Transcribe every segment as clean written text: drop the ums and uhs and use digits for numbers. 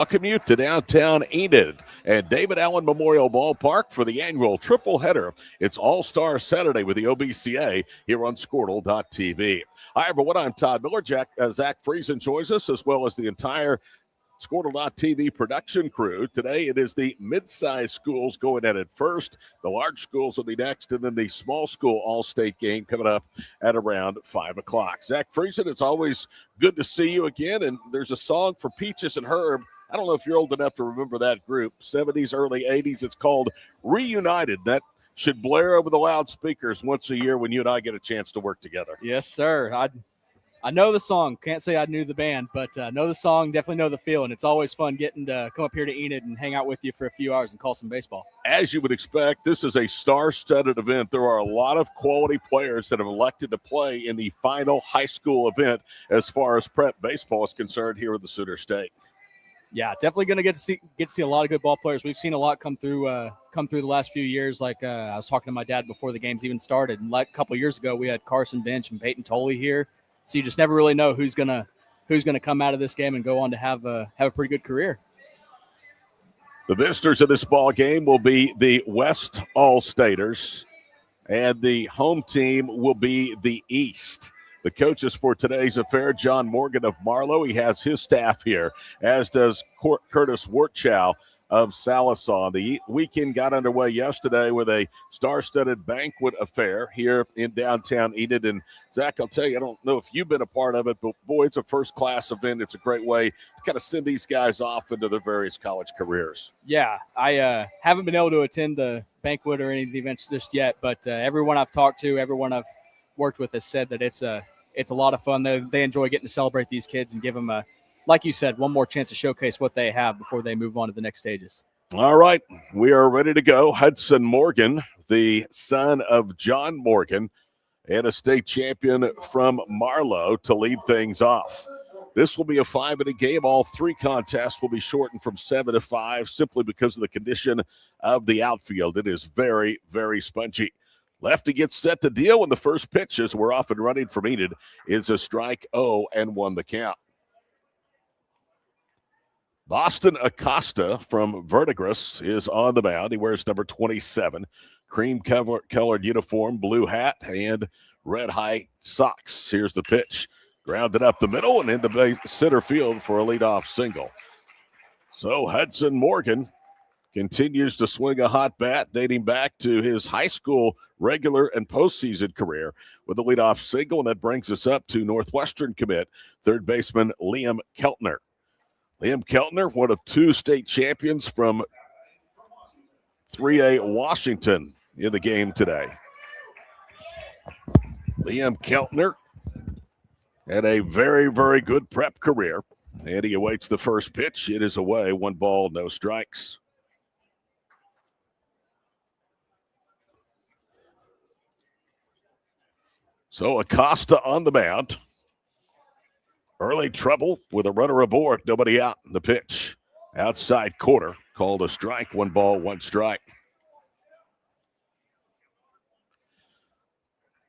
Welcome you to downtown Enid at David Allen Memorial Ballpark for the annual triple header. It's All-Star Saturday with the OBCA here on Squirtle.tv. Hi, everyone. I'm Todd Miller. Zach Friesen joins us, as well as the entire Squirtle.tv production crew. Today it is the mid-sized schools going at it first. The large schools will be next, and then the small school all-state game coming up at around 5 o'clock. Zach Friesen, it's always good to see you again, and there's a song for Peaches and Herb. I don't know if you're old enough to remember that group. 70s, early 80s. It's called Reunited. That should blare over the loudspeakers once a year when you and I get a chance to work together. Yes, sir. I know the song. Can't say I knew the band, but know the song, definitely know the feel, and it's always fun getting to come up here to Enid and hang out with you for a few hours and call some baseball. As you would expect, this is a star-studded event. There are a lot of quality players that have elected to play in the final high school event as far as prep baseball is concerned here at the Sooner State. Yeah, definitely going to get to see a lot of good ball players. We've seen a lot come through the last few years. Like I was talking to my dad before the games even started, and like a couple of years ago, we had Carson Bench and Peyton Tolley here. So you just never really know who's gonna come out of this game and go on to have a pretty good career. The visitors of this ball game will be the West All-Staters, and the home team will be the East. The coaches for today's affair, John Morgan of Marlow. He has his staff here, as does Curtis Wortchow of Salisaw. The weekend got underway yesterday with a star-studded banquet affair here in downtown Enid. And, Zach, I'll tell you, I don't know if you've been a part of it, but, boy, it's a first-class event. It's a great way to kind of send these guys off into their various college careers. Yeah, I haven't been able to attend the banquet or any of the events just yet, but everyone I've talked to, everyone I've worked with has said that it's a lot of fun. They enjoy getting to celebrate these kids and give them like you said, one more chance to showcase what they have before they move on to the next stages. All right, we are ready to go. Hudson Morgan, the son of John Morgan, and a state champion from Marlow to lead things off. This will be a 5-inning game. All three contests will be shortened from 7 to 5 simply because of the condition of the outfield. It is very, very spongy. Lefty gets set to deal when the first pitch, as we're off and running from Enid, is a strike 0-1 the count. Boston Acosta from Verdigris is on the mound. He wears number 27, cream-colored uniform, blue hat, and red high socks. Here's the pitch. Grounded up the middle and into center field for a leadoff single. So Hudson Morgan continues to swing a hot bat dating back to his high school regular and postseason career with a leadoff single, and that brings us up to Northwestern commit, third baseman Liam Keltner. Liam Keltner, one of two state champions from 3A Washington in the game today. Liam Keltner had a very, very good prep career, and he awaits the first pitch. It is away, 1 ball, no strikes. So Acosta on the mound. Early trouble with a runner aboard, nobody out in the pitch. Outside corner, called a strike, 1 ball, 1 strike.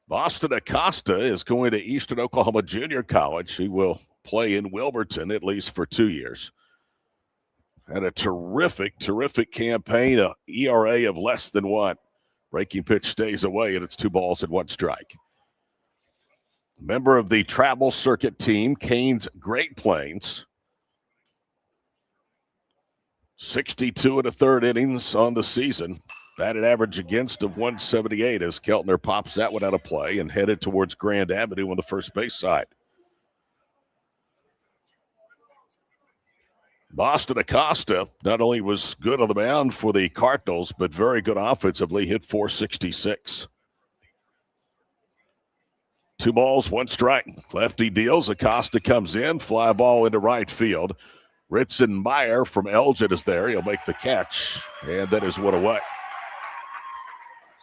Boston Acosta is going to Eastern Oklahoma Junior College. He will play in Wilburton at least for 2 years. Had a terrific, terrific campaign, a ERA of less than 1. Breaking pitch stays away, and it's 2 balls and 1 strike. Member of the travel circuit team, Canes Great Plains. 62 1/3 innings on the season. Batted average against of 178 as Keltner pops that one out of play and headed towards Grand Avenue on the first base side. Boston Acosta not only was good on the mound for the Cardinals, but very good offensively, hit .466. 2 balls, 1 strike. Lefty deals. Acosta comes in. Fly ball into right field. Ritson Meyer from Elgin is there. He'll make the catch, and that is 1 away.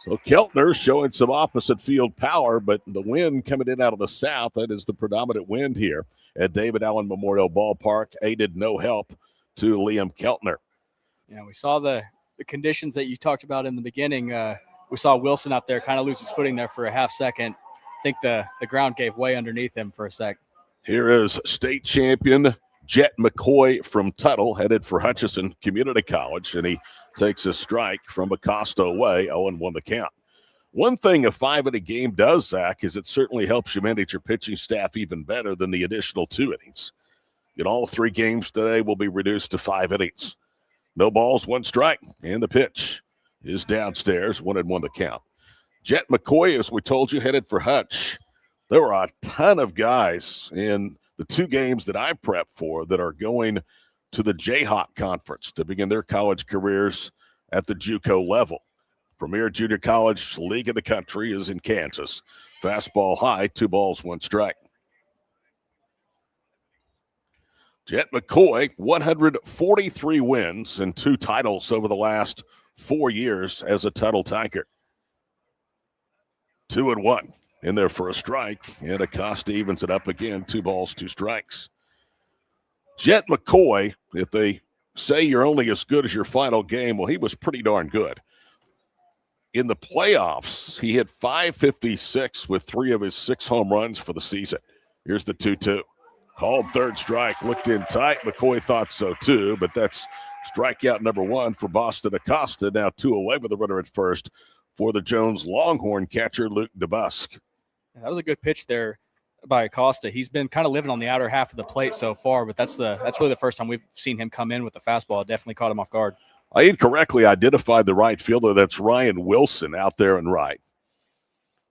So Keltner showing some opposite field power, but the wind coming in out of the south, that is the predominant wind here at David Allen Memorial Ballpark, aided no help to Liam Keltner. Yeah, we saw the conditions that you talked about in the beginning. We saw Wilson out there kind of lose his footing there for a half second. I think the ground gave way underneath him for a sec. Here is state champion Jet McCoy from Tuttle headed for Hutchinson Community College, and he takes a strike from Acosta away, 0-1 the count. One thing a 5-inning game does, Zach, is it certainly helps you manage your pitching staff even better than the additional 2 innings. In all 3 games today will be reduced to 5 innings. No balls, 1 strike, and the pitch is downstairs, 1-1 the count. Jet McCoy, as we told you, headed for Hutch. There were a ton of guys in the 2 games that I prepped for that are going to the Jayhawk Conference to begin their college careers at the JUCO level. Premier Junior College League in the country is in Kansas. Fastball high, 2 balls, 1 strike. Jet McCoy, 143 wins and 2 titles over the last 4 years as a Tuttle Tiger. 2-1 in there for a strike, and Acosta evens it up again, 2 balls, 2 strikes. Jet McCoy, if they say you're only as good as your final game, well, he was pretty darn good. In the playoffs, he hit .556 with 3 of his 6 home runs for the season. Here's the 2-2. Called third strike, looked in tight. McCoy thought so too, but that's strikeout number 1 for Boston Acosta. Now 2 away with the runner at first for the Jones Longhorn catcher, Luke DeBusk. That was a good pitch there by Acosta. He's been kind of living on the outer half of the plate so far, but that's really the first time we've seen him come in with the fastball. It definitely caught him off guard. I incorrectly identified the right fielder. That's Ryan Wilson out there in right.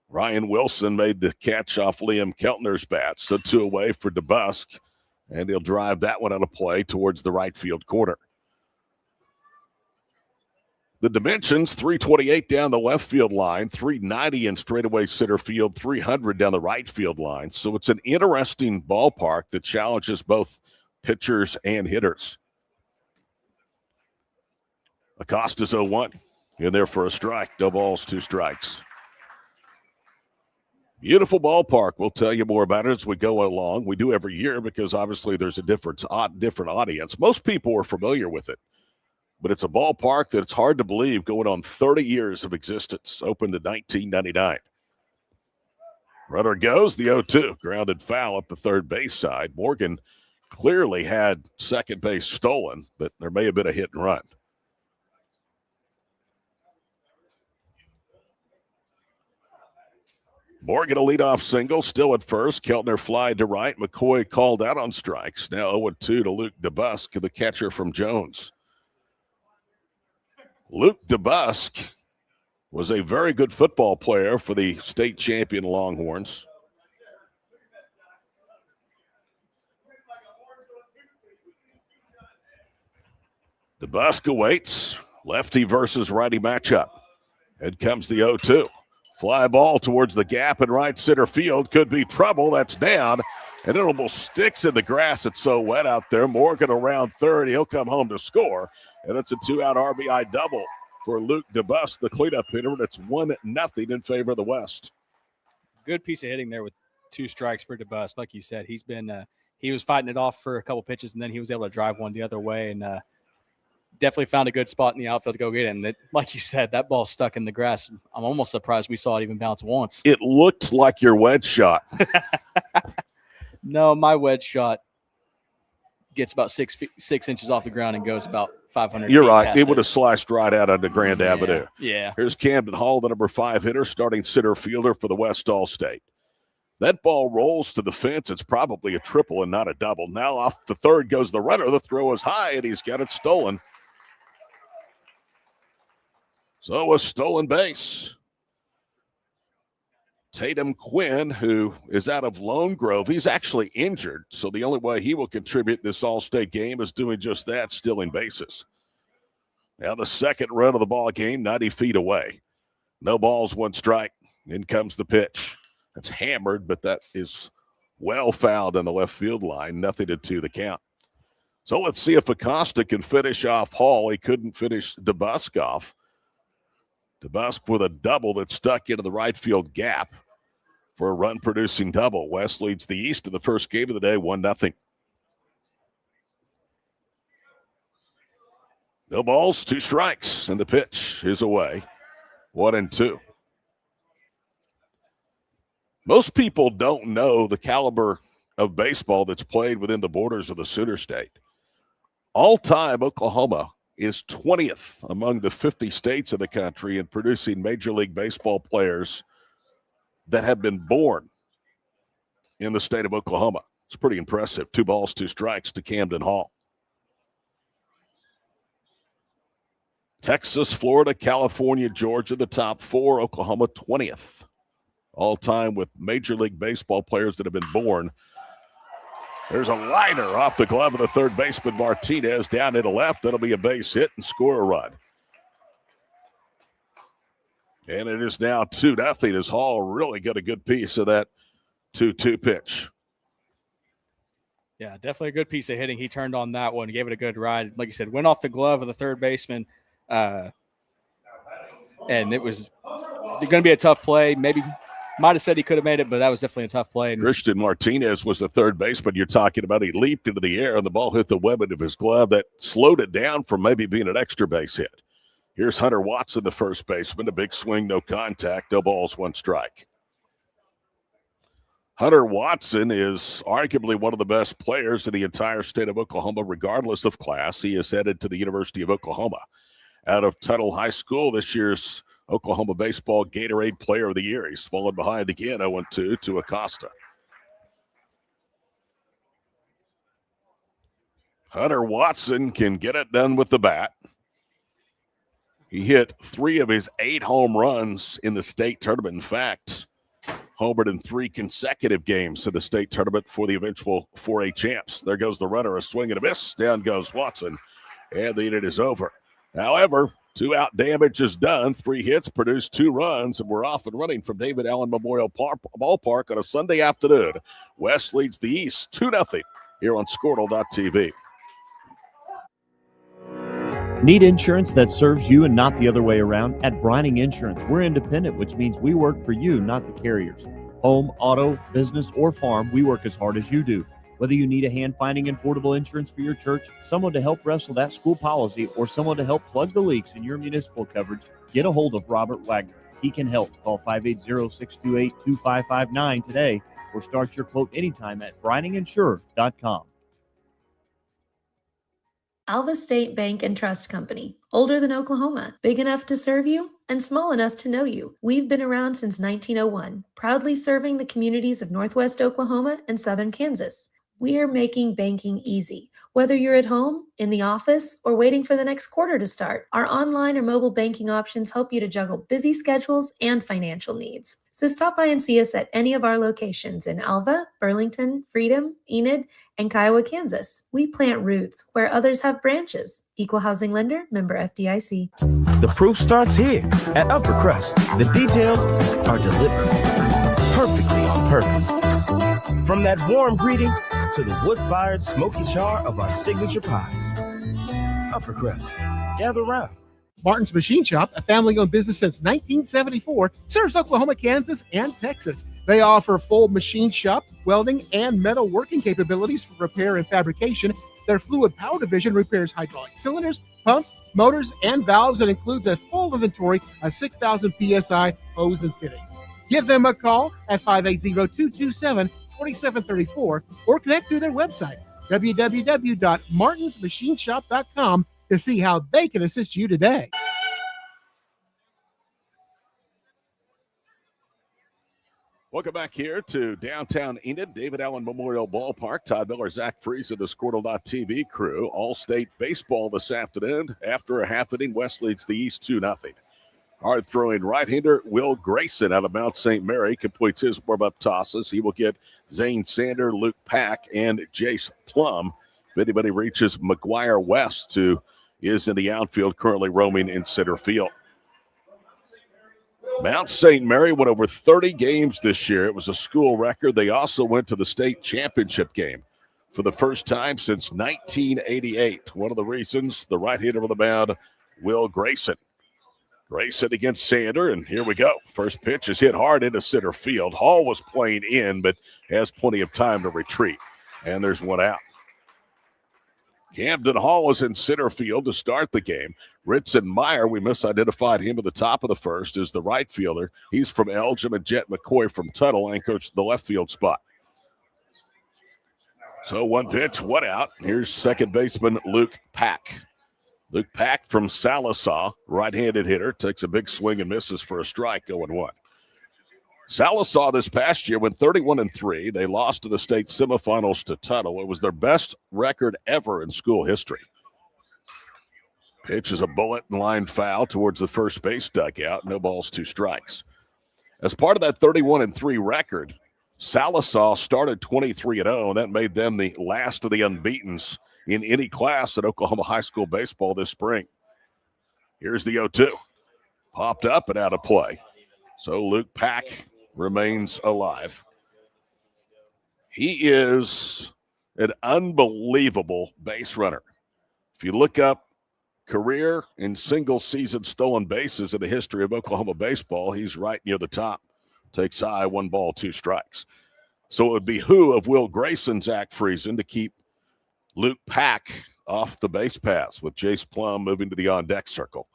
Ryan Wilson made the catch off Liam Keltner's bat. So 2 away for DeBusk, and he'll drive that one out of play towards the right field corner. The dimensions, 328 down the left field line, 390 in straightaway center field, 300 down the right field line. So it's an interesting ballpark that challenges both pitchers and hitters. Acosta's 0-1 in there for a strike. No balls, 2 strikes. Beautiful ballpark. We'll tell you more about it as we go along. We do every year because obviously there's a different audience. Most people are familiar with it, but it's a ballpark that it's hard to believe going on 30 years of existence, opened in 1999. Runner goes, the 0-2, grounded foul up the third base side. Morgan clearly had second base stolen, but there may have been a hit and run. Morgan a leadoff single, still at first. Keltner fly to right. McCoy called out on strikes. Now 0-2 to Luke DeBusk, the catcher from Jones. Luke DeBusk was a very good football player for the state champion Longhorns. DeBusk awaits. Lefty versus righty matchup. And comes the 0-2. Fly ball towards the gap in right center field. Could be trouble. That's down. And it almost sticks in the grass. It's so wet out there. Morgan around third. He'll come home to score. And it's a 2-out RBI double for Luke DeBusk, the cleanup hitter. And it's 1-0 in favor of the West. Good piece of hitting there with 2 strikes for DeBusk. Like you said, he's been he was fighting it off for a couple pitches, and then he was able to drive one the other way, and definitely found a good spot in the outfield to go get it. And that, like you said, that ball stuck in the grass. I'm almost surprised we saw it even bounce once. It looked like your wedge shot. No, my wedge shot gets about 6 inches off the ground and goes about 500 You're feet right. past It would have sliced right out onto Grand Avenue. Yeah. Here's Camden Hall, the number 5 hitter, starting center fielder for the West All-State. That ball rolls to the fence. It's probably a triple and not a double. Now off the third goes the runner. The throw is high, and he's got it stolen. So a stolen base. Tatum Quinn, who is out of Lone Grove, he's actually injured. So the only way he will contribute this All-State game is doing just that, stealing bases. Now the second run of the ball game, 90 feet away. No balls, 1 strike. In comes the pitch. That's hammered, but that is well fouled on the left field line. 0-2 the count. So let's see if Acosta can finish off Hall. He couldn't finish DeBusk off. DeBusk with a double that stuck into the right field gap for a run-producing double. West leads the East in the first game of the day, 1-0. No balls, 2 strikes, and the pitch is away. 1-2. Most people don't know the caliber of baseball that's played within the borders of the Sooner State. All-time, Oklahoma is 20th among the 50 states of the country in producing Major League Baseball players that have been born in the state of Oklahoma. It's pretty impressive. 2 balls, 2 strikes to Camden Hall. Texas, Florida, California, Georgia, the top 4. Oklahoma, 20th. All-time with Major League Baseball players that have been born. There's a liner off the glove of the third baseman, Martinez, down into left. That'll be a base hit and score a run. And it is now 2-0 as Hall really got a good piece of that 2-2 pitch. Yeah, definitely a good piece of hitting. He turned on that one, gave it a good ride. Like you said, went off the glove of the third baseman. And it was going to be a tough play. Maybe might have said he could have made it, but that was definitely a tough play. Christian Martinez was the third baseman you're talking about. He leaped into the air, and the ball hit the webbing of his glove. That slowed it down from maybe being an extra base hit. Here's Hunter Watson, the first baseman. A big swing, no contact, no balls, 1 strike. Hunter Watson is arguably one of the best players in the entire state of Oklahoma, regardless of class. He is headed to the University of Oklahoma. Out of Tuttle High School, this year's Oklahoma Baseball Gatorade Player of the Year. He's fallen behind again, 0-2 to Acosta. Hunter Watson can get it done with the bat. He hit 3 of his 8 home runs in the state tournament. In fact, homered in 3 consecutive games in the state tournament for the eventual 4A champs. There goes the runner, a swing and a miss. Down goes Watson, and the inning is over. However, 2-out damage is done. 3 hits, produced 2 runs, and we're off and running from David Allen Memorial Ballpark on a Sunday afternoon. West leads the East 2-0 here on Squirtle.tv. Need insurance that serves you and not the other way around? At Brining Insurance, we're independent, which means we work for you, not the carriers. Home, auto, business, or farm, we work as hard as you do. Whether you need a hand-finding and portable insurance for your church, someone to help wrestle that school policy, or someone to help plug the leaks in your municipal coverage, get a hold of Robert Wagner. He can help. Call 580-628-2559 today or start your quote anytime at brininginsure.com. Alva State Bank and Trust Company. Older than Oklahoma, big enough to serve you and small enough to know you. We've been around since 1901, proudly serving the communities of Northwest Oklahoma and Southern Kansas. We are making banking easy. Whether you're at home, in the office, or waiting for the next quarter to start, our online or mobile banking options help you to juggle busy schedules and financial needs. So stop by and see us at any of our locations in Alva, Burlington, Freedom, Enid, and Kiowa, Kansas. We plant roots where others have branches. Equal housing lender, member FDIC. The proof starts here at Upper Crust. The details are delivered perfectly on purpose. From that warm greeting to the wood-fired smoky char of our signature pies. Upper Crust, gather around. Martin's Machine Shop, a family-owned business since 1974, serves Oklahoma, Kansas, and Texas. They offer full machine shop, welding, and metal working capabilities for repair and fabrication. Their fluid power division repairs hydraulic cylinders, pumps, motors, and valves, and includes a full inventory of 6,000 PSI hose and fittings. Give them a call at 580-227-2734 or connect through their website, www.martinsmachineshop.com, to see how they can assist you today. Welcome back here to downtown Enid, David Allen Memorial Ballpark. Todd Miller, Zach Freeze of the Squirtle.tv crew. All-state baseball this afternoon. After a half inning, West leads the East 2-0. Hard-throwing right-hander Will Grayson out of Mount St. Mary completes his warm-up tosses. He will get Zane Sander, Luke Pack, and Jace Plum. If anybody reaches McGuire West, who is in the outfield, currently roaming in center field. Mount St. Mary went over 30 games this year. It was a school record. They also went to the state championship game for the first time since 1988. One of the reasons, the right-hander on the mound, Will Grayson. Grayson against Sander, and here we go. First pitch is hit hard into center field. Hall was playing in, but has plenty of time to retreat. And there's one out. Camden Hall is in center field to start the game. Ritson Meyer, we misidentified him at the top of the first, is the right fielder. He's from Elgin, and Jet McCoy from Tuttle and coached the left field spot. So one pitch, one out. Here's second baseman Luke Pack. Luke Pack from Sallisaw, right-handed hitter, takes a big swing and misses for a strike, 0-1. Sallisaw this past year went 31-3. They lost to the state semifinals to Tuttle. It was their best record ever in school history. Pitch is a bullet and line foul towards the first base dugout. No balls, 2 strikes. As part of that 31-3 record, Sallisaw started 23-0, and that made them the last of the unbeatens in any class at Oklahoma high school baseball this spring. Here's the 0-2. Popped up and out of play. So Luke Pack remains alive. He is an unbelievable base runner. If you look up career and single-season stolen bases in the history of Oklahoma baseball, he's right near the top. Takes high, 1 ball, 2 strikes. So it would behoove Will Grayson, Zach Friesen, to keep Luke Pack off the base paths with Jace Plum moving to the on-deck circle.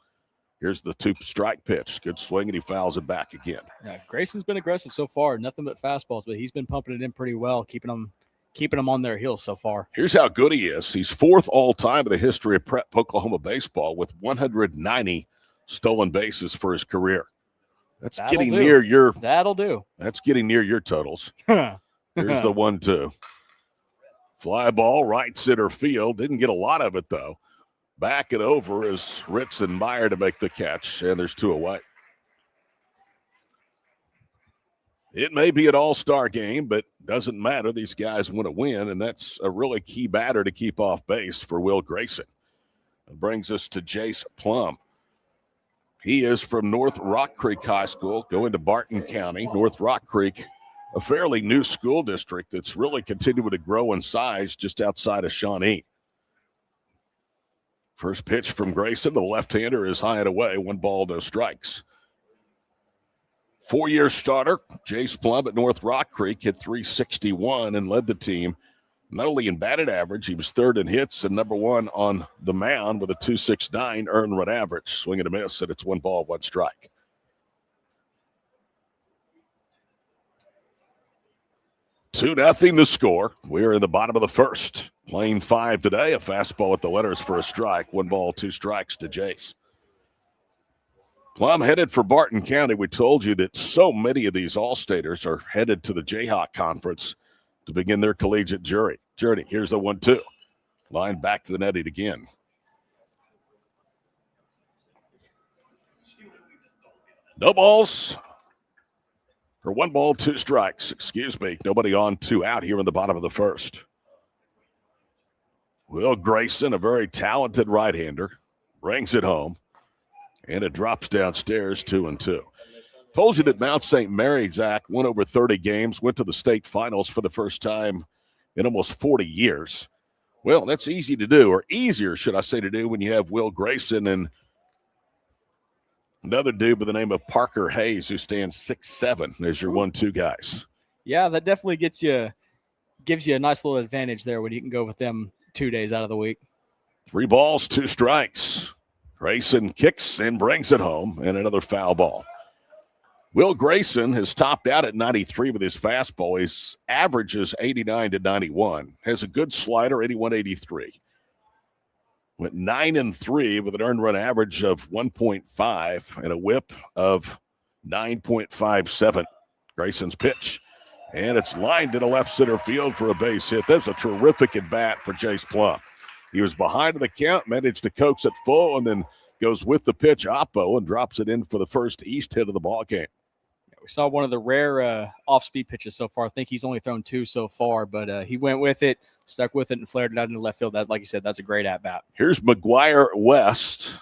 Here's the 2-strike pitch. Good swing, and he fouls it back again. Yeah, Grayson's been aggressive so far. Nothing but fastballs, but he's been pumping it in pretty well, keeping them on their heels so far. Here's how good he is. He's 4th all-time in the history of Prep Oklahoma baseball with 190 stolen bases for his career. That's That'll getting do. near your. That'll do. That's getting near your totals. Here's the 1-2. Fly ball, right center field. Didn't get a lot of it, though. Back it over is Ritz and Meyer to make the catch, and there's 2 away. It may be an all-star game, but doesn't matter. These guys want to win, and that's a really key batter to keep off base for Will Grayson. That brings us to Jace Plum. He is from North Rock Creek High School, going to Barton County. North Rock Creek, a fairly new school district that's really continuing to grow in size just outside of Shawnee. First pitch from Grayson, the left-hander is high and away, 1 ball, no strikes. 4-year starter, Jace Plum at North Rock Creek hit .361 and led the team not only in batted average, he was 3rd in hits and number 1 on the mound with a .269 earned run average. Swing and a miss, and it's 1 ball, 1 strike. Two nothing the score. We're in the bottom of the first. Playing 5 today. A fastball with the letters for a strike. 1 ball, 2 strikes to Jace. Plum headed for Barton County. We told you that so many of these All-Staters are headed to the Jayhawk Conference to begin their collegiate journey. Here's the 1-2. Line back to the net again. No balls. Or 1 ball, 2 strikes. Excuse me. Nobody on, 2 out here in the bottom of the first. Will Grayson, a very talented right-hander, brings it home. And it drops downstairs, 2-2. Told you that Mount St. Mary, Zach, won over 30 games, went to the state finals for the first time in almost 40 years. Well, that's easy to do, or easier, should I say, to do when you have Will Grayson and another dude by the name of Parker Hayes, who stands 6'7", as your 1-2 guys. Yeah, that definitely gives you a nice little advantage there when you can go with them 2 days out of the week. 3 balls, 2 strikes. Grayson kicks and brings it home, and another foul ball. Will Grayson has topped out at 93 with his fastball. His average is 89 to 91. Has a good slider, 81-83. Went 9-3 with an earned run average of 1.5 and a whip of 9.57. Grayson's pitch. And it's lined to the left center field for a base hit. That's a terrific at bat for Jace Plum. He was behind the count, managed to coax it full, and then goes with the pitch, Oppo, and drops it in for the first east hit of the ball game. We saw one of the rare off-speed pitches so far. I think he's only thrown 2 so far, but he went with it, stuck with it, and flared it out into left field. That, like you said, that's a great at-bat. Here's McGuire West.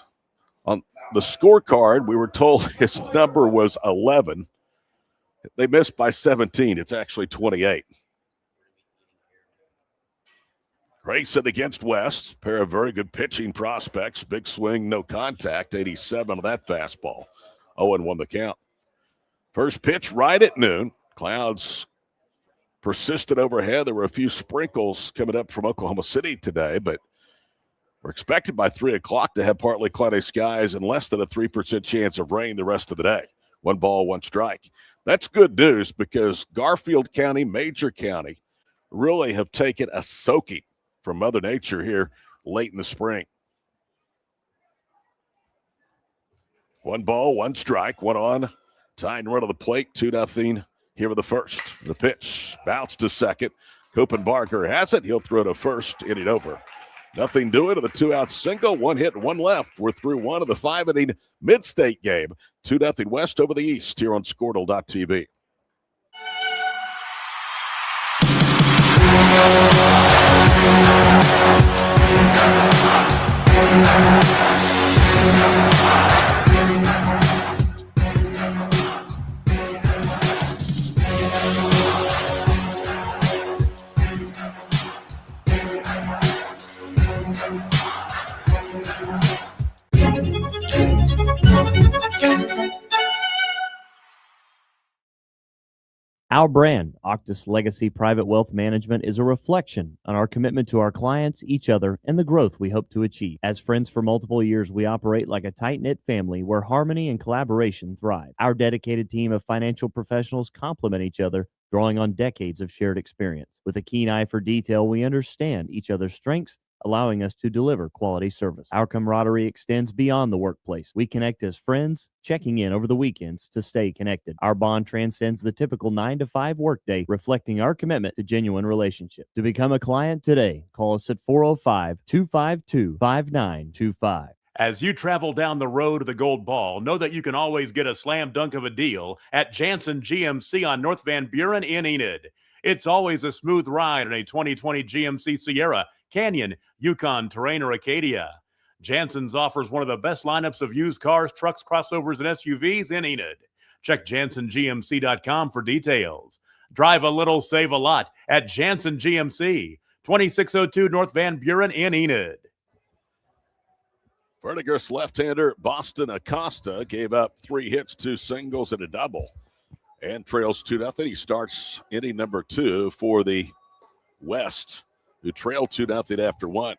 On the scorecard, we were told his number was 11. They missed by 17. It's actually 28. Grayson against West. Pair of very good pitching prospects. Big swing, no contact. 87 of that fastball. 0-1 the count. First pitch right at noon. Clouds persisted overhead. There were a few sprinkles coming up from Oklahoma City today, but we're expected by 3 o'clock to have partly cloudy skies and less than a 3% chance of rain the rest of the day. 1 ball, 1 strike. That's good news because Garfield County, Major County, really have taken a soaking from Mother Nature here late in the spring. 1 ball, 1 strike, 1 on. Tying run of the plate, 2-0 here with the first. The pitch, bounce to second. Copenbarger has it. He'll throw to first, inning over. Nothing doing to the 2-out single. 1 hit, 1 left. We're through 1 of the 5-inning mid-state game. 2-0 West over the East here on Squirtle.tv. Our brand, Octus Legacy Private Wealth Management, is a reflection on our commitment to our clients, each other, and the growth we hope to achieve. As friends for multiple years, we operate like a tight-knit family where harmony and collaboration thrive. Our dedicated team of financial professionals complement each other, drawing on decades of shared experience. With a keen eye for detail, we understand each other's strengths, allowing us to deliver quality service. Our camaraderie extends beyond the workplace. We connect as friends, checking in over the weekends to stay connected. Our bond transcends the typical 9-to-5 workday, reflecting our commitment to genuine relationships. To become a client today, call us at 405-252-5925. As you travel down the road to the Gold Ball, know that you can always get a slam dunk of a deal at Jansen GMC on North Van Buren in Enid. It's always a smooth ride in a 2020 GMC Sierra, Canyon, Yukon, Terrain, or Acadia. Jansen's offers one of the best lineups of used cars, trucks, crossovers, and SUVs in Enid. Check JansenGMC.com for details. Drive a little, save a lot at Jansen GMC, 2602 North Van Buren in Enid. Vertiger's left-hander Boston Acosta gave up 3 hits, 2 singles, and a double, and trails 2-0. He starts inning number 2 for the West, who trailed 2-0 after 1.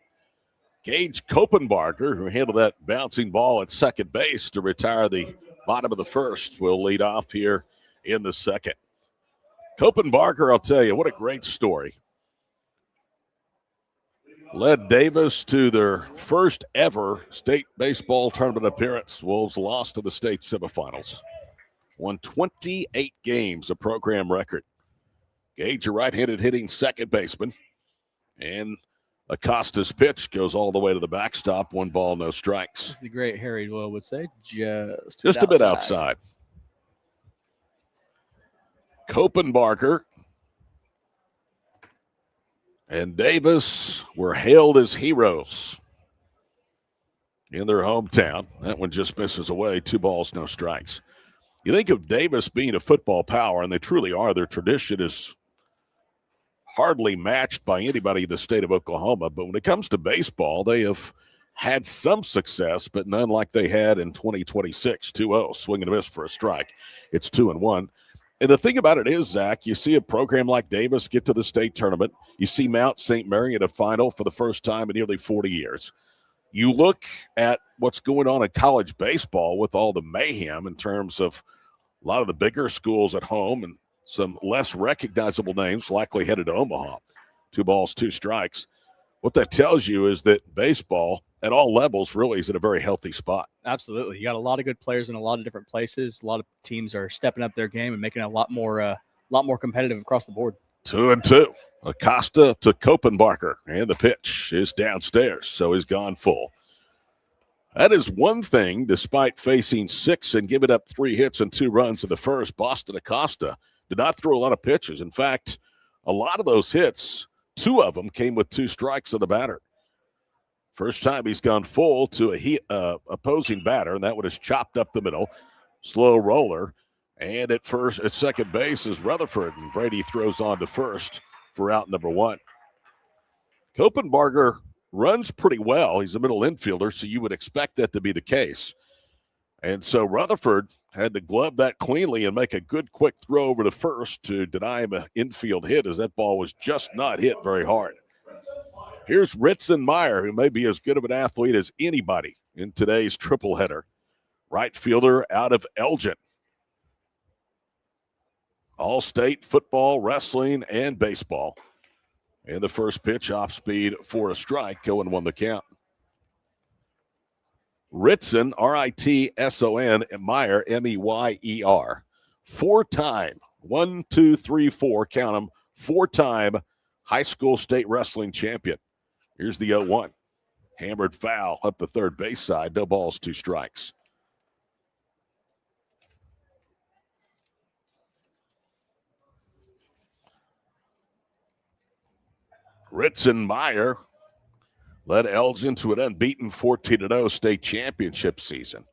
Gage Copenbarger, who handled that bouncing ball at second base to retire the bottom of the first, will lead off here in the second. Copenbarger, I'll tell you, what a great story. Led Davis to their first ever state baseball tournament appearance. Wolves lost to the state semifinals. Won 28 games, a program record. Gage, a right-handed hitting second baseman. And Acosta's pitch goes all the way to the backstop. 1 ball, no strikes. As the great Harry Doyle would say, just a bit outside. Copenbarger and Davis were hailed as heroes in their hometown. That one just misses away. 2 balls, no strikes. You think of Davis being a football power, and they truly are. Their tradition is hardly matched by anybody in the state of Oklahoma. But when it comes to baseball, they have had some success, but none like they had in 2026. 2-0, swing and a miss for a strike. It's 2-1. And the thing about it is, Zach, you see a program like Davis get to the state tournament. You see Mount St. Mary at a final for the first time in nearly 40 years. You look at what's going on in college baseball with all the mayhem in terms of a lot of the bigger schools at home and some less recognizable names likely headed to Omaha. 2 balls, 2 strikes. What that tells you is that baseball at all levels really is in a very healthy spot. Absolutely. You got a lot of good players in a lot of different places. A lot of teams are stepping up their game and making it a lot more competitive across the board. 2-2. Acosta to Copenbarger, and the pitch is downstairs, so he's gone full. That is one thing, despite facing 6 and giving up 3 hits and 2 runs in the first. Boston Acosta did not throw a lot of pitches. In fact, a lot of those hits, 2 of them came with 2 strikes on the batter. First time he's gone full to a opposing batter, and that one is chopped up the middle. Slow roller. And at second base is Rutherford, and Brady throws on to first for out number 1. Copenbarger runs pretty well. He's a middle infielder, so you would expect that to be the case. And so Rutherford had to glove that cleanly and make a good quick throw over to first to deny him an infield hit, as that ball was just not hit very hard. Here's Ritzenmeyer, who may be as good of an athlete as anybody in today's triple header. Right fielder out of Elgin. All-state football, wrestling, and baseball. And the first pitch off speed for a strike. 0-1 the count. Ritson, R-I-T-S-O-N, Meyer, M-E-Y-E-R. Four-time, 1, 2, 3, 4, count them, four-time high school state wrestling champion. Here's the 0-1. Hammered foul up the third base side. No balls, 2 strikes. Ritson Meyer led Elgin to an unbeaten 14-0 state championship season.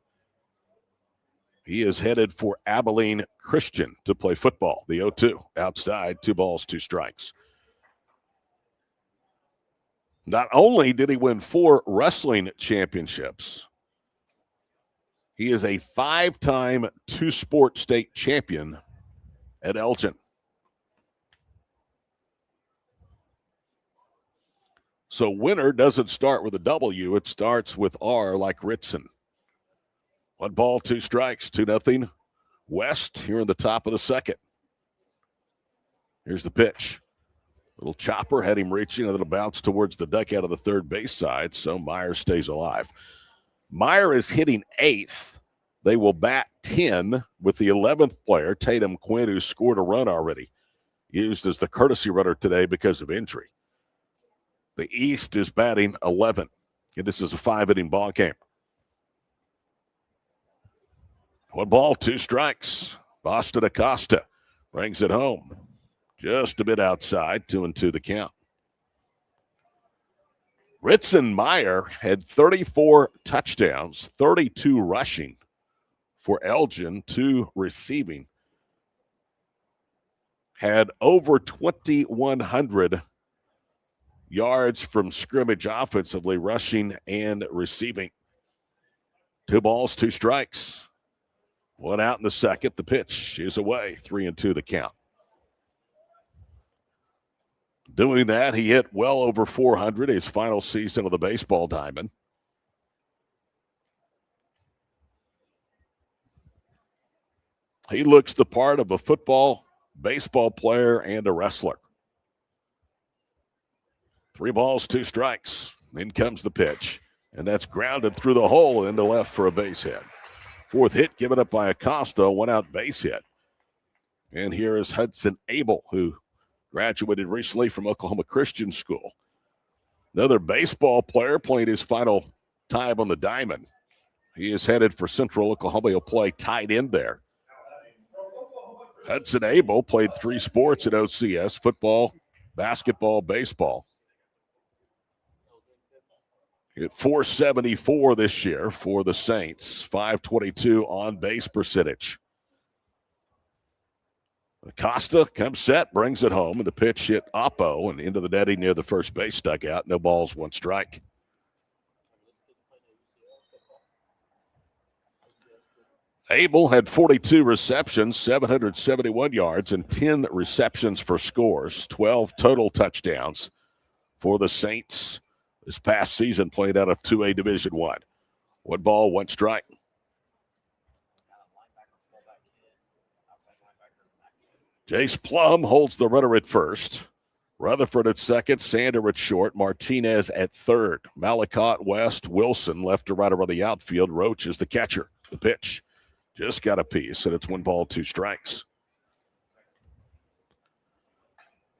He is headed for Abilene Christian to play football. The 0-2 outside, 2 balls, 2 strikes. Not only did he win 4 wrestling championships, he is a 5-time 2-sport state champion at Elgin. So winner doesn't start with a W, it starts with R like Ritson. 1 ball, 2 strikes, 2-0 West here in the top of the second. Here's the pitch. Little chopper had him reaching, and it'll bounce towards the dugout of the third base side, so Meyer stays alive. Meyer is hitting 8th. They will bat 10 with the 11th player, Tatum Quinn, who scored a run already. Used as the courtesy runner today because of injury. The East is batting 11. And this is a 5-inning ball game. 1 ball, 2 strikes. Boston Acosta brings it home. Just a bit outside, 2-2 the count. Ritson Meyer had 34 touchdowns, 32 rushing for Elgin, 2 receiving. Had over 2,100 yards from scrimmage offensively, rushing and receiving. 2 balls, 2 strikes. 1 out in the second. The pitch is away. 3-2 the count. Doing that, he hit well over 400 his final season of the baseball diamond. He looks the part of a football, baseball player, and a wrestler. 3 balls, 2 strikes. In comes the pitch, and that's grounded through the hole into left for a base hit. 4th hit given up by Acosta, 1 out base hit. And here is Hudson Abel, who graduated recently from Oklahoma Christian School. Another baseball player playing his final time on the diamond. He is headed for Central Oklahoma. He'll play tight end there. Hudson Abel played 3 sports at OCS, football, basketball, baseball. Hit .474 this year for the Saints, .522 on base percentage. Acosta comes set, brings it home, and the pitch hit Oppo and into the netting near the first base dugout. No balls, 1 strike. Abel had 42 receptions, 771 yards, and 10 receptions for scores, 12 total touchdowns for the Saints. This past season played out of 2A Division I. 1 ball, 1 strike. Jace Plum holds the runner at first. Rutherford at second, Sander at short, Martinez at third. Malacott, West, Wilson left to right around the outfield. Roach is the catcher. The pitch just got a piece, and it's 1 ball, 2 strikes.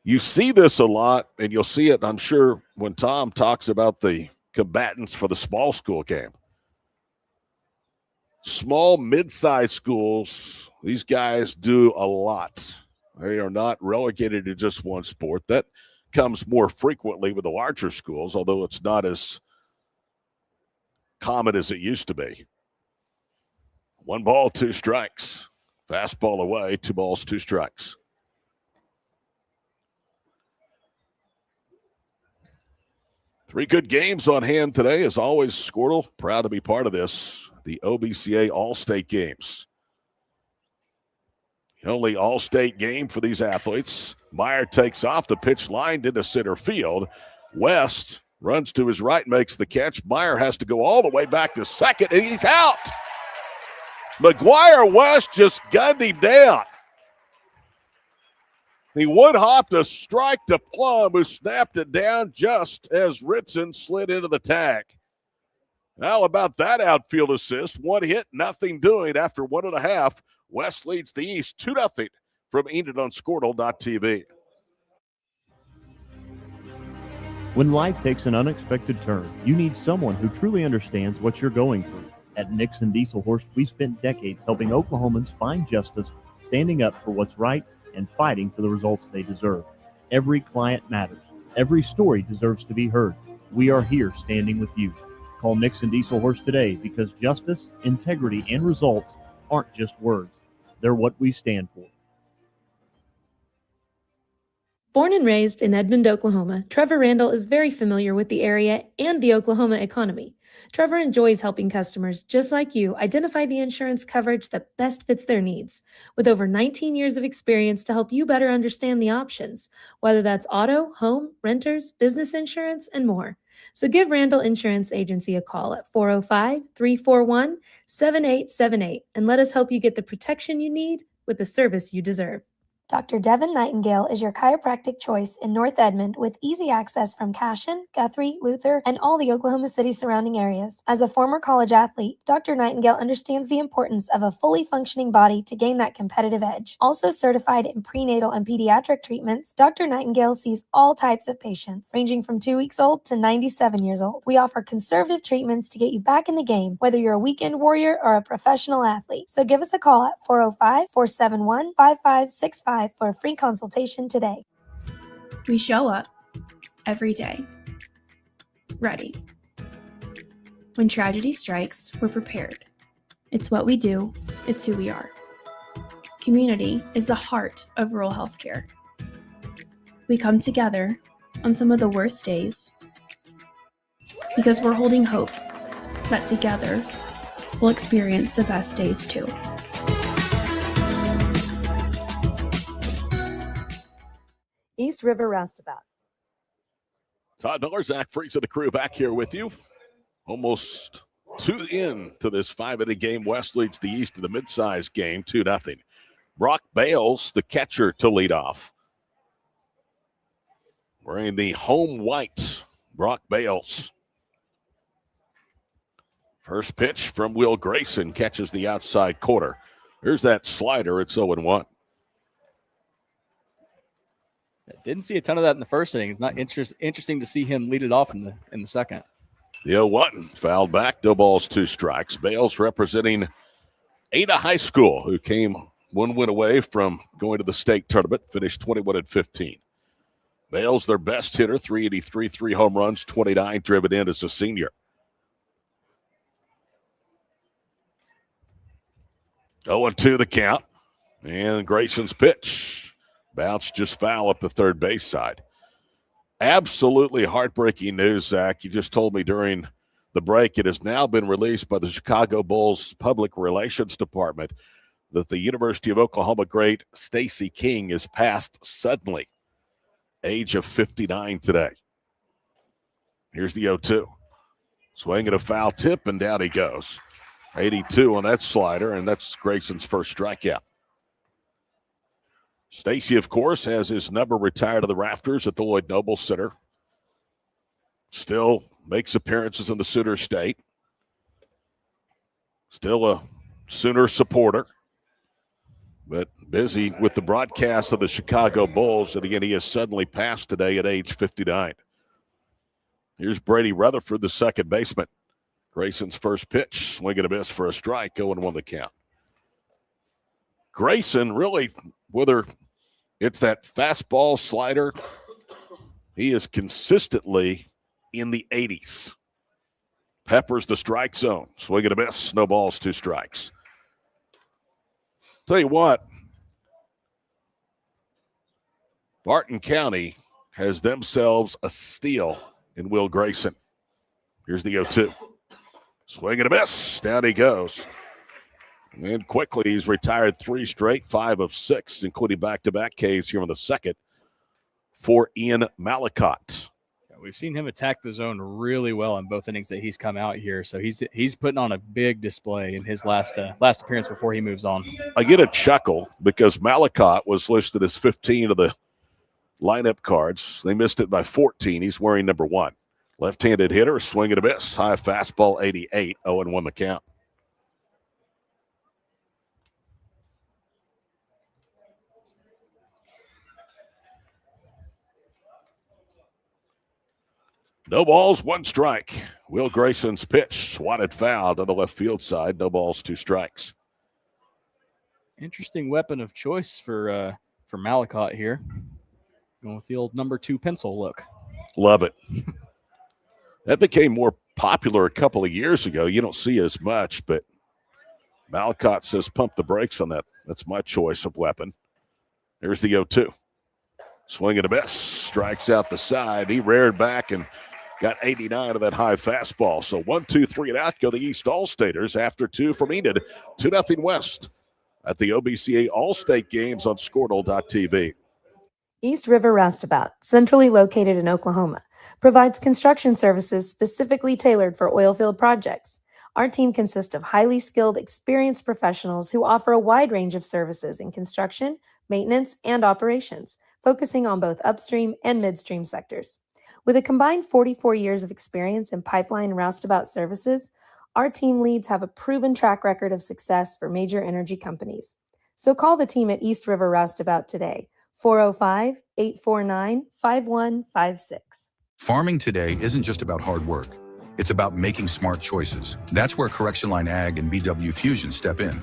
You see this a lot, and you'll see it, I'm sure, when Tom talks about the combatants for the small school game. Small, mid-sized schools, these guys do a lot. They are not relegated to just one sport. That comes more frequently with the larger schools, although it's not as common as it used to be. 1 ball, 2 strikes. Fastball away, 2 balls, 2 strikes. Three good games on hand today. As always, Squirtle, proud to be part of this, the OBCA All-State Games. The only All-State game for these athletes. Meyer takes off the pitch line into center field. West runs to his right, makes the catch. Meyer has to go all the way back to second, and he's out. McGuire West just gunned him down. He would hop to strike to Plum, who snapped it down just as Ritson slid into the tag. How about that outfield assist? One hit, nothing doing after 1.5. West leads the East 2-0 from Enid on Squirtle.tv. When life takes an unexpected turn, you need someone who truly understands what you're going through. At Nixon Diesel Horst, we've spent decades helping Oklahomans find justice, standing up for what's right, and fighting for the results they deserve. Every client matters. Every story deserves to be heard. We are here standing with you. Call Nixon Diesel Horst today because justice, integrity, and results aren't just words. They're what we stand for. Born and raised in Edmond, Oklahoma, Trevor Randall is very familiar with the area and the Oklahoma economy. Trevor enjoys helping customers just like you identify the insurance coverage that best fits their needs. With over 19 years of experience to help you better understand the options, whether that's auto, home, renters, business insurance, and more. So give Randall Insurance Agency a call at 405-341-7878 and let us help you get the protection you need with the service you deserve. Dr. Devin Nightingale is your chiropractic choice in North Edmond with easy access from Cashion, Guthrie, Luther, and all the Oklahoma City surrounding areas. As a former college athlete, Dr. Nightingale understands the importance of a fully functioning body to gain that competitive edge. Also certified in prenatal and pediatric treatments, Dr. Nightingale sees all types of patients, ranging from 2 weeks old to 97 years old. We offer conservative treatments to get you back in the game, whether you're a weekend warrior or a professional athlete. So give us a call at 405-471-5565 for a free consultation today. We show up every day, ready. When tragedy strikes, we're prepared. It's what we do, it's who we are. Community is the heart of rural healthcare. We come together on some of the worst days because we're holding hope that together we'll experience the best days too. East River Roustabout. Todd Miller, Zach Freaks of the crew back here with you. Almost into this 5-inning game. West leads the East in the mid-size game, 2-0. Brock Bales, the catcher, to lead off. Wearing the home white, Brock Bales. First pitch from Will Grayson, catches the outside corner. Here's that slider. It's 0-1. Didn't see a ton of that in the first inning. It's not interesting to see him lead it off in the second. The 0-1 fouled back. No balls, 2 strikes. Bales representing Ada High School, who came 1 win away from going to the state tournament, finished 21-15. Bales, their best hitter, 383, 3 home runs, 29 driven in as a senior. Oh, 2 the count. And Grayson's pitch. Bounce just foul up the third base side. Absolutely heartbreaking news, Zach. You just told me during the break it has now been released by the Chicago Bulls Public Relations Department that the University of Oklahoma great Stacey King is passed suddenly, age of 59 today. Here's the 0-2. Swing at a foul tip, and down he goes. 82 on that slider, and that's Grayson's first strikeout. Stacey, of course, has his number retired to the rafters at the Lloyd Noble Center. Still makes appearances in the Sooner State. Still a Sooner supporter, but busy with the broadcast of the Chicago Bulls. And again, he has suddenly passed today at age 59. Here's Brady Rutherford, the second baseman. Grayson's first pitch, swing and a miss for a strike, 0-1 the count. Grayson, really, whether it's that fastball slider, he is consistently in the 80s. Peppers the strike zone. Swing and a miss. No balls, 2 strikes. Tell you what, Barton County has themselves a steal in Will Grayson. Here's the 0-2. Swing and a miss. Down he goes. And quickly, he's retired 3 straight, 5 of 6, including back-to-back Ks here in the second for Ian Malacott. We've seen him attack the zone really well in both innings that he's come out here. So he's putting on a big display in his last appearance before he moves on. I get a chuckle because Malacott was listed as 15 of the lineup cards. They missed it by 14. He's wearing number 1. Left-handed hitter, swing and a miss. High fastball, 88, 0-1 the count. No balls, 1 strike. Will Grayson's pitch swatted foul to the left field side. No balls, 2 strikes. Interesting weapon of choice for Malacott here. Going with the old number 2 pencil look. Love it. That became more popular a couple of years ago. You don't see as much, but Malacott says pump the brakes on that. That's my choice of weapon. There's the 0-2. Swing and a miss. Strikes out the side. He reared back and got 89 of that high fastball. So 1, 2, 3 and out go the East All-Staters after 2 from Enid. 2-0 West at the OBCA All-State Games on Squirtle.tv. East River Roustabout, centrally located in Oklahoma, provides construction services specifically tailored for oilfield projects. Our team consists of highly skilled, experienced professionals who offer a wide range of services in construction, maintenance, and operations, focusing on both upstream and midstream sectors. With a combined 44 years of experience in pipeline and roustabout services, our team leads have a proven track record of success for major energy companies. So call the team at East River Roustabout today, 405-849-5156. Farming today isn't just about hard work. It's about making smart choices. That's where Correction Line Ag and BW Fusion step in.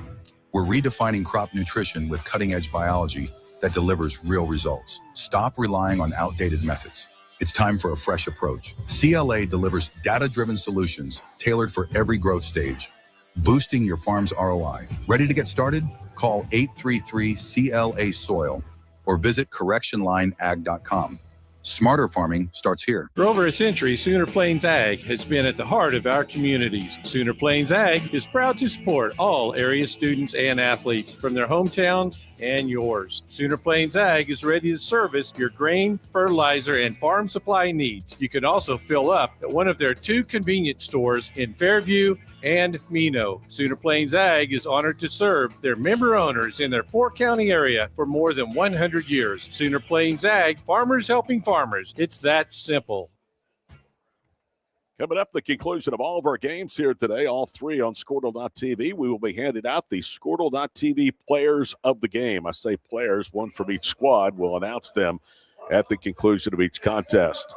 We're redefining crop nutrition with cutting-edge biology that delivers real results. Stop relying on outdated methods. It's time for a fresh approach. CLA delivers data-driven solutions tailored for every growth stage, boosting your farm's ROI. Ready to get started? Call 833-CLA-SOIL or visit correctionlineag.com. Smarter farming starts here. For over a century, Sooner Plains Ag has been at the heart of our communities. Sooner Plains Ag is proud to support all area students and athletes from their hometowns and yours. Sooner Plains Ag is ready to service your grain, fertilizer, and farm supply needs. You can also fill up at one of their 2 convenience stores in Fairview and Mino. Sooner Plains Ag is honored to serve their member owners in their 4-county area for more than 100 years. Sooner Plains Ag, farmers helping farmers. It's that simple. Coming up, the conclusion of all of our games here today, all 3 on Squirtle.tv. We will be handing out the Squirtle.tv players of the game. I say players, 1 from each squad. We'll announce them at the conclusion of each contest.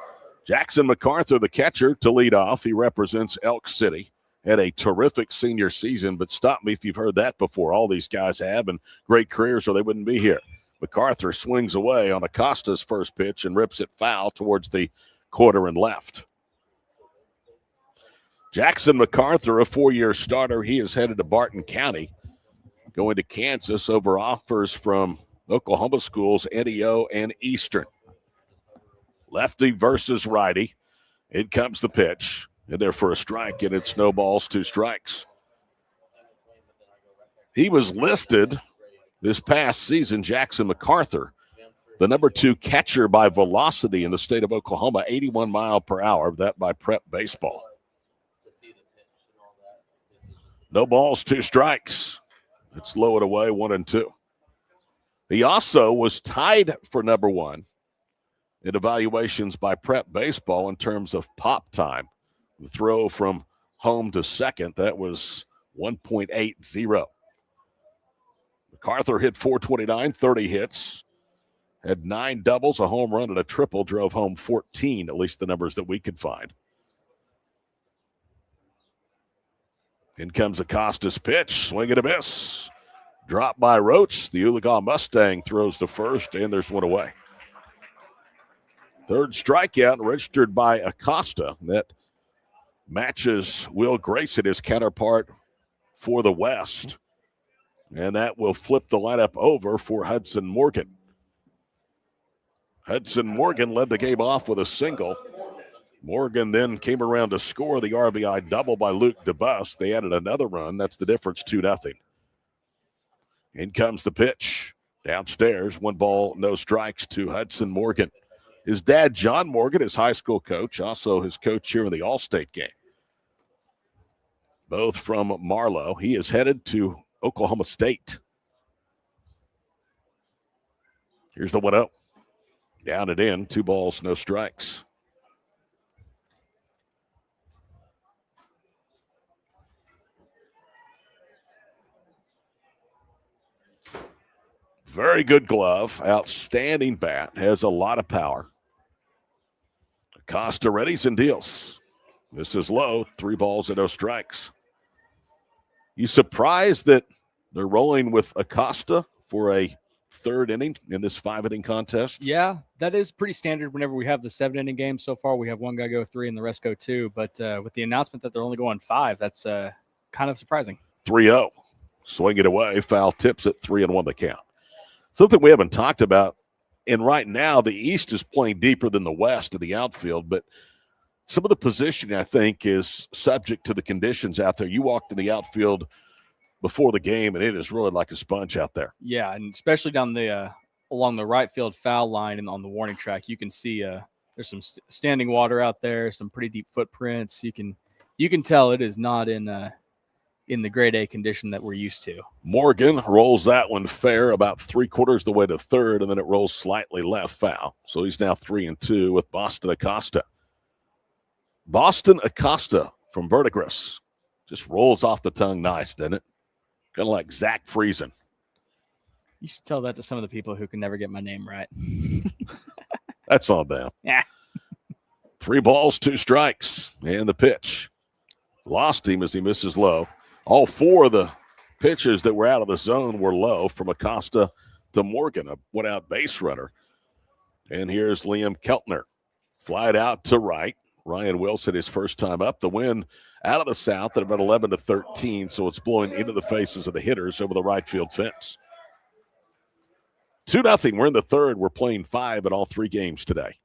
Jackson MacArthur, the catcher, to lead off. He represents Elk City. Had a terrific senior season, but stop me if you've heard that before. All these guys have, and great careers or they wouldn't be here. MacArthur swings away on Acosta's first pitch and rips it foul towards the quarter and left. Jackson MacArthur, a 4-year starter. He is headed to Barton County, going to Kansas over offers from Oklahoma schools, Eddie O and Eastern. Lefty versus righty. In comes the pitch. And there for a strike, and it's no balls, 2 strikes. He was listed this past season, Jackson MacArthur, the number 2 catcher by velocity in the state of Oklahoma, 81 mile per hour, that by Prep Baseball. No balls, 2 strikes. It's low and away, 1-2. He also was tied for number 1 in evaluations by Prep Baseball in terms of pop time. The throw from home to second, that was 1.80. MacArthur hit .429, 30 hits, had 9 doubles, a home run, and a triple, drove home 14, at least the numbers that we could find. In comes Acosta's pitch, swing and a miss. Dropped by Roach. The Oologah Mustang throws to first, and there's 1 away. 3rd strikeout registered by Acosta. That matches Will Grayson, his counterpart for the West. And that will flip the lineup over for Hudson Morgan. Hudson Morgan led the game off with a single. Morgan then came around to score the RBI double by Luke DeBus. They added another run. That's the difference, 2-0. In comes the pitch. Downstairs, 1 ball, no strikes to Hudson Morgan. His dad, John Morgan, his high school coach, also his coach here in the All-State game. Both from Marlow. He is headed to Oklahoma State. Here's the 1-0. Down and in, 2 balls, no strikes. Very good glove, outstanding bat, has a lot of power. Acosta readies and deals. This is low, 3 balls and no strikes. You surprised that they're rolling with Acosta for a 3rd inning in this 5-inning contest? Yeah, that is pretty standard whenever we have the 7-inning game. So far, we have one guy go 3 and the rest go 2. But with the announcement that they're only going 5, that's kind of surprising. 3-0. Swing it away. Foul tips at 3-1 the count. Something we haven't talked about, and right now the East is playing deeper than the West in the outfield, but some of the positioning, I think, is subject to the conditions out there. You walked in the outfield before the game, and it is really like a sponge out there. Yeah, and especially down the along the right field foul line and on the warning track, you can see there's some standing water out there, some pretty deep footprints. You can tell it is not in the grade A condition that we're used to. Morgan rolls that one fair about 3/4 the way to 3rd, and then it rolls slightly left foul. So he's now 3-2 with Boston Acosta. Boston Acosta from Verdigris. Just rolls off the tongue nice, doesn't it? Kind of like Zach Friesen. You should tell that to some of the people who can never get my name right. That's all down. Yeah. 3 balls, 2 strikes, and the pitch. Lost him as he misses low. All 4 of the pitches that were out of the zone were low from Acosta to Morgan, a one-out base runner. And here's Liam Keltner. Flied out to right. Ryan Wilson, his first time up. The wind out of the south at about 11-13, so it's blowing into the faces of the hitters over the right field fence. 2-0. We're in the 3rd. We're playing 5 in all 3 games today.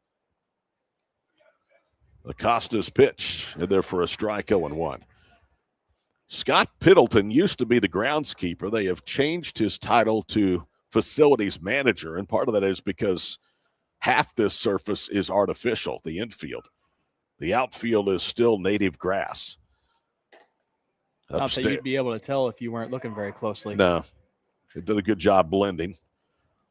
Acosta's pitch, and there for a strike, 0-1. Scott Piddleton used to be the groundskeeper. They have changed his title to facilities manager, and part of that is because half this surface is artificial, the infield. The outfield is still native grass. Not that you'd be able to tell if you weren't looking very closely. No, they did a good job blending.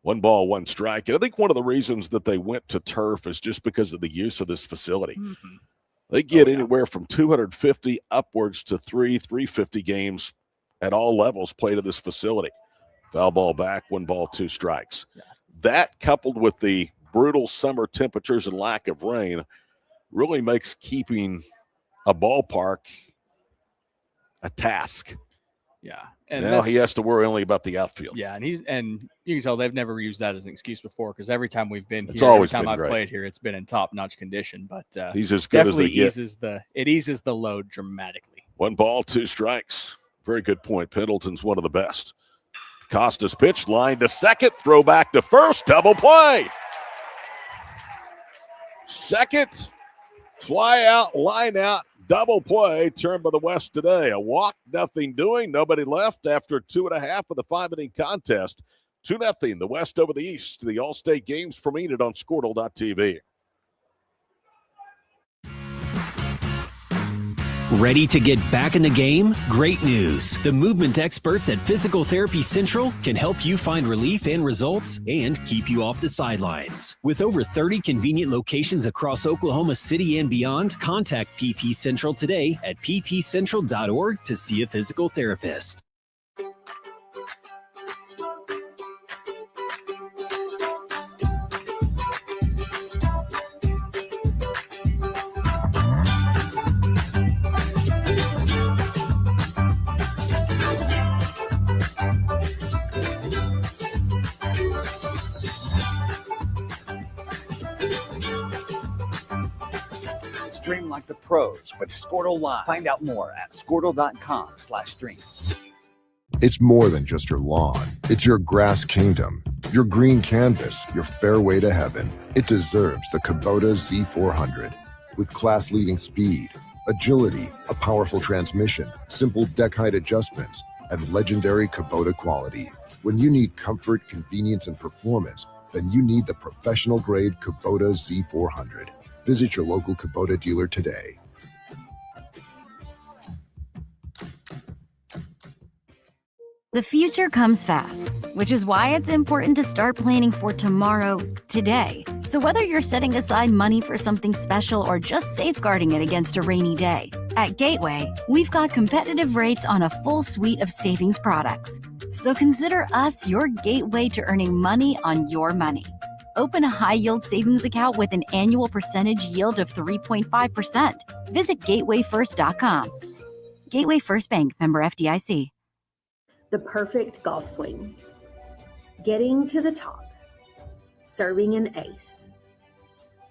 1 ball, 1 strike. And I think one of the reasons that they went to turf is just because of the use of this facility. Mm-hmm. They get anywhere from 250 upwards to 350 games at all levels played at this facility. Foul ball back, 1 ball, 2 strikes. Yeah. That coupled with the brutal summer temperatures and lack of rain really makes keeping a ballpark a task. Yeah. And now he has to worry only about the outfield. Yeah, and you can tell they've never used that as an excuse before, because every time we've been It's here, always every time been I've great. played here, it's been in top-notch condition. But he's as good as they definitely get. it eases the load dramatically. 1 ball, 2 strikes. Very good point. Pendleton's one of the best. Costa's pitch, line to second, throw back to first, double play. Second, fly out, line out, double play, turned by the West today. A walk, nothing doing, nobody left after 2.5 of the 5-inning contest. 2-0, the West over the East. The All-State games from Enid on Squirtle.tv. Ready to get back in the game? Great news. The movement experts at Physical Therapy Central can help you find relief and results and keep you off the sidelines. With over 30 convenient locations across Oklahoma City and beyond, contact PT Central today at ptcentral.org to see a physical therapist. Stream like the pros with Squirtle Live. Find out more at squirtle.com/stream. It's more than just your lawn. It's your grass kingdom, your green canvas, your fairway to heaven. It deserves the Kubota Z400. With class-leading speed, agility, a powerful transmission, simple deck height adjustments, and legendary Kubota quality. When you need comfort, convenience, and performance, then you need the professional-grade Kubota Z400. Visit your local Kubota dealer today. The future comes fast, which is why it's important to start planning for tomorrow, today. So whether you're setting aside money for something special or just safeguarding it against a rainy day, at Gateway, we've got competitive rates on a full suite of savings products. So consider us your gateway to earning money on your money. Open a high-yield savings account with an annual percentage yield of 3.5%. Visit gatewayfirst.com. Gateway First Bank, member FDIC. The perfect golf swing, getting to the top, serving an ace.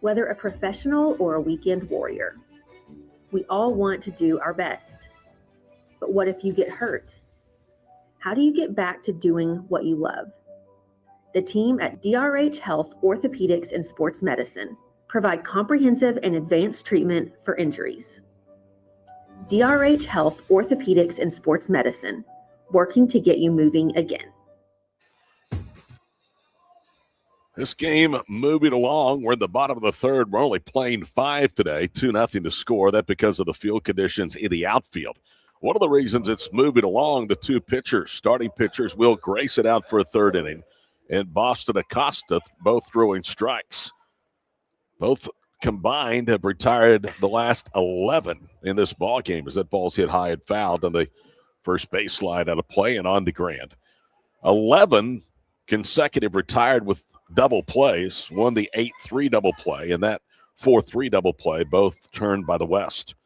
Whether a professional or a weekend warrior, we all want to do our best. But what if you get hurt? How do you get back to doing what you love? The team at DRH Health Orthopedics and Sports Medicine provide comprehensive and advanced treatment for injuries. DRH Health Orthopedics and Sports Medicine, working to get you moving again. This game moving along. We're in the bottom of the third. We're only playing 5 today, 2-0 to score. That because of the field conditions in the outfield. One of the reasons it's moving along, the two pitchers, starting pitchers, Will Grayson out for a third inning, and Boston Acosta both throwing strikes. Both combined have retired the last 11 in this ball game as that ball's hit high and fouled on the first base slide out of play and on the ground. 11 consecutive retired with double plays, won the 8-3 double play, and that 4-3 double play, both turned by the West.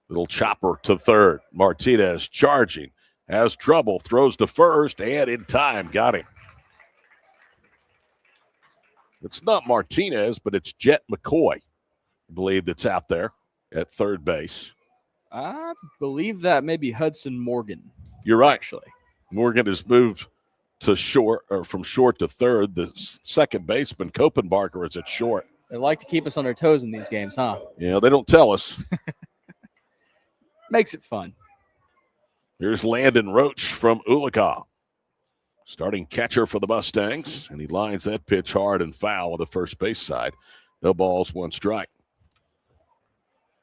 Little chopper to third. Martinez charging, has trouble, throws to first, and in time, got him. It's not Martinez, but it's Jet McCoy, I believe, that's out there at third base. I believe that may be Hudson Morgan. You're right. Actually, Morgan has moved to short, or from short to third. The second baseman, Kopenbarger, is at short. They like to keep us on our toes in these games, huh? Yeah, they don't tell us. Makes it fun. Here's Landon Roach from Oolacah, starting catcher for the Mustangs, and he lines that pitch hard and foul on the first base side. No balls, one strike.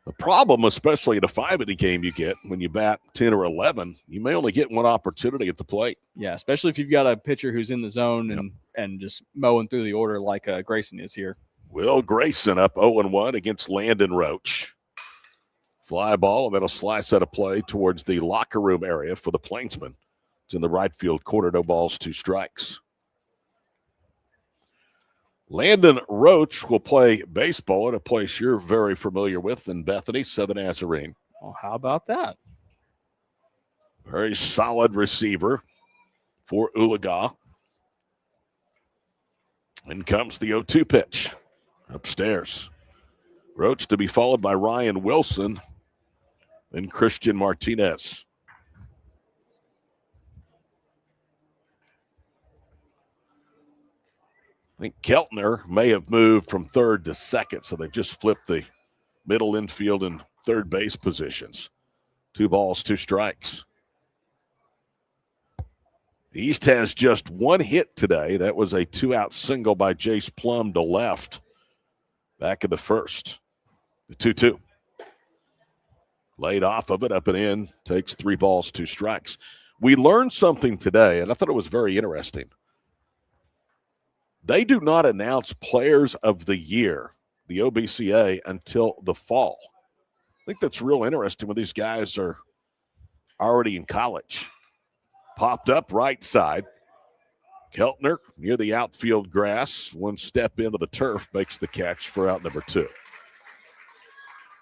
The problem, especially in a 5-inning game you get when you bat 10 or 11, you may only get one opportunity at the plate. Yeah, especially if you've got a pitcher who's in the zone and just mowing through the order like Grayson is here. Will Grayson up 0-1 against Landon Roach. Fly ball, and that'll slice out of play towards the locker room area for the Plainsmen. It's in the right field corner, no balls, 2 strikes. Landon Roach will play baseball at a place you're very familiar with in Bethany, Southern Nazarene. Well, how about that? Very solid receiver for Oolacah. In comes the 0-2 pitch. Upstairs. Roach to be followed by Ryan Wilson and Christian Martinez. I think Keltner may have moved from third to second, so they've just flipped the middle infield and third base positions. 2 balls, 2 strikes. The East has just 1 hit today. That was a 2-out single by Jace Plum to left back in the first. The 2-2. Laid off of it, up and in, takes 3 balls, 2 strikes. We learned something today, and I thought it was very interesting. They do not announce players of the year, the OBCA, until the fall. I think that's real interesting when these guys are already in college. Popped up right side. Keltner near the outfield grass. 1 step into the turf makes the catch for out number 2.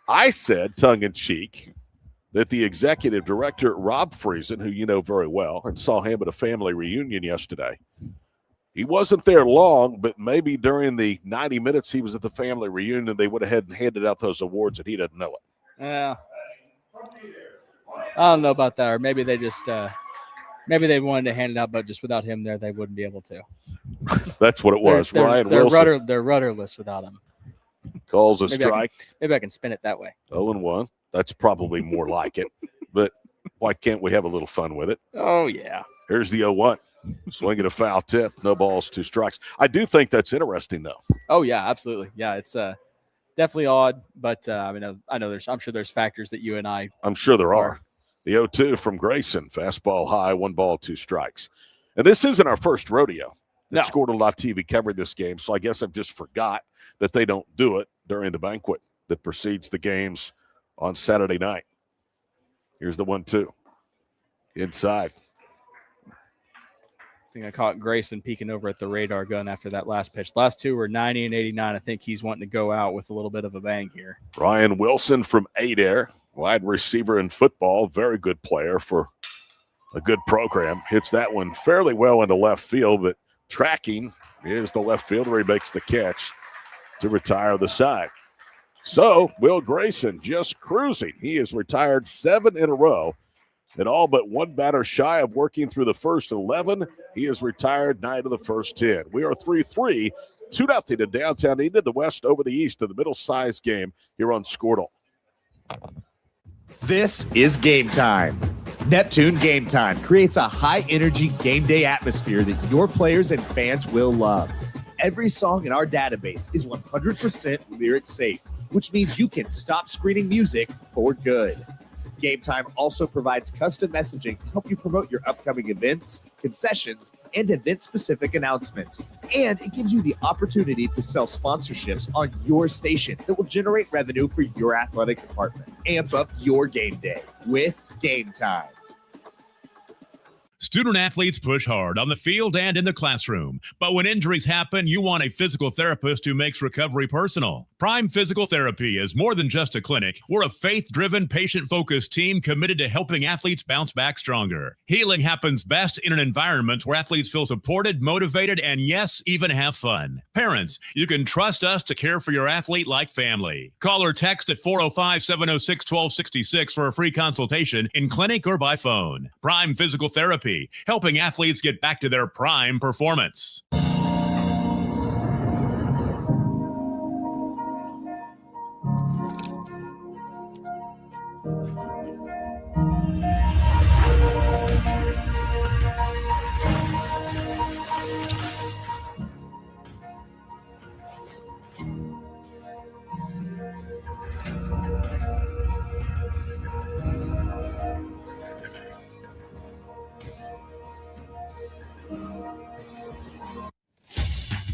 I said, tongue-in-cheek, that the executive director, Rob Friesen, who you know very well, and saw him at a family reunion yesterday, he wasn't there long, but maybe during the 90 minutes he was at the family reunion, they would have handed out those awards and he doesn't know it. Yeah. I don't know about that. Or maybe they just maybe they wanted to hand it out, but just without him there, they wouldn't be able to. That's what it was. Ryan Wilson. They're rudderless without him. Calls a strike. Maybe I can spin it that way. 0-1. That's probably more like it. But why can't we have a little fun with it? Oh, yeah. Here's the 0-1. Swinging a foul tip. No balls, 2 strikes. I do think that's interesting, though. Oh, yeah, absolutely. Yeah, it's definitely odd. But, I know I'm sure there's factors that you and I. I'm sure there are. The 0-2 from Grayson. Fastball high, 1 ball, 2 strikes. And this isn't our first rodeo. No. Squirtle.tv covered this game, so I guess I've just forgot that they don't do it during the banquet that precedes the games on Saturday night. Here's the 1-2. Inside. I think I caught Grayson peeking over at the radar gun after that last pitch. Last two were 90 and 89. I think he's wanting to go out with a little bit of a bang here. Ryan Wilson from Adair, wide receiver in football, very good player for a good program. Hits that one fairly well into left field, but tracking is the left fielder. He makes the catch to retire the side. So Will Grayson just cruising. He has retired 7 in a row. And all but one batter shy of working through the first 11. He has retired 9 of the first 10. We are 3-3, 2-0 to downtown Enid, the West over the East of the middle-sized game here on Squirtle. This is Game Time. Neptune Game Time creates a high-energy game day atmosphere that your players and fans will love. Every song in our database is 100% lyric safe, which means you can stop screening music for good. Game Time also provides custom messaging to help you promote your upcoming events, concessions, and event-specific announcements. And it gives you the opportunity to sell sponsorships on your station that will generate revenue for your athletic department. Amp up your game day with Game Time. Student athletes push hard on the field and in the classroom. But when injuries happen, you want a physical therapist who makes recovery personal. Prime Physical Therapy is more than just a clinic. We're a faith-driven, patient-focused team committed to helping athletes bounce back stronger. Healing happens best in an environment where athletes feel supported, motivated, and yes, even have fun. Parents, you can trust us to care for your athlete like family. Call or text at 405-706-1266 for a free consultation in clinic or by phone. Prime Physical Therapy, helping athletes get back to their prime performance.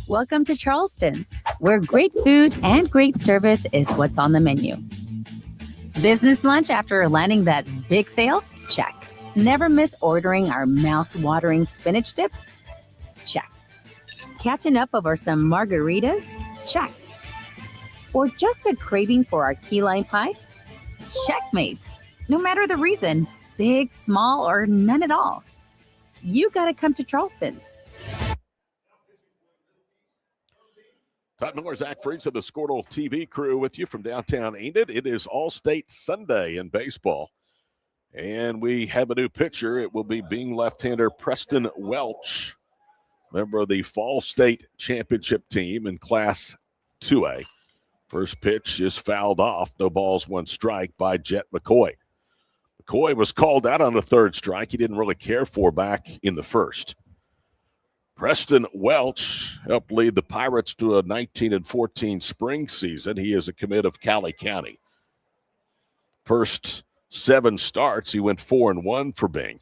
Welcome to Charleston's, where great food and great service is what's on the menu. Business lunch after landing that big sale? Check. Never miss ordering our mouth-watering spinach dip? Check. Catching up over some margaritas? Check. Or just a craving for our key lime pie? Checkmate. No matter the reason, big, small, or none at all, you gotta come to Charleston's. Todd Miller, Zach Freaks of the Squirtle TV crew with you from downtown Enid. It is All-State Sunday in baseball. And we have a new pitcher. It will be being left-hander Preston Welch, member of the Fall State Championship team in Class 2A. First pitch is fouled off. No balls, 1 strike by Jet McCoy. McCoy was called out on the 3rd strike. He didn't really care for back in the first. Preston Welch helped lead the Pirates to a 19-14 spring season. He is a commit of Cali County. First 7 starts, he went 4-1 for Bing.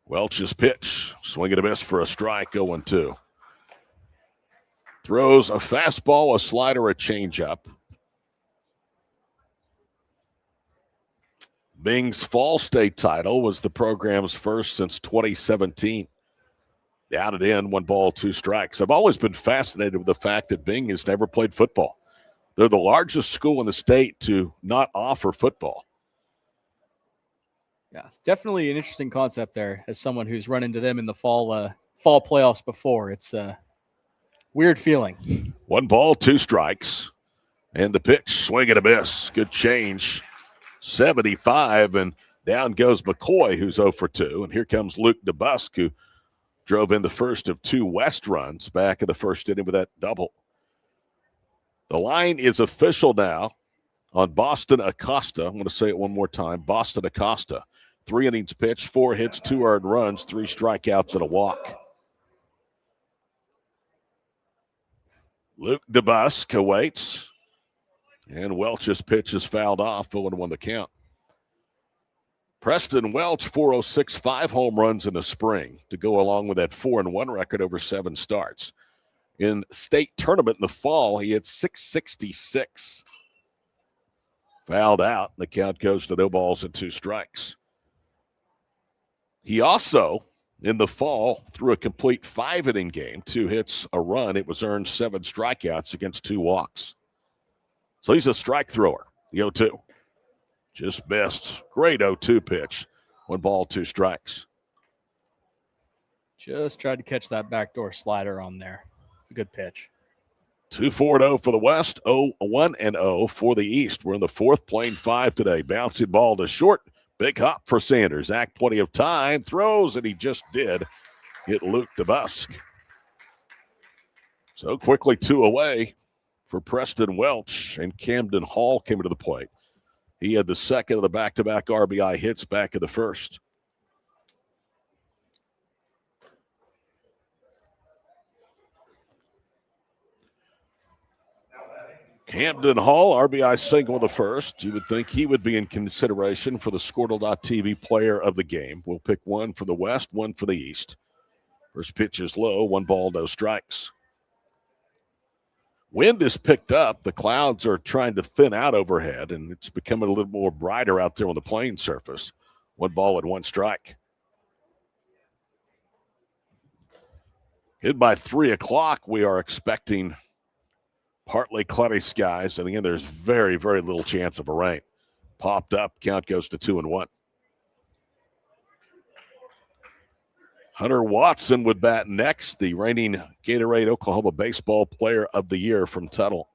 Welch's pitch, swing and a miss for a strike, 0-2. Throws a fastball, a slider, a changeup. Bing's Fall State title was the program's first since 2017. Out and in, 1 ball, 2 strikes. I've always been fascinated with the fact that Bing has never played football. They're the largest school in the state to not offer football. Yeah, it's definitely an interesting concept there as someone who's run into them in the fall playoffs before. It's a weird feeling. 1 ball, 2 strikes. And the pitch, swing and a miss. Good change. 75, and down goes McCoy, who's 0 for 2. And here comes Luke DeBusk, who drove in the first of 2 West runs back in the first inning with that double. The line is official now on Boston Acosta. I'm going to say it one more time. Boston Acosta. 3 innings pitched, 4 hits, 2 earned runs, 3 strikeouts, and a walk. Luke DeBusk awaits. And Welch's pitch is fouled off, 0-1 the count. Preston Welch, 406, 5 home runs in the spring to go along with that 4-1 record over 7 starts. In state tournament in the fall, he hit 666. Fouled out. The count goes to no balls and 2 strikes. He also, in the fall, threw a complete 5-inning game, 2 hits, a run. It was earned 7 strikeouts against 2 walks. So he's a strike thrower, the 0-2. Just missed. Great 0-2 pitch. 1 ball, 2 strikes. Just tried to catch that backdoor slider on there. It's a good pitch. 2-4-0 for the West, 0-1-0 for the East. We're in the 4th, playing 5 today. Bouncing ball to short. Big hop for Sanders. Zach, plenty of time. Throws, and he just did hit Luke DeBusk. So quickly 2 away for Preston Welch, and Camden Hall came to the plate. He had the second of the back-to-back RBI hits back in the first. Camden Hall, RBI single in the first. You would think he would be in consideration for the Squirtle.tv player of the game. We'll pick one for the West, one for the East. First pitch is low, 1 ball, no strikes. Wind is picked up. The clouds are trying to thin out overhead, and it's becoming a little more brighter out there on the playing surface. 1 ball and 1 strike. Hit by 3 o'clock, we are expecting partly cloudy skies, and again, there's very, very little chance of a rain. Popped up, count goes to 2-1. Hunter Watson would bat next, the reigning Gatorade Oklahoma Baseball Player of the Year from Tuttle.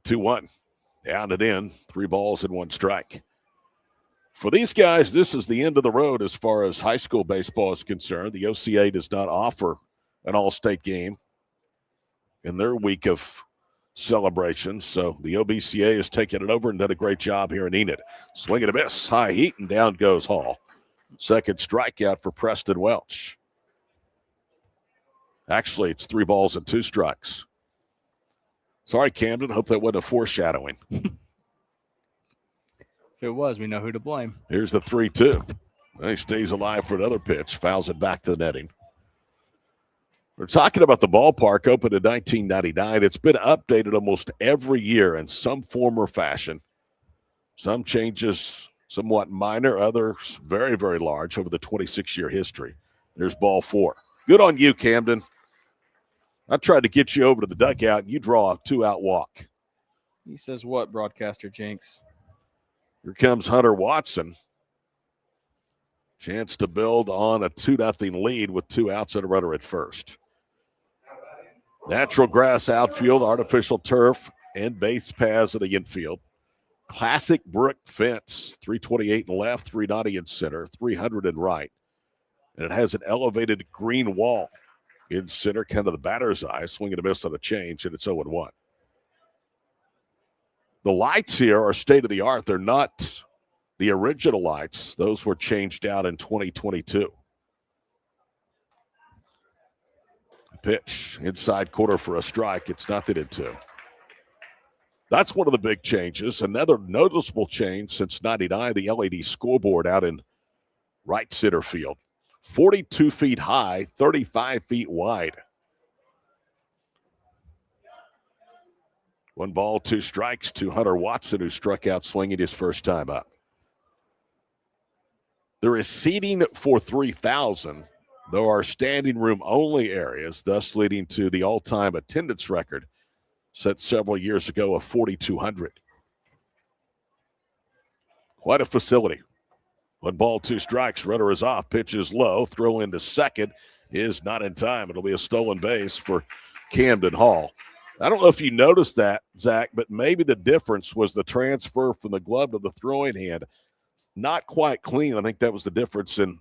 Two-1, down and in, 3 balls and 1 strike. For these guys, this is the end of the road as far as high school baseball is concerned. The OCA does not offer an all-state game in their week of celebrations, so the OBCA has taken it over and done a great job here in Enid. Swing and a miss, high heat, and down goes Hall. Second strikeout for Preston Welch. Actually, it's 3 balls and 2 strikes. Sorry, Camden, hope that wasn't a foreshadowing. If it was, we know who to blame. Here's the 3-2. He stays alive for another pitch, fouls it back to the netting. We're talking about the ballpark, opened in 1999. It's been updated almost every year in some form or fashion. Some changes somewhat minor, others very, very large over the 26-year history. There's ball 4. Good on you, Camden. I tried to get you over to the dugout, and you draw a 2-out walk. He says what, broadcaster Jinx? Here comes Hunter Watson. Chance to build on a 2-0 lead with 2 outs and a runner at first. Natural grass outfield, artificial turf, and base paths in the infield. Classic brick fence, 328 in left, 390 in center, 300 in right. And it has an elevated green wall in center, kind of the batter's eye. Swing and a miss on the change, and it's 0-1. The lights here are state-of-the-art. They're not the original lights. Those were changed out in 2022. Pitch, inside quarter for a strike. It's 0-2. That's one of the big changes. Another noticeable change since 99, the LED scoreboard out in right center field. 42 feet high, 35 feet wide. 1 ball, 2 strikes to Hunter Watson, who struck out swinging his first time up. There is seating for 3,000. There are standing room only areas, thus leading to the all-time attendance record set several years ago of 4,200. Quite a facility. 1 ball, 2 strikes. Runner is off. Pitch is low. Throw into second is not in time. It'll be a stolen base for Camden Hall. I don't know if you noticed that, Zach, but maybe the difference was the transfer from the glove to the throwing hand. Not quite clean. I think that was the difference in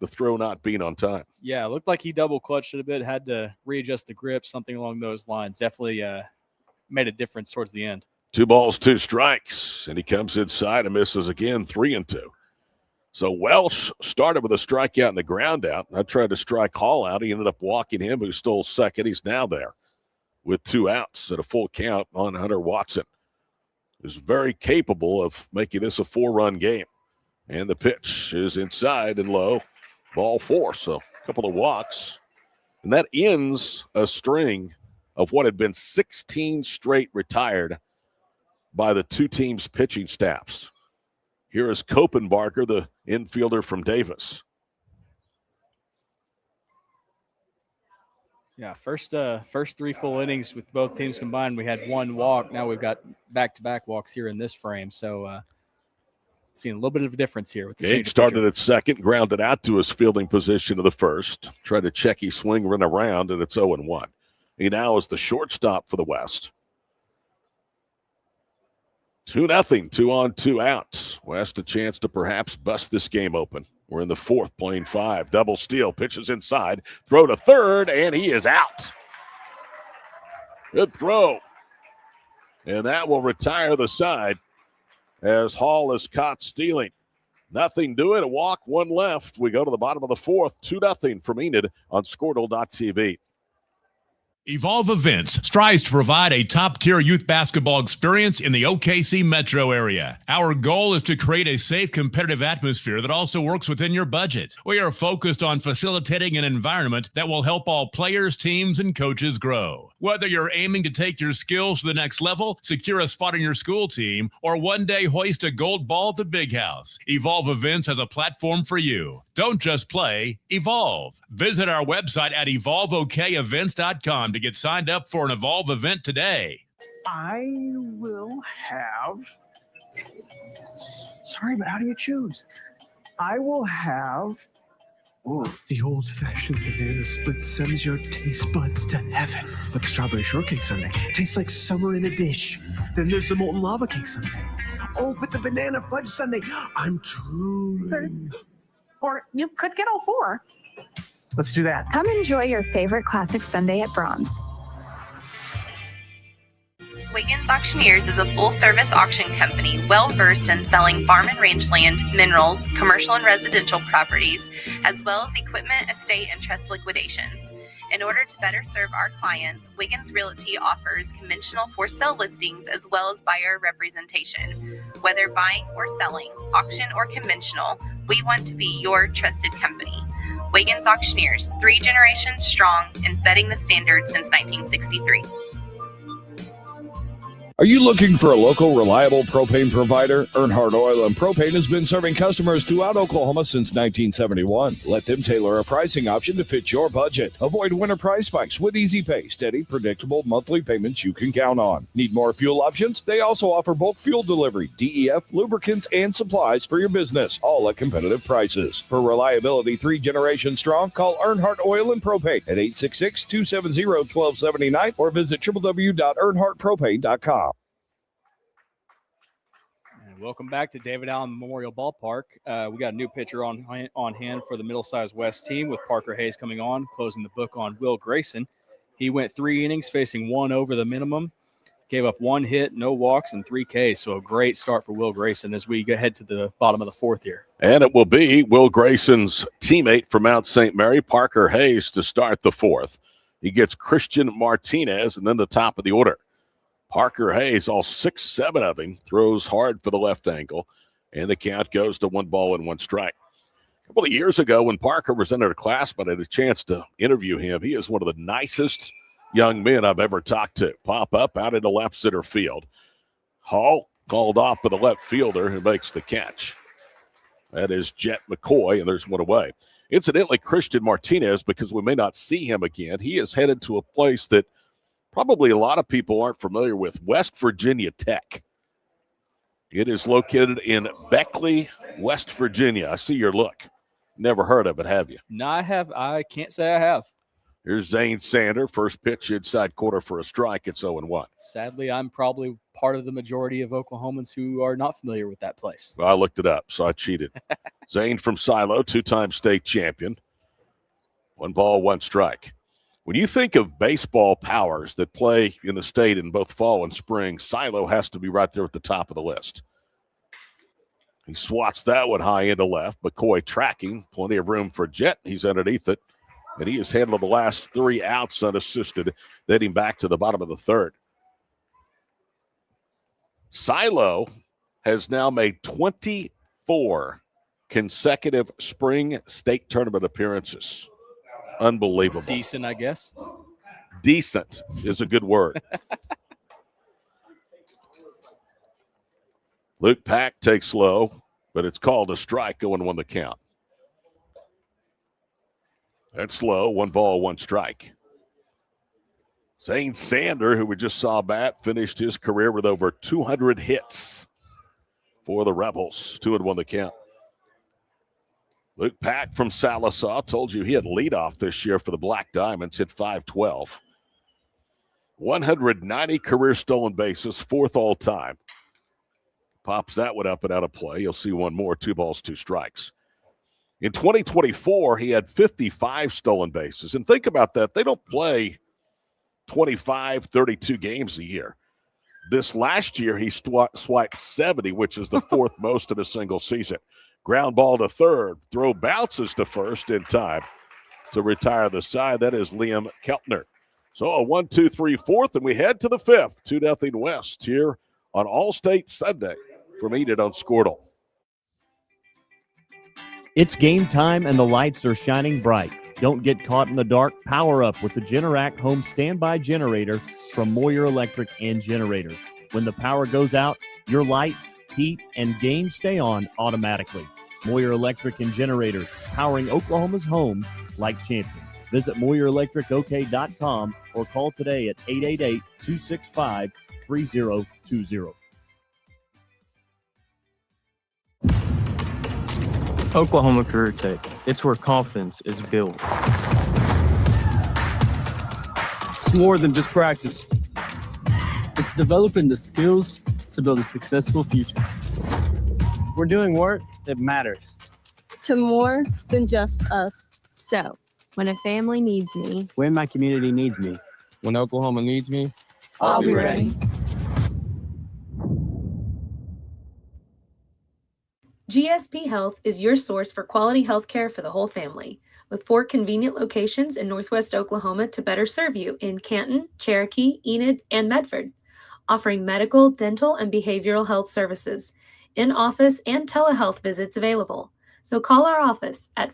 the throw not being on time. Yeah, it looked like he double clutched it a bit, had to readjust the grip, something along those lines. Definitely made a difference towards the end. 2 balls, 2 strikes, and he comes inside and misses again, 3-2. So Welsh started with a strikeout and a ground out. I tried to strike Hall out. He ended up walking him, who stole second. He's now there with 2 outs at a full count on Hunter Watson. is very capable of making this a 4-run game. And the pitch is inside and low. Ball 4, so a couple of walks. And that ends a string of what had been 16 straight retired by the two teams' pitching staffs. Here is Kopenbarger, the infielder from Davis. Yeah, first 3 full innings with both teams combined, we had 1 walk. Now we've got back-to-back walks here in this frame. So seeing a little bit of a difference here. With the Gage started at second, grounded out to his fielding position of the first. Tried to check his swing, run around, and it's 0-1. He now is the shortstop for the West. 2-0, 2 on, 2 outs. West a chance to perhaps bust this game open. We're in the 4th, playing 5. Double steal, pitches inside, throw to third, and he is out. Good throw. And that will retire the side as Hall is caught stealing. Nothing doing, a walk, 1 left. We go to the bottom of the 4th, 2-0 from Enid on Squirtle.tv. Evolve Events strives to provide a top-tier youth basketball experience in the OKC metro area. Our goal is to create a safe, competitive atmosphere that also works within your budget. We are focused on facilitating an environment that will help all players, teams, and coaches grow. Whether you're aiming to take your skills to the next level, secure a spot on your school team, or one day hoist a gold ball at the Big House, Evolve Events has a platform for you. Don't just play, evolve. Visit our website at evolveokevents.com to get signed up for an Evolve event today. I will have... Sorry, but how do you choose? I will have... Ooh, the old-fashioned banana split sends your taste buds to heaven. But the strawberry shortcake sundae tastes like summer in a dish. Then there's the molten lava cake sundae. Oh, but the banana fudge sundae, I'm drooling. Or you could get all 4. Let's do that. Come enjoy your favorite classic sundae at Brahms. Wiggins Auctioneers is a full-service auction company well-versed in selling farm and range land, minerals, commercial and residential properties, as well as equipment, estate, and trust liquidations. In order to better serve our clients, Wiggins Realty offers conventional for-sale listings as well as buyer representation. Whether buying or selling, auction or conventional, we want to be your trusted company. Wiggins Auctioneers, 3 generations strong and setting the standard since 1963. Are you looking for a local, reliable propane provider? Earnhardt Oil and Propane has been serving customers throughout Oklahoma since 1971. Let them tailor a pricing option to fit your budget. Avoid winter price spikes with easy pay, steady, predictable monthly payments you can count on. Need more fuel options? They also offer bulk fuel delivery, DEF, lubricants, and supplies for your business, all at competitive prices. For reliability 3 generations strong, call Earnhardt Oil and Propane at 866-270-1279 or visit www.earnhardtpropane.com. Welcome back to David Allen Memorial Ballpark. We got a new pitcher on hand for the middle-sized West team with Parker Hayes coming on, closing the book on Will Grayson. He went 3 innings, facing 1 over the minimum, gave up 1 hit, no walks, and 3 Ks. So a great start for Will Grayson as we head to the bottom of the 4th here. And it will be Will Grayson's teammate from Mount St. Mary, Parker Hayes, to start the 4th. He gets Christian Martinez and then the top of the order. Parker Hayes, all 6-7 of him, throws hard for the left ankle, and the count goes to 1 ball and 1 strike. A couple of years ago when Parker was under a class, but I had a chance to interview him, he is one of the nicest young men I've ever talked to. Pop up out into left center field. Hall called off by the left fielder who makes the catch. That is Jet McCoy, and there's 1 away. Incidentally, Christian Martinez, because we may not see him again, he is headed to a place that probably a lot of people aren't familiar with, West Virginia Tech. It is located in Beckley, West Virginia. I see your look. Never heard of it, have you? No, I have. I can't say I have. Here's Zane Sander. First pitch inside quarter for a strike. It's 0-1. Sadly, I'm probably part of the majority of Oklahomans who are not familiar with that place. Well, I looked it up, so I cheated. Zane from Silo, 2-time state champion. 1 ball, 1 strike. When you think of baseball powers that play in the state in both fall and spring, Silo has to be right there at the top of the list. He swats that one high into left. McCoy tracking, plenty of room for Jet. He's underneath it, and he has handled the last 3 outs unassisted, dating back to the bottom of the 3rd. Silo has now made 24 consecutive spring state tournament appearances. Unbelievable. Decent, I guess. Decent is a good word. Luke Pack takes low, but it's called a strike, 0-1 the count. That's low, 1 ball, 1 strike. Zane Sander, who we just saw bat, finished his career with over 200 hits for the Rebels. 2-1 the count. Luke Pack from Salisaw, told you he had leadoff this year for the Black Diamonds, hit .512. 190 career stolen bases, 4th all time. Pops that one up and out of play. You'll see one more, 2 balls, 2 strikes. In 2024, he had 55 stolen bases. And think about that. They don't play 25, 32 games a year. This last year, he swiped 70, which is the 4th most in a single season. Ground ball to third. Throw bounces to first in time to retire the side. That is Liam Keltner. So a 1-2-3 fourth, and we head to the 5th. 2-0 West here on All-State Sunday from Enid on Squirtle. It's game time and the lights are shining bright. Don't get caught in the dark. Power up with the Generac home standby generator from Moyer Electric and Generators. When the power goes out, your lights, heat, and game stay on automatically. Moyer Electric and Generators, powering Oklahoma's homes like champions. Visit MoyerElectricOK.com or call today at 888-265-3020. Oklahoma Career Tech. It's where confidence is built. It's more than just practice. It's developing the skills to build a successful future. We're doing work that matters. To more than just us. So, when a family needs me, When my community needs me. When Oklahoma needs me, I'll be ready. GSP Health is your source for quality health care for the whole family, with 4 convenient locations in Northwest Oklahoma to better serve you in Canton, Cherokee, Enid, and Medford, offering medical, dental, and behavioral health services, in-office and telehealth visits available. So call our office at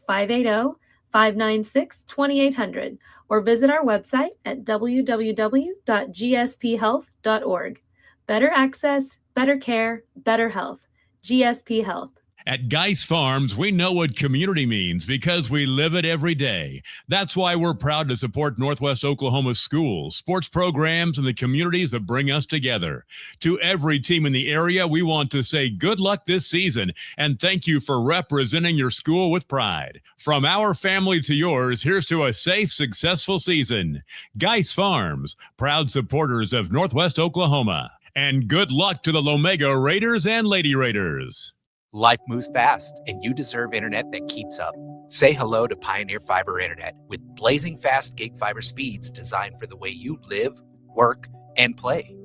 580-596-2800 or visit our website at www.gsphealth.org. Better access, better care, better health. GSP Health. At Geis Farms, we know what community means because we live it every day. That's why we're proud to support Northwest Oklahoma schools, sports programs, and the communities that bring us together. To every team in the area, we want to say good luck this season and thank you for representing your school with pride. From our family to yours, here's to a safe, successful season. Geis Farms, proud supporters of Northwest Oklahoma. And good luck to the Lomega Raiders and Lady Raiders. Life moves fast, and you deserve internet that keeps up. Say hello to Pioneer Fiber Internet with blazing fast gig fiber speeds designed for the way you live, work, and play.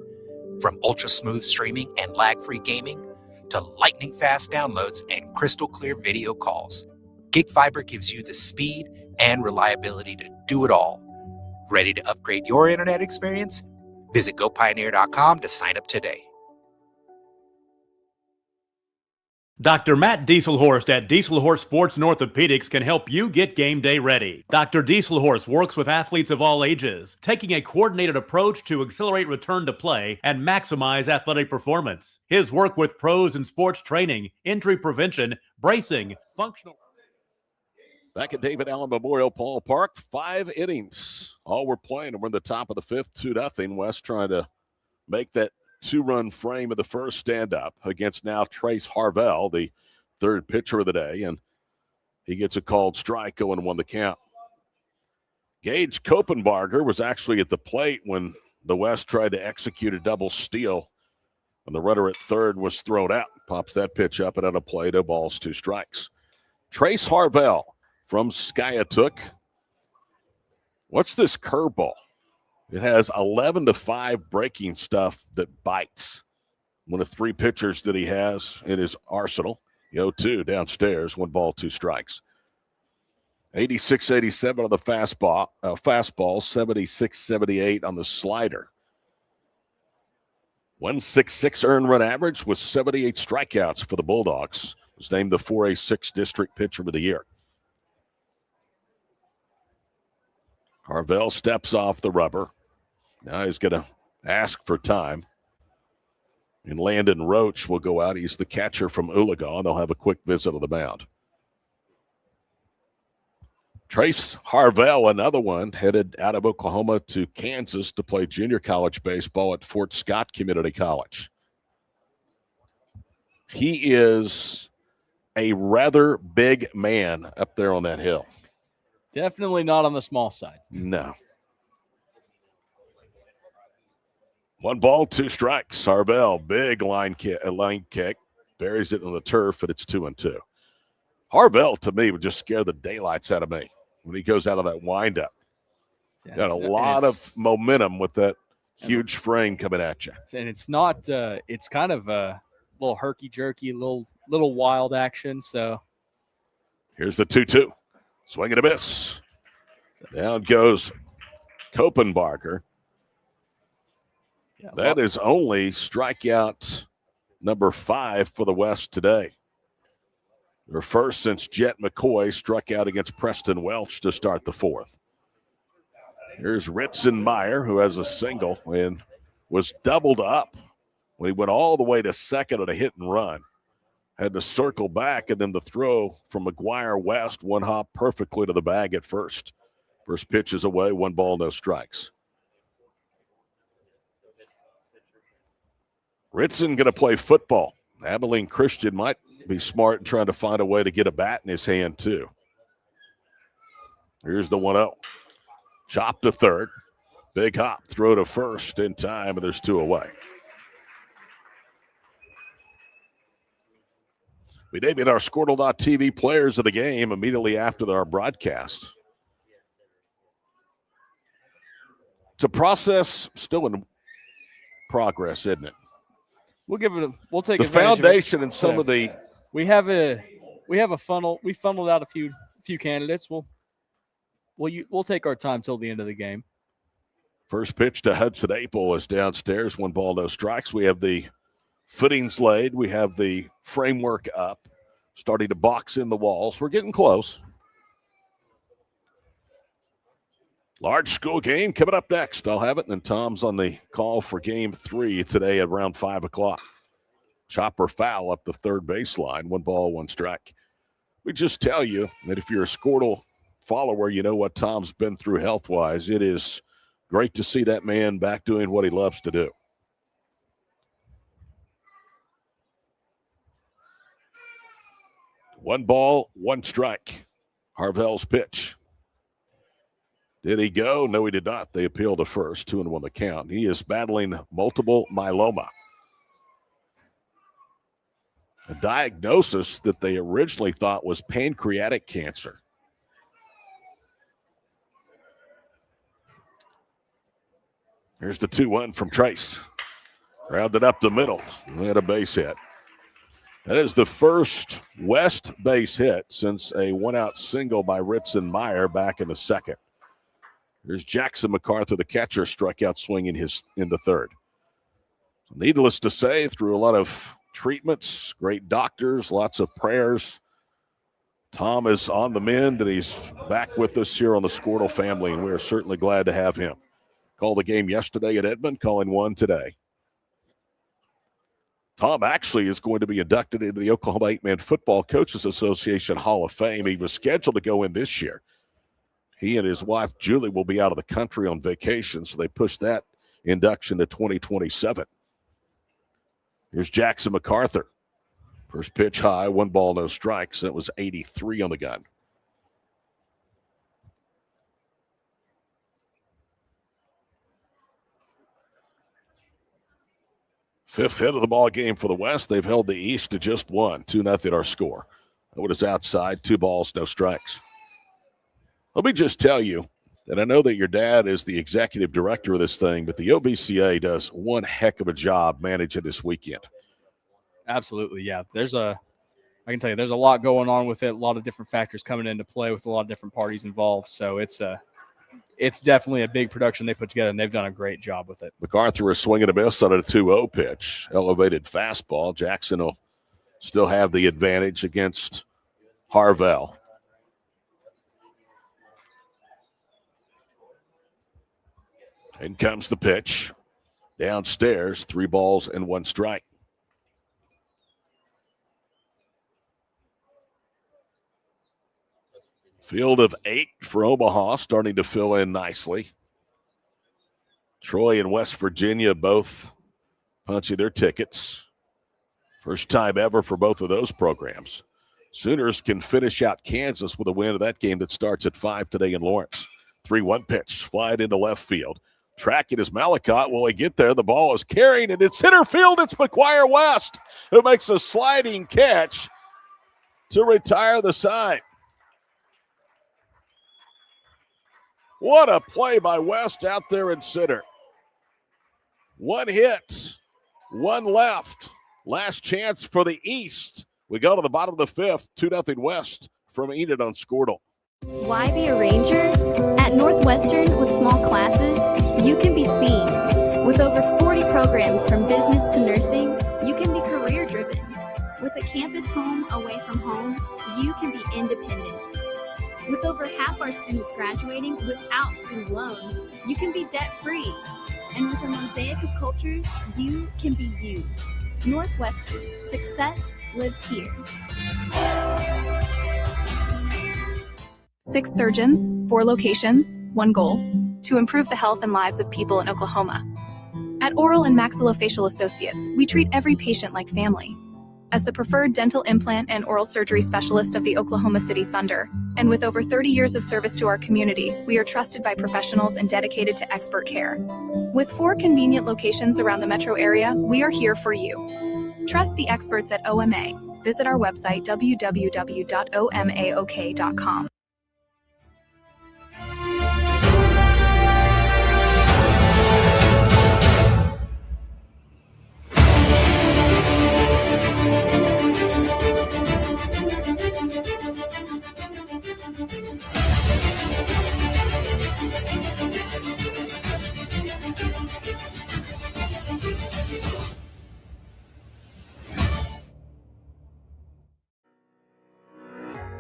From ultra-smooth streaming and lag-free gaming to lightning-fast downloads and crystal-clear video calls, Gig Fiber gives you the speed and reliability to do it all. Ready to upgrade your internet experience? Visit GoPioneer.com to sign up today. Dr. Matt Dieselhorst at Dieselhorst Sports and Orthopedics can help you get game day ready. Dr. Dieselhorst works with athletes of all ages, taking a coordinated approach to accelerate return to play and maximize athletic performance. His work with pros in sports training, injury prevention, bracing, functional... Back at David Allen Memorial Ballpark, 5 innings. All we're playing, and we're in the top of the 5th, 2-0. West trying to make that 2-run frame of the first stand-up against now Trace Harvell, the 3rd pitcher of the day, and he gets a called strike, 0-1 the count. Gage Kopenbarger was actually at the plate when the West tried to execute a double steal, and the runner at 3rd was thrown out. Pops that pitch up and out of play, 2 balls, 2 strikes. Trace Harvell from Skiatook. What's this curveball? It has 11-5 breaking stuff that bites. One of 3 pitchers that he has in his arsenal. The 0-2 downstairs, 1 ball, 2 strikes. 86-87 on the fastball, 76-78 on the slider. .166 earned run average with 78 strikeouts for the Bulldogs. Was named the 4A6 District Pitcher of the Year. Harvell steps off the rubber. Now he's going to ask for time. And Landon Roach will go out. He's the catcher from Oologah. They'll have a quick visit of the mound. Trace Harvell, another one, headed out of Oklahoma to Kansas to play junior college baseball at Fort Scott Community College. He is a rather big man up there on that hill. Definitely not on the small side. No. 1 ball, 2 strikes. Harvell, big line kick, buries it in the turf, and it's 2-2. Harvell, to me, would just scare the daylights out of me when he goes out of that windup. Got a lot of momentum with that huge frame coming at you. And it's not. It's kind of a little herky-jerky, little wild action. So here's the 2-2. Swing and a miss. Down goes Kopenbarger. That is only strikeout number 5 for the West today. Their first since Jet McCoy struck out against Preston Welch to start the 4th. Here's Ritzenmeyer, who has a single and was doubled up when he went all the way to second at a hit and run. Had to circle back, and then the throw from McGuire West, one hop perfectly to the bag at first. First pitch is away, 1 ball, no strikes. Ritzen going to play football. Abilene Christian might be smart in trying to find a way to get a bat in his hand, too. Here's the 1-0. Chop to third. Big hop, throw to first in time, and there's 2 away. We debuted our Squirtle.tv players of the game immediately after our broadcast. It's a process still in progress, isn't it? We'll give it. We'll take the foundation and some of the. We have a funnel. We funneled out a few candidates. We'll take our time till the end of the game. First pitch to Hudson Apel is downstairs. 1 ball, no strikes. We have the footings laid. We have the framework up, starting to box in the walls. We're getting close. Large school game coming up next. I'll have it. And then Tom's on the call for game 3 today at around 5 o'clock. Chopper foul up the third baseline. 1 ball, 1 strike. We just tell you that if you're a Squirtle follower, you know what Tom's been through health-wise. It is great to see that man back doing what he loves to do. One ball, 1 strike. Harvell's pitch. Did he go? No, he did not. They appealed to first. 2-1 the count. He is battling multiple myeloma. A diagnosis that they originally thought was pancreatic cancer. Here's the 2-1 from Trace. Rounded up the middle. We had a base hit. That is the first West base hit since a 1-out single by Ritzenmeyer back in the 2nd. Here's Jackson MacArthur, the catcher, struck out swinging in the 3rd. So needless to say, through a lot of treatments, great doctors, lots of prayers, Tom is on the mend, and he's back with us here on the Squirtle family, and we are certainly glad to have him. Called the game yesterday at Edmond, calling one today. Tom actually is going to be inducted into the Oklahoma 8-Man Football Coaches Association Hall of Fame. He was scheduled to go in this year. He and his wife, Julie, will be out of the country on vacation, so they pushed that induction to 2027. Here's Jackson MacArthur. First pitch high, 1 ball, no strikes. That was 83 on the gun. Fifth hit of the ball game for the West. They've held the East to just 1. 2-0 our score. What is outside? 2 balls, no strikes. Let me just tell you that I know that your dad is the executive director of this thing, but the OBCA does one heck of a job managing this weekend. Absolutely, yeah. I can tell you, there's a lot going on with it, a lot of different factors coming into play with a lot of different parties involved. So it's it's definitely a big production they put together, and they've done a great job with it. MacArthur is swinging a miss on a 2-0 pitch. Elevated fastball. Jackson will still have the advantage against Harvell. In comes the pitch. Downstairs, 3 balls and 1 strike. Field of 8 for Omaha, starting to fill in nicely. Troy and West Virginia both punching their tickets. First time ever for both of those programs. Sooners can finish out Kansas with a win of that game that starts at 5 today in Lawrence. 3-1 pitch, flying into left field. Tracking is Malicott. Will he get there? The ball is carrying, and it's center field. It's McGuire West who makes a sliding catch to retire the side. What a play by West out there in center. 1 hit, 1 left. Last chance for the East. We go to the bottom of the 5th, 2-0 West from Enid on Squirtle. Why be a ranger? At Northwestern, with small classes, you can be seen. With over 40 programs from business to nursing, you can be career-driven. With a campus home away from home, you can be independent. With over half our students graduating without student loans, you can be debt-free. And with a mosaic of cultures, you can be you. Northwestern, success lives here. 6 surgeons, 4 locations, 1 goal: to improve the health and lives of people in Oklahoma. At Oral and Maxillofacial Associates, we treat every patient like family. As the preferred dental implant and oral surgery specialist of the Oklahoma City Thunder, and with over 30 years of service to our community, we are trusted by professionals and dedicated to expert care. With 4 convenient locations around the metro area, we are here for you. Trust the experts at OMA. Visit our website, www.omaok.com.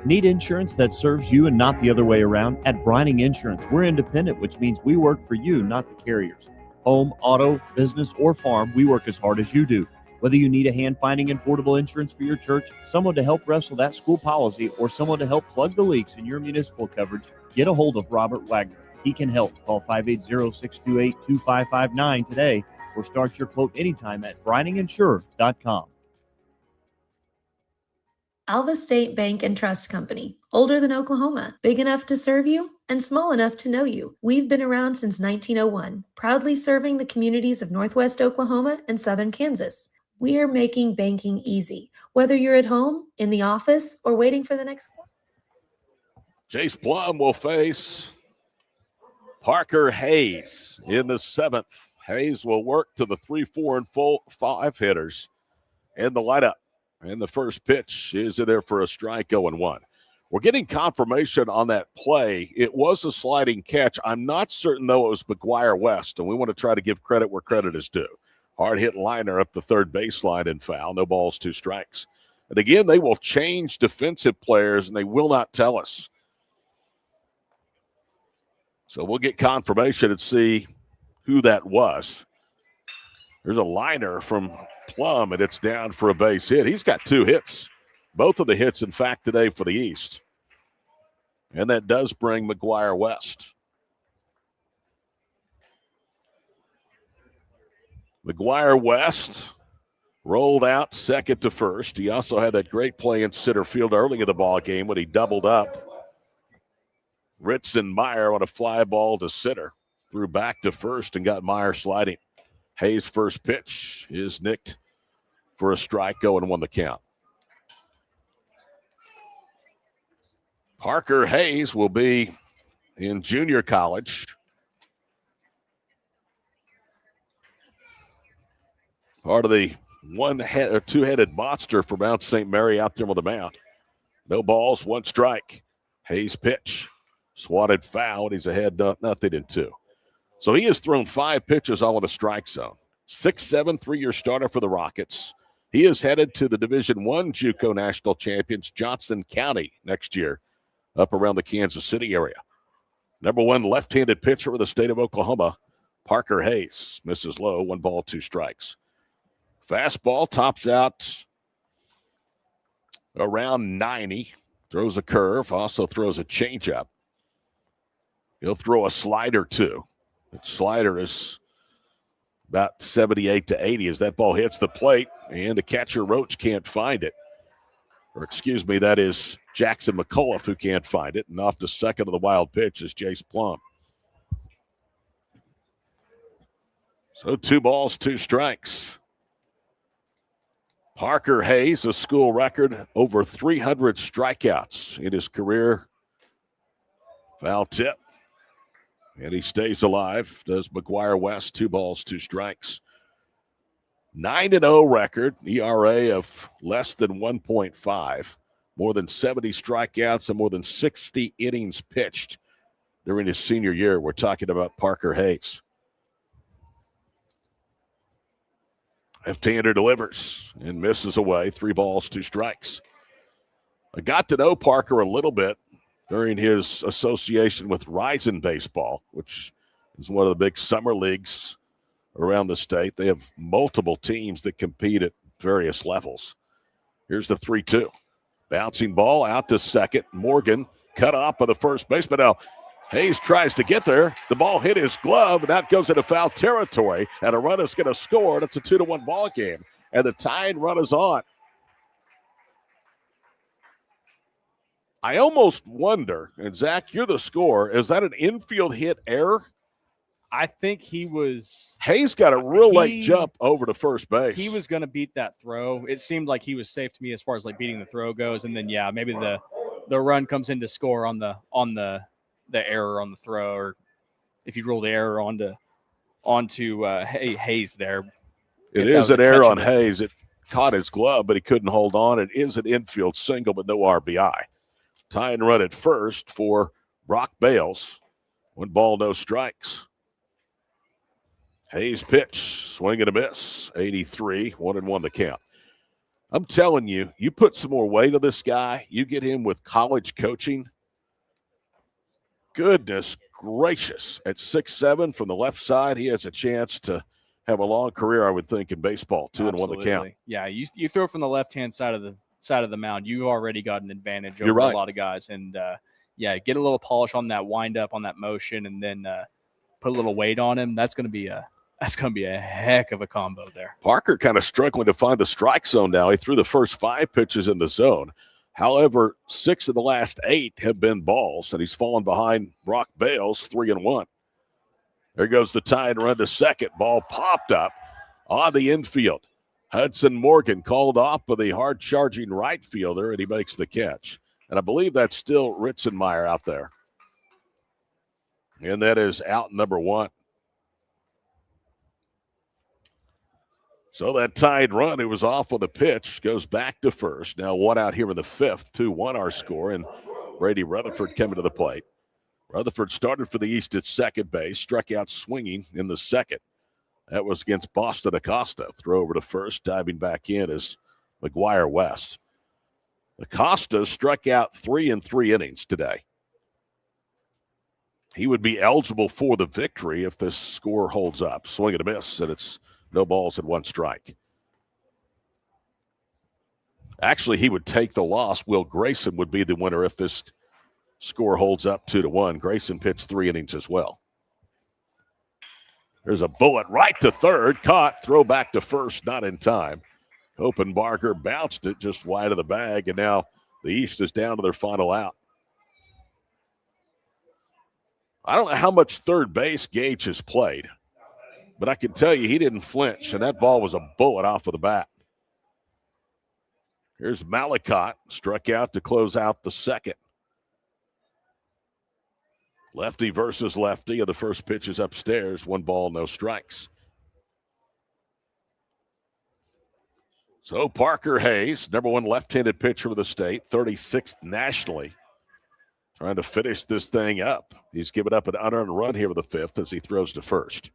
Need insurance that serves you and not the other way around? At Brining Insurance, we're independent, which means we work for you, not the carriers. Home, auto, business, or farm, we work as hard as you do. Whether you need a hand-finding and portable insurance for your church, someone to help wrestle that school policy, or someone to help plug the leaks in your municipal coverage, get a hold of Robert Wagner. He can help. Call 580-628-2559 today or start your quote anytime at brininginsure.com. Alva State Bank and Trust Company, older than Oklahoma, big enough to serve you and small enough to know you. We've been around since 1901, proudly serving the communities of Northwest Oklahoma and Southern Kansas. We are making banking easy, whether you're at home, in the office, or waiting for the next call. Chase Plum will face Parker Hayes in the 7th. Hayes will work to the 3, 4, and 5 hitters in the lineup. And the first pitch is in there for a strike, 0-1. We're getting confirmation on that play. It was a sliding catch. I'm not certain, though, it was McGuire West, and we want to try to give credit where credit is due. Hard hit liner up the third baseline and foul. No balls, 2 strikes. And again, they will change defensive players, and they will not tell us. So we'll get confirmation and see who that was. There's a liner from Plum, and it's down for a base hit. He's got 2 hits. Both of the hits, in fact, today for the East. And that does bring McGuire West. McGuire West rolled out second to first. He also had that great play in center field early in the ball game when he doubled up Ritson Meyer on a fly ball to center. Threw back to first and got Meyer sliding. Hayes' first pitch is nicked for a strike, 0-1 the count. Parker Hayes will be in junior college. Part of the two-headed monster for Mount St. Mary out there on the mound. No balls, 1 strike. Hayes' pitch Swatted foul, and he's ahead 0-2. So he has thrown 5 pitches all in the strike zone. 6'7", 3-year starter for the Rockets. He is headed to the Division I JUCO National Champions, Johnson County, next year, up around the Kansas City area. Number 1 left-handed pitcher for the state of Oklahoma, Parker Hayes. Misses low, 1 ball, 2 strikes. Fastball tops out around 90. Throws a curve, also throws a changeup. He'll throw a slider, too. The slider is about 78 to 80 as that ball hits the plate, and the catcher, Roach, can't find it. Or excuse me, that is Jackson McCullough who can't find it. And off to second of the wild pitch is Jace Plum. So 2 balls, 2 strikes. Parker Hayes, a school record, over 300 strikeouts in his career. Foul tip. And he stays alive. Does McGuire West, 2 balls, 2 strikes. 9-0 record, ERA of less than 1.5. More than 70 strikeouts and more than 60 innings pitched during his senior year. We're talking about Parker Hayes. Left-hander delivers and misses away. 3 balls, 2 strikes. I got to know Parker a little bit during his association with Ryzen Baseball, which is one of the big summer leagues around the state. They have multiple teams that compete at various levels. Here's the 3-2. Bouncing ball out to second. Morgan cut off by the first baseman. Now, Hayes tries to get there. The ball hit his glove, and that goes into foul territory. And a run is going to score. It's a 2-1 ball game. And the tying run is on. I almost wonder, and Zach, you're the scorer, is that an infield hit error? I think he was. Hayes got a real late jump over to first base. He was going to beat that throw. It seemed like he was safe to me as far as like beating the throw goes. And then, yeah, maybe the run comes in to score on the error on the throw, or if you roll the error onto Hayes there. It is an error on Hayes. It caught his glove, but he couldn't hold on. It is an infield single, but no RBI. Tie and run at first for Brock Bales. 1 ball, no strikes. Hayes pitch, swing and a miss. 83, 1-1 the count. I'm telling you, you put some more weight on this guy, you get him with college coaching. Goodness gracious. At 6'7" from the left side, he has a chance to have a long career, I would think, in baseball. 2-1 the count. Yeah, you throw from the left-hand side of the mound, you already got an advantage over You're right. a lot of guys. And, get a little polish on that wind-up, on that motion, and then put a little weight on him. That's going to be a heck of a combo there. Parker kind of struggling to find the strike zone now. He threw the first 5 pitches in the zone. However, 6 of the last 8 have been balls, and he's fallen behind Brock Bales, 3-1. There goes the tie and run to second. Ball popped up on the infield. Hudson Morgan called off by the hard-charging right fielder, and he makes the catch. And I believe that's still Ritzenmeyer out there. And that is out number 1. So that tied run, it was off on the pitch, goes back to first. Now 1 out here in the 5th, 2-1 our score, and Brady Rutherford coming to the plate. Rutherford started for the East at second base, struck out swinging in the second. That was against Boston Acosta. Throw over to first, diving back in is McGuire West. Acosta struck out 3 in 3 innings today. He would be eligible for the victory if this score holds up. Swing and a miss, and it's no balls and 1 strike. Actually, he would take the loss. Will Grayson would be the winner if this score holds up 2-1. Grayson pitched 3 innings as well. There's a bullet right to third. Caught. Throw back to first. Not in time. Hopenbarger bounced it just wide of the bag, and now the East is down to their final out. I don't know how much third base Gage has played, but I can tell you he didn't flinch, and that ball was a bullet off of the bat. Here's Malicott, struck out to close out the second. Lefty versus lefty, and the first pitch is upstairs. 1 ball, no strikes. So Parker Hayes, number 1 left-handed pitcher of the state, 36th nationally. trying to finish this thing up. He's given up an unearned run here with the fifth as he throws to first.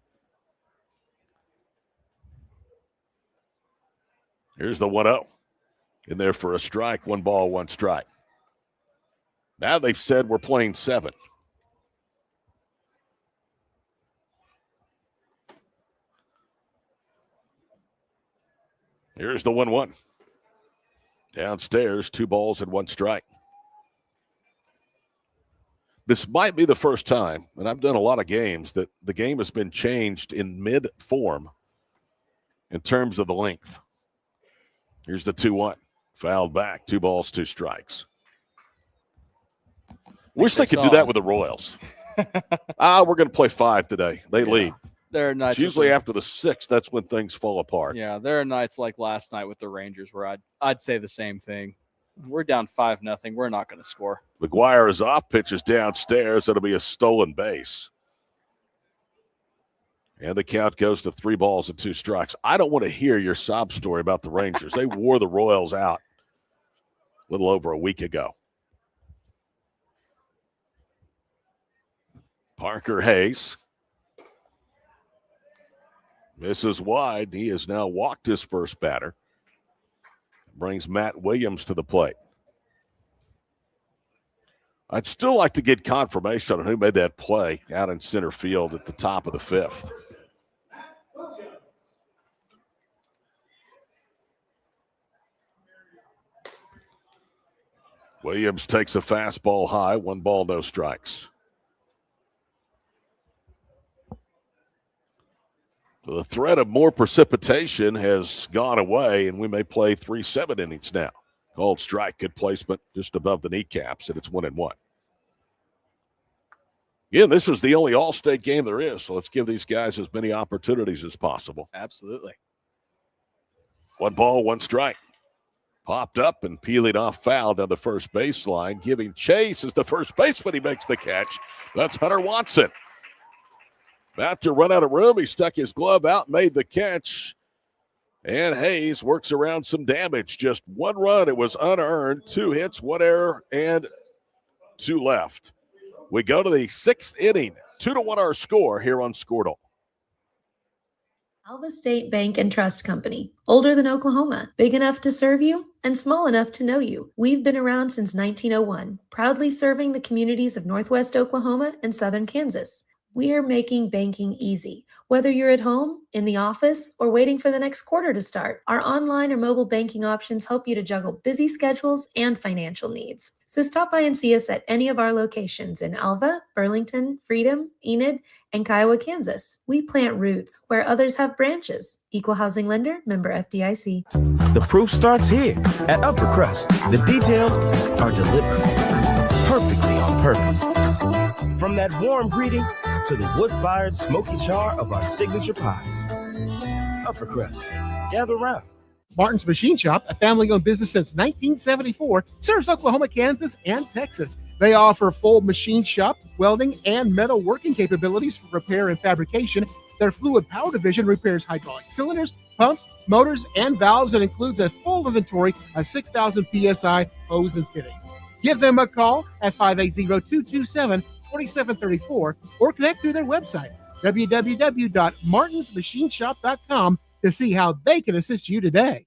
Here's the 1-0. In there for a strike, 1 ball, 1 strike. Now they've said we're playing 7. Here's the 1-1. Downstairs, 2 balls and 1 strike. This might be the first time, and I've done a lot of games, that the game has been changed in mid-form in terms of the length. Here's the 2-1. Fouled back, 2 balls, 2 strikes. Wish they could do that with the Royals. We're going to play 5 today. They lead. There are nights. It's usually after the 6th, that's when things fall apart. Yeah, there are nights like last night with the Rangers where I'd say the same thing. We're down 5-0. We're not going to score. McGuire is off, pitches downstairs. It'll be a stolen base. And the count goes to 3 balls and 2 strikes. I don't want to hear your sob story about the Rangers. They wore the Royals out a little over a week ago. Parker Hayes misses wide. He has now walked his first batter. Brings Matt Williams to the plate. I'd still like to get confirmation on who made that play out in center field at the top of the 5th. Williams takes a fastball high, 1 ball, no strikes. So the threat of more precipitation has gone away, and we may play 3-7 innings now. Called strike, good placement just above the kneecaps, and it's 1-1. Again, this is the only all-state game there is, so let's give these guys as many opportunities as possible. Absolutely. 1 ball, 1 strike. Popped up and peeling off foul down the first baseline. Giving chase as the first baseman. He makes the catch. That's Hunter Watson. About to run out of room, he stuck his glove out, made the catch. And Hayes works around some damage. Just 1 run. It was unearned. 2 hits, 1 error, and 2 left. We go to the 6th inning. 2-1 our score here on Squirtle. Alva State Bank and Trust Company. Older than Oklahoma. Big enough to serve you and small enough to know you. We've been around since 1901, proudly serving the communities of Northwest Oklahoma and Southern Kansas. We are making banking easy. Whether you're at home, in the office, or waiting for the next quarter to start, our online or mobile banking options help you to juggle busy schedules and financial needs. So stop by and see us at any of our locations in Alva, Burlington, Freedom, Enid, and Kiowa, Kansas. We plant roots where others have branches. Equal Housing Lender, member FDIC. The proof starts here at Upper Crust. The details are deliberate, perfectly on purpose. From that warm greeting to the wood-fired smoky char of our signature pies. Upper Crust, gather around. Martin's Machine Shop, a family-owned business since 1974, serves Oklahoma, Kansas, and Texas. They offer full machine shop, welding, and metal working capabilities for repair and fabrication. Their fluid power division repairs hydraulic cylinders, pumps, motors, and valves, and includes a full inventory of 6,000 PSI hose and fittings. Give them a call at 580-227-2734 or connect through their website, www.martinsmachineshop.com, to see how they can assist you today.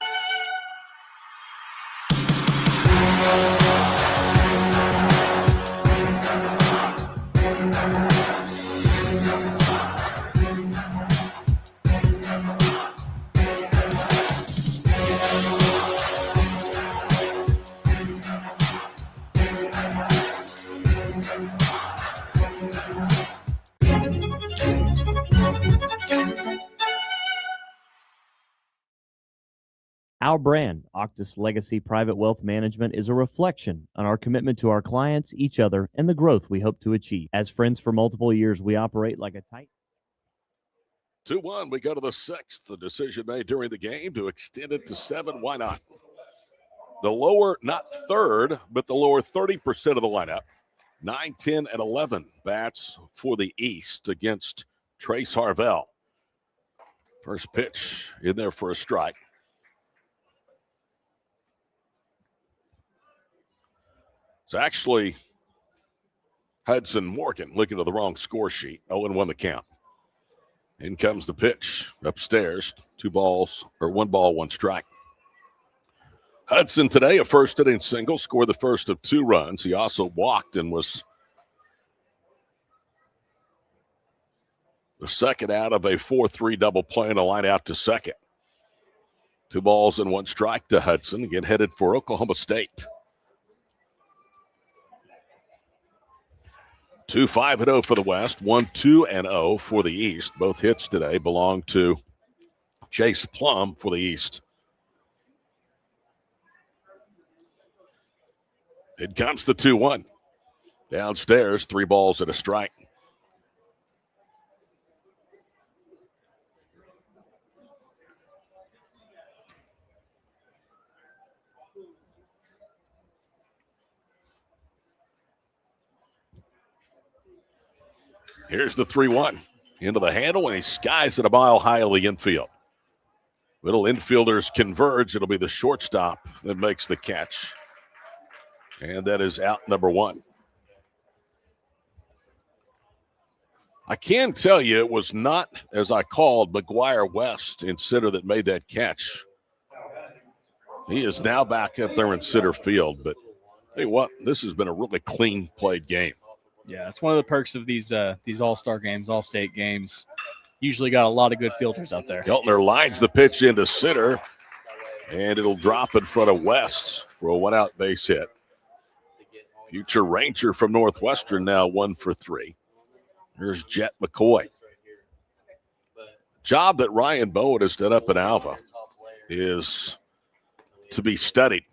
Our brand, Octus Legacy Private Wealth Management, is a reflection on our commitment to our clients, each other, and the growth we hope to achieve. As friends for multiple years, we operate like a tight. 2-1, we go to the 6th. The decision made during the game to extend it to 7. Why not? The lower, not third, but the lower 30% of the lineup. 9, 10, and 11 bats for the East against Trace Harvell. First pitch in there for a strike. It's actually Hudson Morgan looking at the wrong score sheet. 0-1 the count. In comes the pitch upstairs. 1 ball, 1 strike. Hudson today, a first inning single, scored the first of 2 runs. He also walked and was the second out of a 4-3 double play and a line out to second. 2 balls and 1 strike to Hudson, again headed for Oklahoma State. 2-5-0 for the West, 1-2-0 for the East. Both hits today belong to Chase Plum for the East. It comes the 2-1. Downstairs, 3 balls and a strike. Here's the 3-1. Into the handle, and he skies it a mile high in the infield. Little infielders converge. It'll be the shortstop that makes the catch. And that is out number 1. I can tell you it was not, as I called, McGuire West in center that made that catch. He is now back up there in center field. But tell you what, this has been a really clean played game. Yeah, it's one of the perks of these all-star games, all-state games. Usually got a lot of good fielders out there. Keltner lines the pitch into center, and it'll drop in front of West for a 1-out base hit. Future Ranger from Northwestern now 1 for 3. Here's Jet McCoy. Job that Ryan Bowen has done up in Alva is to be studied.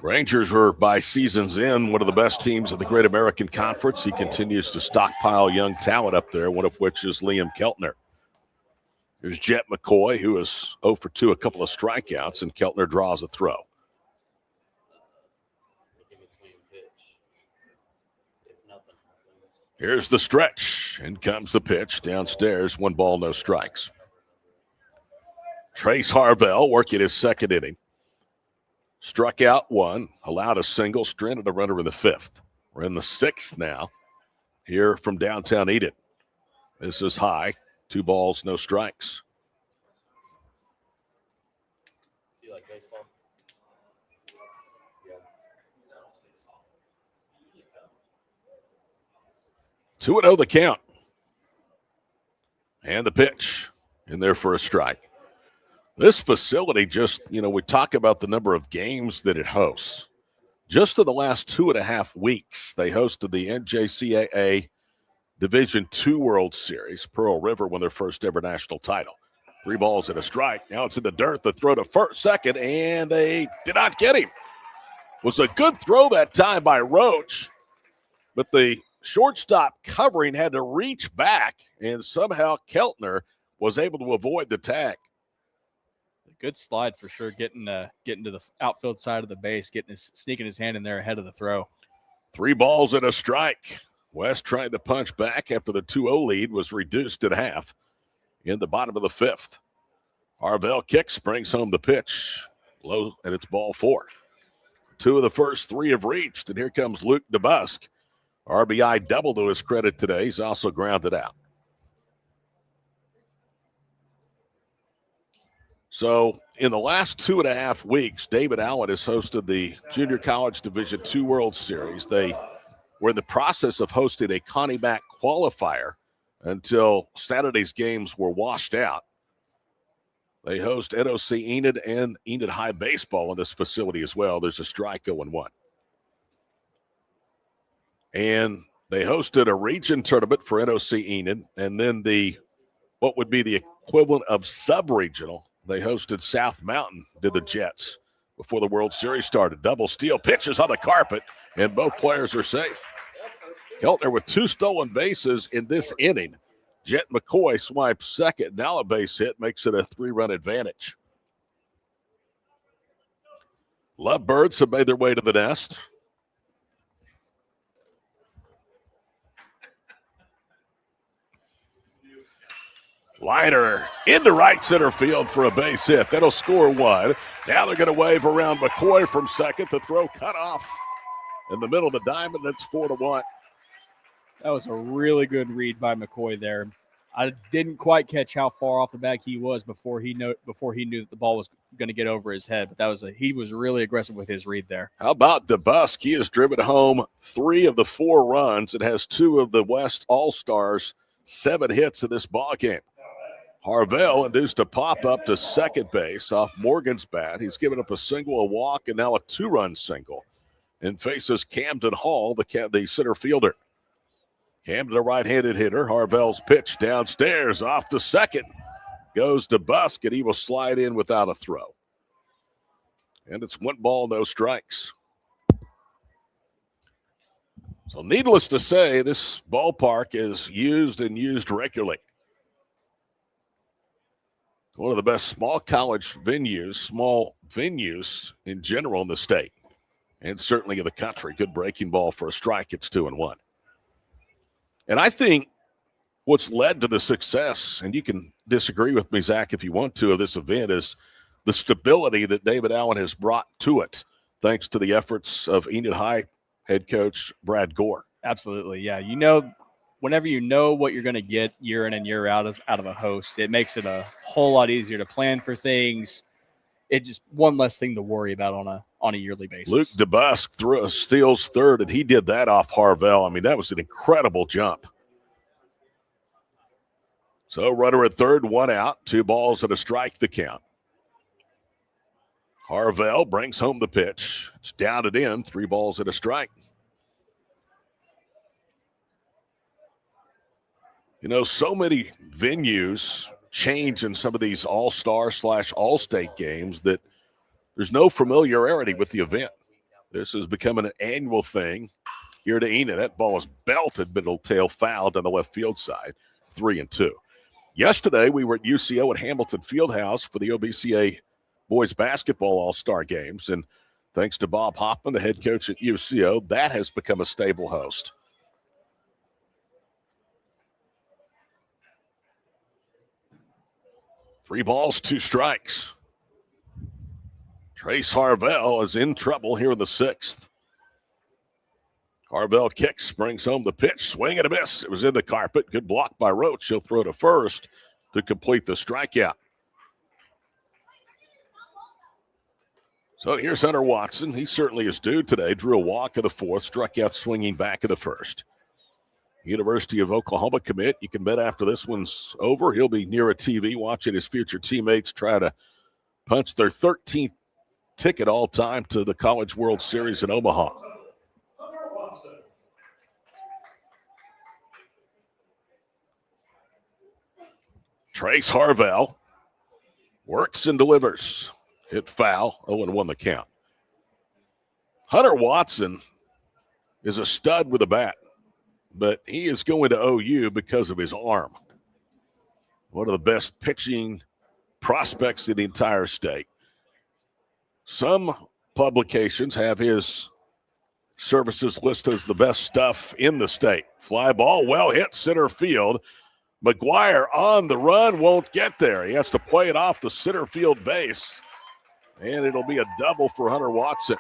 Rangers were, by season's end, one of the best teams of the Great American Conference. He continues to stockpile young talent up there, one of which is Liam Keltner. Here's Jet McCoy, who is 0 for 2, a couple of strikeouts, and Keltner draws a throw. Here's the stretch. In comes the pitch. Downstairs, 1 ball, no strikes. Trace Harvell working his second inning. Struck out 1, allowed a single, stranded a runner in the 5th. We're in the 6th now here from downtown Enid. This is high. 2 balls, no strikes. Do you like baseball? 2-0 the count. And the pitch in there for a strike. This facility just, we talk about the number of games that it hosts. Just in the last 2.5 weeks, they hosted the NJCAA Division II World Series. Pearl River won their first ever national title. 3 balls and a strike. Now it's in the dirt. The throw to second, and they did not get him. Was a good throw that time by Roach, but the shortstop covering had to reach back, and somehow Keltner was able to avoid the tag. Good slide for sure, getting to the outfield side of the base, sneaking his hand in there ahead of the throw. 3 balls and a strike. West tried to punch back after the 2-0 lead was reduced at half in the bottom of the 5th. Harvell kicks, brings home the pitch. Low, and it's ball 4. 2 of the first 3 have reached, and here comes Luke DeBusk. RBI double to his credit today. He's also grounded out. So in the last 2.5 weeks, David Allen has hosted the Junior College Division II World Series. They were in the process of hosting a Connie Mack qualifier until Saturday's games were washed out. They host NOC Enid and Enid High Baseball in this facility as well. There's a strike 0-1. And they hosted a region tournament for NOC Enid, and then what would be the equivalent of sub-regional. They hosted South Mountain, did the Jets, before the World Series started. Double steal, pitches on the carpet, and both players are safe. Keltner with 2 stolen bases in this inning. Jet McCoy swipes second. Now a base hit makes it a 3-run advantage. Lovebirds have made their way to the nest. Liner into right center field for a base hit. That'll score 1. Now they're going to wave around McCoy from second. The throw cut off in the middle of the diamond. That's 4-1. That was a really good read by McCoy there. I didn't quite catch how far off the bag he was before he knew that the ball was going to get over his head. But he was really aggressive with his read there. How about DeBusk? He has driven home 3 of the 4 runs and has 2 of the West All-Stars 7 hits in this ball game. Harvell induced a pop-up to second base off Morgan's bat. He's given up a single, a walk, and now a 2-run single, and faces Camden Hall, the center fielder. Camden, a right-handed hitter. Harvell's pitch downstairs off to second. Goes to Busk, and he will slide in without a throw. And it's 1 ball, no strikes. So needless to say, this ballpark is used and used regularly. One of the best small venues in general in the state, and certainly in the country. Good breaking ball for a strike. It's 2-1. And I think what's led to the success, and you can disagree with me, Zach, if you want to, of this event, is the stability that David Allen has brought to it, thanks to the efforts of Enid High head coach Brad Gore. Absolutely, yeah. Whenever you know what you're going to get year in and year out of a host, it makes it a whole lot easier to plan for things. It's just one less thing to worry about on a yearly basis. Luke DeBusk steals third, and he did that off Harvell. I mean, that was an incredible jump. So runner at third, 1 out, 2 balls and a strike the count. Harvell brings home the pitch. It's down and in, 3 balls and a strike. So many venues change in some of these all-star / all-state games that there's no familiarity with the event. This is becoming an annual thing here to Enid. That ball is belted, but it'll tail fouled on the left field side, 3-2. Yesterday, we were at UCO at Hamilton Fieldhouse for the OBCA boys basketball all-star games, and thanks to Bob Hoffman, the head coach at UCO, that has become a stable host. Three balls, 2 strikes. Trace Harvell is in trouble here in the 6th. Harvell kicks, brings home the pitch, swing and a miss. It was in the carpet. Good block by Roach. He'll throw to first to complete the strikeout. So here's Hunter Watson. He certainly is due today. Drew a walk in the 4th, struck out swinging back in the 1st. University of Oklahoma commit. You can bet after this one's over, he'll be near a TV watching his future teammates try to punch their 13th ticket all time to the College World Series in Omaha. Trace Harvell works and delivers. Hit foul, 0-1 the count. Hunter Watson is a stud with a bat, but he is going to OU because of his arm. One of the best pitching prospects in the entire state. Some publications have his services listed as the best stuff in the state. Fly ball, well hit center field. McGuire on the run, won't get there. He has to play it off the center field base, and it'll be a double for Hunter Watson.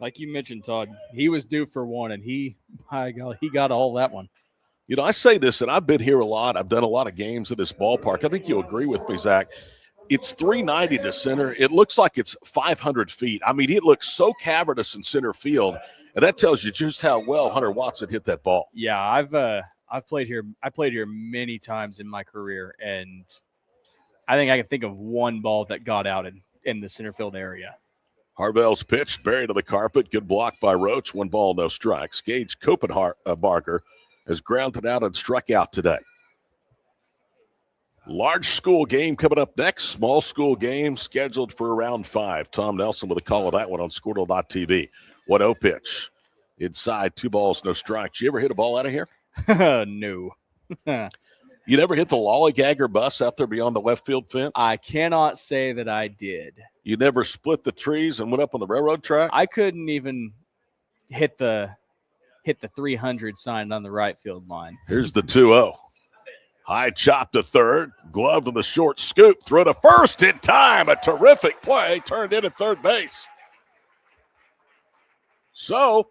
Like you mentioned, Todd, he was due for one, and he got all that one. I say this, and I've been here a lot. I've done a lot of games at this ballpark. I think you'll agree with me, Zach. It's 390 to center. It looks like it's 500 feet. I mean, it looks so cavernous in center field, and that tells you just how well Hunter Watson hit that ball. Yeah, I've played here. I played here many times in my career, and I think I can think of one ball that got out in the center field area. Harvell's pitch buried to the carpet. Good block by Roach. 1 ball, no strikes. Gage Copenbarger has grounded out and struck out today. Large school game coming up next. Small school game scheduled for around 5. Tom Nelson with a call of that one on Squirtle.tv. 1-0 pitch. Inside, 2 balls, no strikes. You ever hit a ball out of here? No. You never hit the lollygagger bus out there beyond the left field fence? I cannot say that I did. You never split the trees and went up on the railroad track? I couldn't even hit the 300 sign on the right field line. Here's the 2-0. High chop to third, gloved on the short scoop, throw to first in time. A terrific play turned in at third base. So,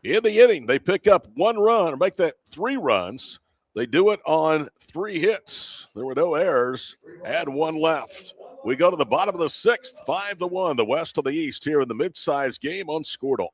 in the inning, they pick up 1 run or make that 3 runs. They do it on 3 hits. There were no errors. Add 1 left. We go to the bottom of the 6th, 5-1, the West to the East here in the mid-size game on Squirtle.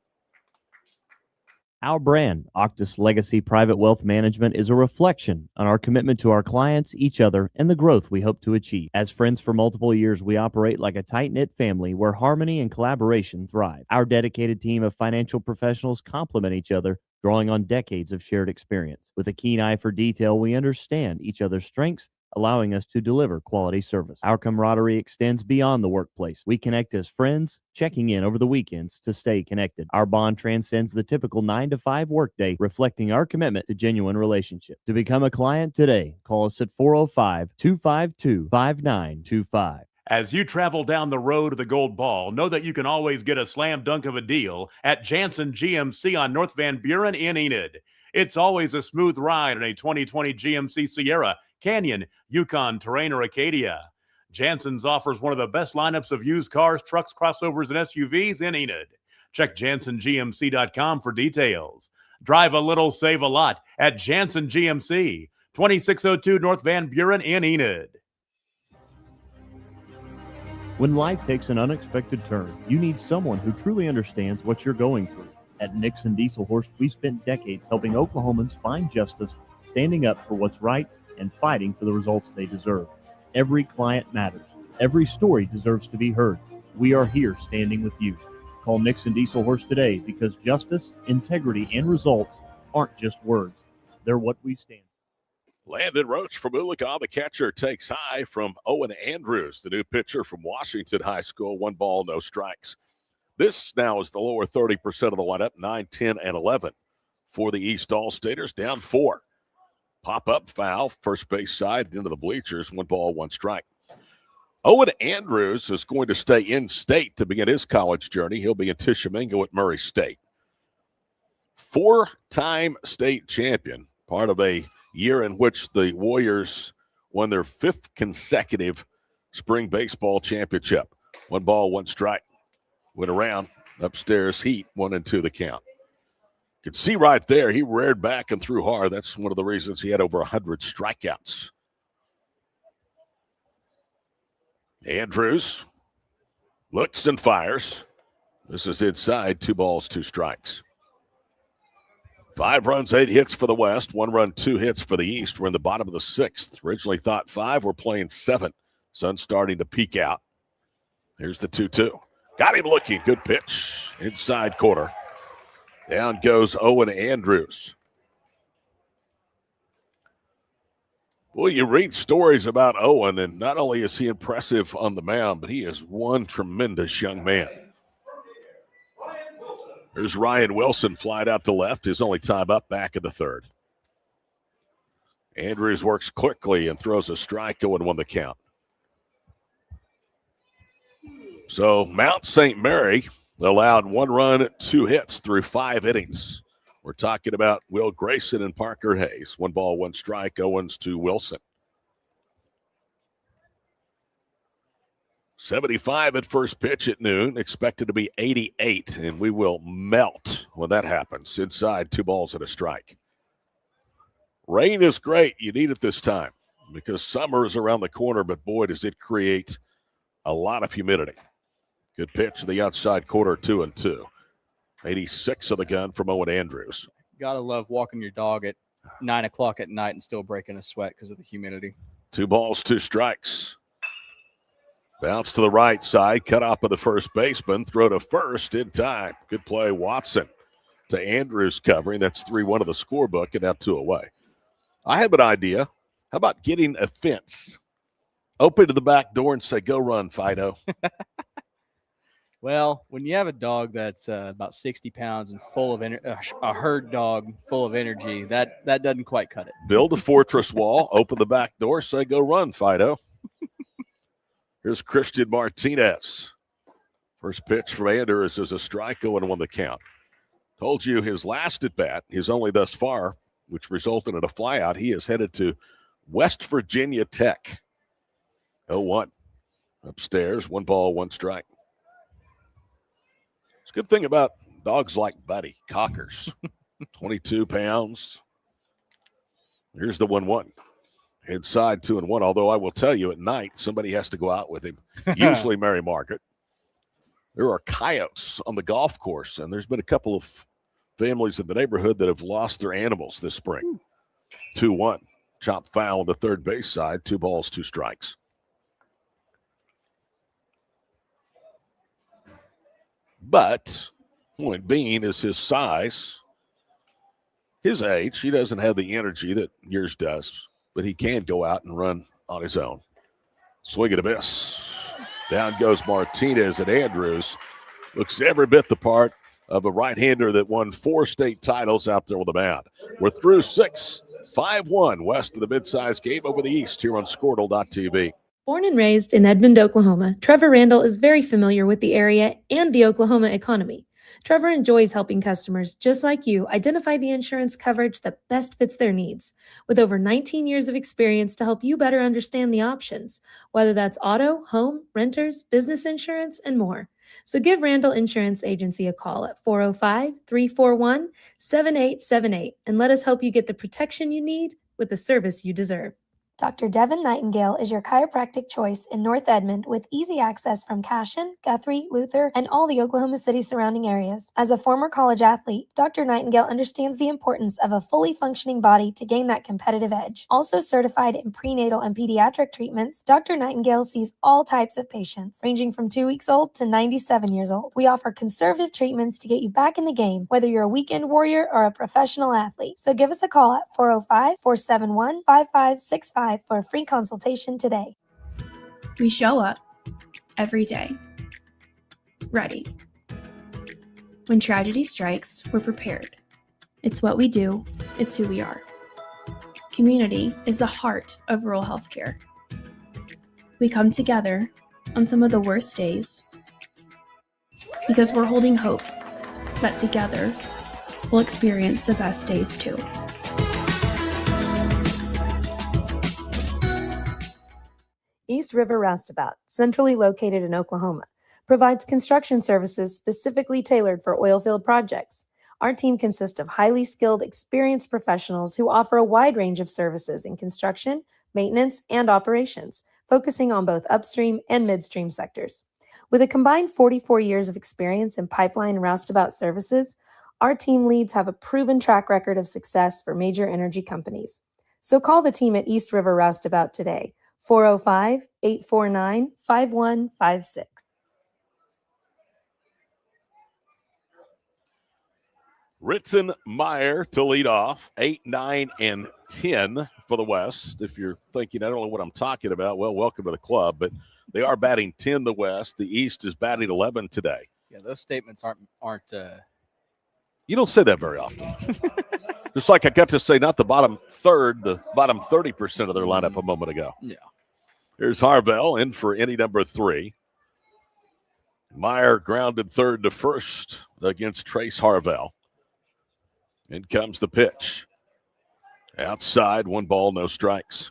Our brand, Octus Legacy Private Wealth Management, is a reflection on our commitment to our clients, each other, and the growth we hope to achieve. As friends for multiple years, we operate like a tight-knit family where harmony and collaboration thrive. Our dedicated team of financial professionals complement each other, drawing on decades of shared experience. With a keen eye for detail, we understand each other's strengths, allowing us to deliver quality service. Our camaraderie extends beyond the workplace. We connect as friends, checking in over the weekends to stay connected. Our bond transcends the typical 9-to-5 workday, reflecting our commitment to genuine relationship. To become a client today, call us at 405-252-5925. As you travel down the road to the gold ball, know that you can always get a slam dunk of a deal at Jansen GMC on North Van Buren in Enid. It's always a smooth ride in a 2020 GMC Sierra, Canyon, Yukon, Terrain, or Acadia. Jansen's offers one of the best lineups of used cars, trucks, crossovers, and SUVs in Enid. Check JansenGMC.com for details. Drive a little, save a lot at Jansen GMC, 2602 North Van Buren in Enid. When life takes an unexpected turn, you need someone who truly understands what you're going through. At Nixon Dieselhorst, we've spent decades helping Oklahomans find justice, standing up for what's right, and fighting for the results they deserve. Every client matters. Every story deserves to be heard. We are here standing with you. Call Nixon Dieselhorst today because justice, integrity, and results aren't just words. They're what we stand for. Landon Roach from Ulica, the catcher, takes high from Owen Andrews, the new pitcher from Washington High School. 1 ball, no strikes. This now is the lower 30% of the lineup, 9, 10, and 11 for the East All-Staters, down 4. Pop-up foul, first base side into the bleachers, 1 ball, 1 strike. Owen Andrews is going to stay in state to begin his college journey. He'll be in Tishomingo at Murray State. 4-time state champion, part of a year in which the Warriors won their 5th consecutive spring baseball championship. 1 ball, 1 strike. Went around, upstairs, heat, 1-2 the count. Could see right there, he reared back and threw hard. That's one of the reasons he had over 100 strikeouts. Andrews looks and fires. This is inside, 2 balls, 2 strikes. 5 runs, 8 hits for the West, 1 run, 2 hits for the East. We're in the bottom of the 6th. Originally thought 5, we're playing 7. Sun's starting to peek out. Here's the 2-2. Got him looking. Good pitch. Inside corner. Down goes Owen Andrews. Well, you read stories about Owen, and not only is he impressive on the mound, but he is one tremendous young man. There's Ryan Wilson flying out to left, his only time up, back in the 3rd. Andrews works quickly and throws a strike, 0-1 the count. So Mount St. Mary allowed 1 run, 2 hits through 5 innings. We're talking about Will Grayson and Parker Hayes. 1 ball, 1 strike, Owens to Wilson. 75 at first pitch at noon, expected to be 88, and we will melt when that happens. Inside, 2 balls and a strike. Rain is great. You need it this time because summer is around the corner, but boy, does it create a lot of humidity. Good pitch to the outside corner, 2-2. 86 of the gun from Owen Andrews. Gotta love walking your dog at 9 o'clock at night and still breaking a sweat because of the humidity. 2 balls, 2 strikes. Bounce to the right side, cut off by the first baseman, throw to first in time. Good play, Watson to Andrews covering. That's 3-1 of the scorebook, and now 2 away. I have an idea. How about getting a fence? Open to the back door and say, go run, Fido. Well, when you have a dog that's about 60 pounds and full of a herd dog full of energy, that doesn't quite cut it. Build a fortress wall, open the back door, say, go run, Fido. Here's Christian Martinez. First pitch from Andrews is a strike, 0-1 the count. Told you his last at bat, his only thus far, which resulted in a flyout. He is headed to West Virginia Tech. 0-1. Upstairs, 1 ball, 1 strike. It's a good thing about dogs like Buddy, Cockers. 22 pounds. Here's the 1-1. Inside 2-1, although I will tell you at night, somebody has to go out with him, usually Mary Margaret. There are coyotes on the golf course, and there's been a couple of families in the neighborhood that have lost their animals this spring. 2-1. Chop foul on the third base side, 2 balls, 2 strikes. But point being is his size, his age. He doesn't have the energy that yours does, but he can go out and run on his own. Swing and a miss. Down goes Martinez, and Andrews looks every bit the part of a right-hander that won 4 state titles out there on the mound. We're through 6, 5-1 west of the mid-size game over the east here on Squirtle.tv. Born and raised in Edmond, Oklahoma, Trevor Randall is very familiar with the area and the Oklahoma economy. Trevor enjoys helping customers just like you identify the insurance coverage that best fits their needs. With over 19 years of experience to help you better understand the options, whether that's auto, home, renters, business insurance, and more. So give Randall Insurance Agency a call at 405-341-7878 and let us help you get the protection you need with the service you deserve. Dr. Devin Nightingale is your chiropractic choice in North Edmond with easy access from Cashion, Guthrie, Luther, and all the Oklahoma City surrounding areas. As a former college athlete, Dr. Nightingale understands the importance of a fully functioning body to gain that competitive edge. Also certified in prenatal and pediatric treatments, Dr. Nightingale sees all types of patients, ranging from 2 weeks old to 97 years old. We offer conservative treatments to get you back in the game, whether you're a weekend warrior or a professional athlete. So give us a call at 405-471-5565 for a free consultation today. We show up every day, ready. When tragedy strikes, we're prepared. It's what we do, it's who we are. Community is the heart of rural healthcare. We come together on some of the worst days because we're holding hope that together we'll experience the best days too. East River Roustabout, centrally located in Oklahoma, provides construction services specifically tailored for oilfield projects. Our team consists of highly skilled, experienced professionals who offer a wide range of services in construction, maintenance, and operations, focusing on both upstream and midstream sectors. With a combined 44 years of experience in pipeline and roustabout services, our team leads have a proven track record of success for major energy companies. So call the team at East River Roustabout today, 405-849-5156. Ritson Meyer to lead off, 8, 9, and 10 for the West. If you're thinking, I don't know what I'm talking about, well, welcome to the club. But they are batting 10 the West. The East is batting 11 today. Yeah, those statements aren't. You don't say that very often. Just like I got to say, not the bottom third, the bottom 30% of their lineup a moment ago. Yeah. Here's Harvell in for inning number 3. Meyer grounded third to first against Trace Harvell. In comes the pitch. Outside, 1 ball, no strikes.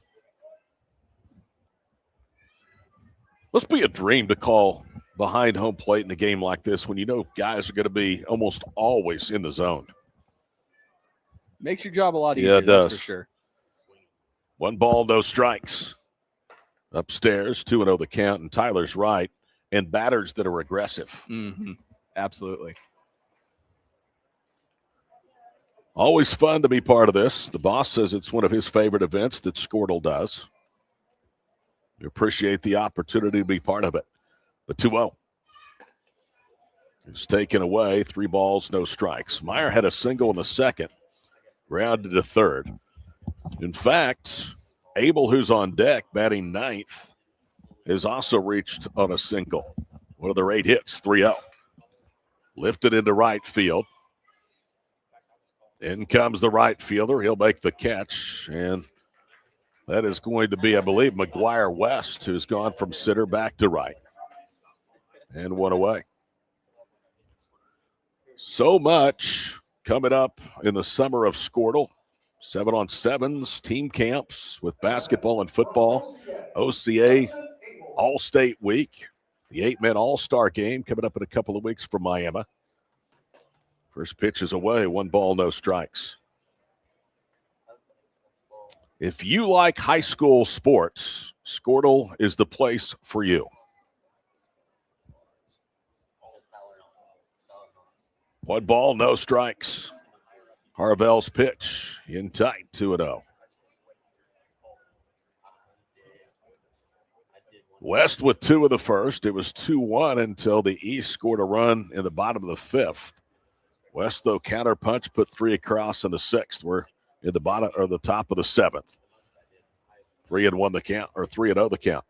Must be a dream to call behind home plate in a game like this when you know guys are going to be almost always in the zone. Makes your job a lot easier, yeah, it does. That's for sure. 1 ball, no strikes. Upstairs, 2-0 the count, and Tyler's right, and batters that are aggressive. Mm-hmm. Absolutely. Always fun to be part of this. The boss says it's one of his favorite events that Squirtle does. We appreciate the opportunity to be part of it. The 2-0 is taken away. 3 balls, no strikes. Meyer had a single in the second, grounded to third. In fact, Abel, who's on deck, batting 9th, has also reached on a single. One of their 8 hits, 3-0. Lifted into right field. In comes the right fielder. He'll make the catch, and that is going to be, I believe, McGuire West, who's gone from center back to right. And 1 away. So much coming up in the summer of Squirtle. 7-on-7s, team camps with basketball and football. OCA All-State Week. The 8-man All-Star game coming up in a couple of weeks from Miami. First pitch is away. 1 ball, no strikes. If you like high school sports, Squirtle is the place for you. 1 ball, no strikes. Harvell's pitch in tight, 2-0. West with 2 in the first. It was 2-1 until the East scored a run in the bottom of the 5th. West, though, counterpunch, put 3 across in the 6th. We're in the bottom or the top of the 7th. 3-1 the count, or 3-0 the count.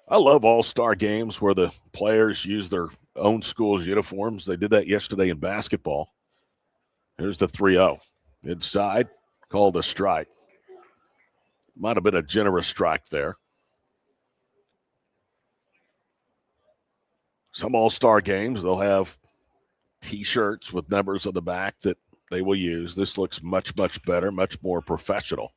I love all-star games where the players use their own school's uniforms. They did that yesterday in basketball. Here's the 3-0. Inside, called a strike. Might have been a generous strike there. Some all-star games, they'll have T-shirts with numbers on the back that they will use. This looks much, much better, much more professional.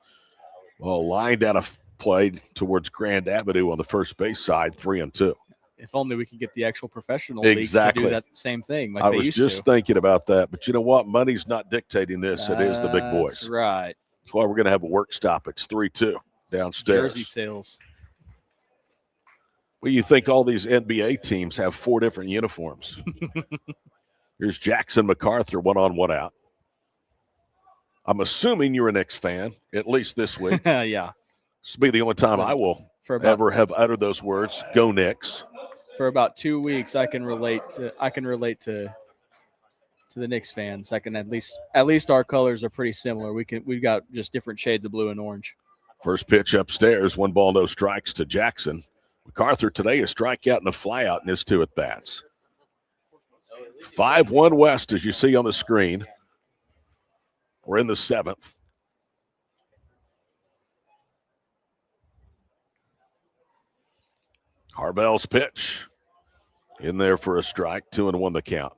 Well, lined out of play towards Grand Avenue on the first base side, 3-2. If only we could get the actual professional leagues to do that same thing like I they was used just to. thinking about that, but you know what? Money's not dictating this. It is the big boys. That's right. That's why we're going to have a work stoppage, 3-2 downstairs. Jersey sales. Well, you think all these NBA teams have 4 different uniforms. Here's Jackson MacArthur, 1-on, 1-out. I'm assuming you're a Knicks fan, at least this week. Yeah. This will be the only time I will ever have uttered those words. Go Knicks. For about 2 weeks, I can relate to the Knicks fans. I can at least our colors are pretty similar. We've got just different shades of blue and orange. First pitch upstairs, 1 ball, no strikes to Jackson. MacArthur today a strikeout and a flyout in his 2 at-bats. 5-1 West, as you see on the screen. We're in the 7th. Harvell's pitch in there for a strike, 2-1 the count.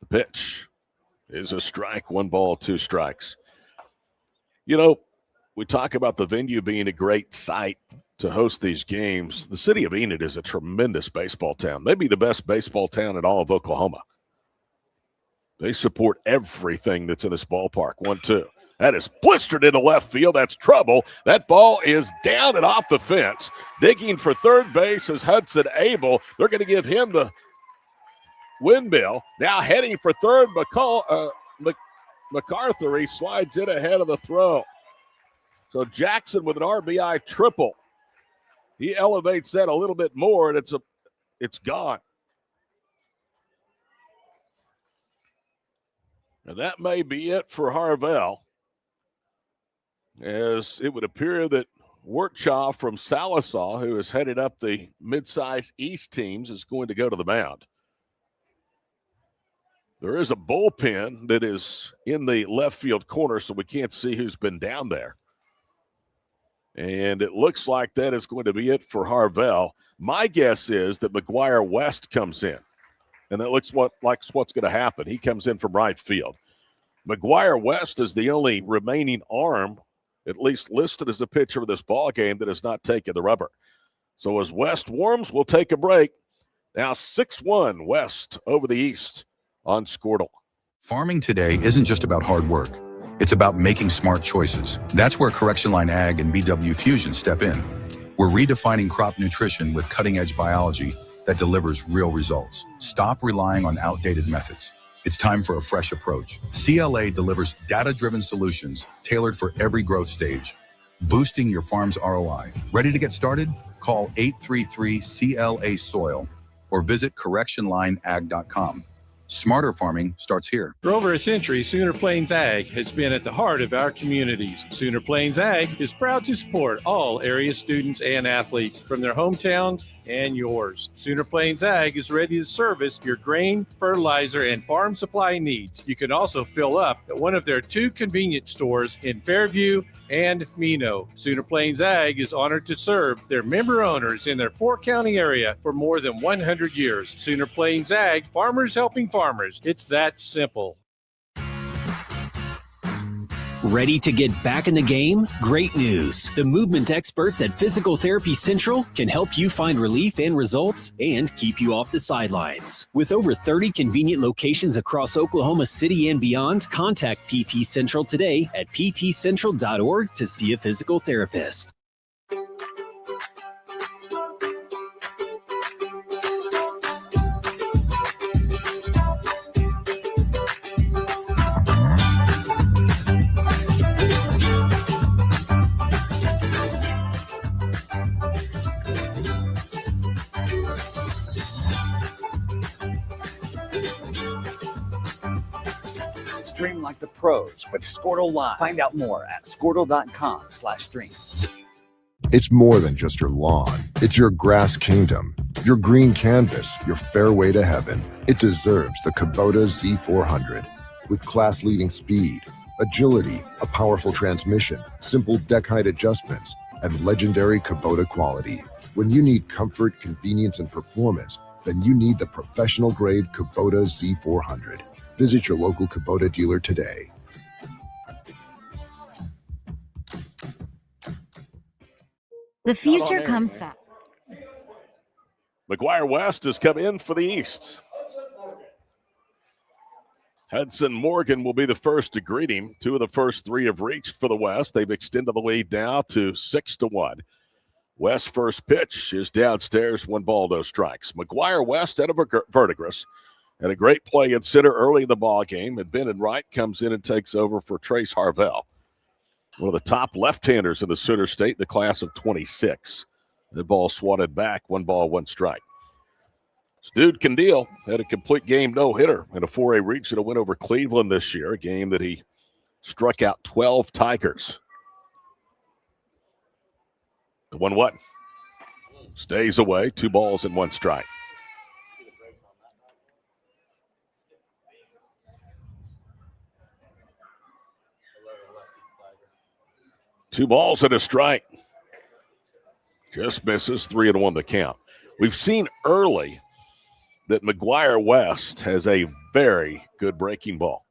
The pitch is a strike, 1 ball, 2 strikes. You know, we talk about the venue being a great site to host these games. The city of Enid is a tremendous baseball town, maybe the best baseball town in all of Oklahoma. They support everything that's in this ballpark. 1-2. That is blistered into left field. That's trouble. That ball is down and off the fence. Digging for third base is Hudson Abel. They're going to give him the windmill. Now heading for third, MacArthur. He slides in ahead of the throw. So Jackson with an RBI triple. He elevates that a little bit more, and it's gone. And that may be it for Harvell, as it would appear that Wertchoff from Salisaw, who is headed up the mid-size East teams, is going to go to the mound. There is a bullpen that is in the left field corner, so we can't see who's been down there. And it looks like that is going to be it for Harvell. My guess is that McGuire West comes in, and that looks like what's going to happen. He comes in from right field. McGuire West is the only remaining arm, at least listed as a pitcher of this ball game, that has not taken the rubber. So as West warms, we'll take a break. Now 6-1 West over the East on Squirtle. Farming today isn't just about hard work. It's about making smart choices. That's where Correction Line Ag and BW Fusion step in. We're redefining crop nutrition with cutting-edge biology that delivers real results. Stop relying on outdated methods. It's time for a fresh approach. CLA delivers data-driven solutions tailored for every growth stage, boosting your farm's ROI. Ready to get started? Call 833-CLA-SOIL or visit correctionlineag.com. Smarter farming starts here. For over a century, Sooner Plains Ag has been at the heart of our communities. Sooner Plains Ag is proud to support all area students and athletes from their hometowns and yours. Sooner Plains Ag is ready to service your grain, fertilizer, and farm supply needs. You can also fill up at one of their 2 convenience stores in Fairview and Mino. Sooner Plains Ag is honored to serve their member owners in their 4-county area for more than 100 years. Sooner Plains Ag, farmers helping farmers. It's that simple. Ready to get back in the game? Great news! The movement experts at Physical Therapy Central can help you find relief and results and keep you off the sidelines. With over 30 convenient locations across Oklahoma City and beyond, contact PT Central today at ptcentral.org to see a physical therapist. Stream like the pros with Squirtle Live. Find out more at squirtle.com/stream. It's more than just your lawn. It's your grass kingdom, your green canvas, your fairway to heaven. It deserves the Kubota Z400. With class-leading speed, agility, a powerful transmission, simple deck height adjustments, and legendary Kubota quality. When you need comfort, convenience, and performance, then you need the professional-grade Kubota Z400. Visit your local Kubota dealer today. The future comes fast. McGuire West has come in for the East. Hudson Morgan will be the first to greet him. 2 of the first 3 have reached for the West. They've extended the lead now to 6-1. West's first pitch is downstairs, 1 ball, no strikes. McGuire West out of Verdigris. Had a great play at center early in the ball game, and Ben and Wright comes in and takes over for Trace Harvell, one of the top left-handers in the Center State, the class of 26. The ball swatted back, 1 ball, 1 strike. This dude can deal. Had a complete game no-hitter in a 4A regional win over Cleveland this year, a game that he struck out 12 Tigers. The 1-1 stays away, 2 balls and 1 strike. 2 balls and a strike. Just misses, 3-1 the count. We've seen early that McGuire West has a very good breaking ball.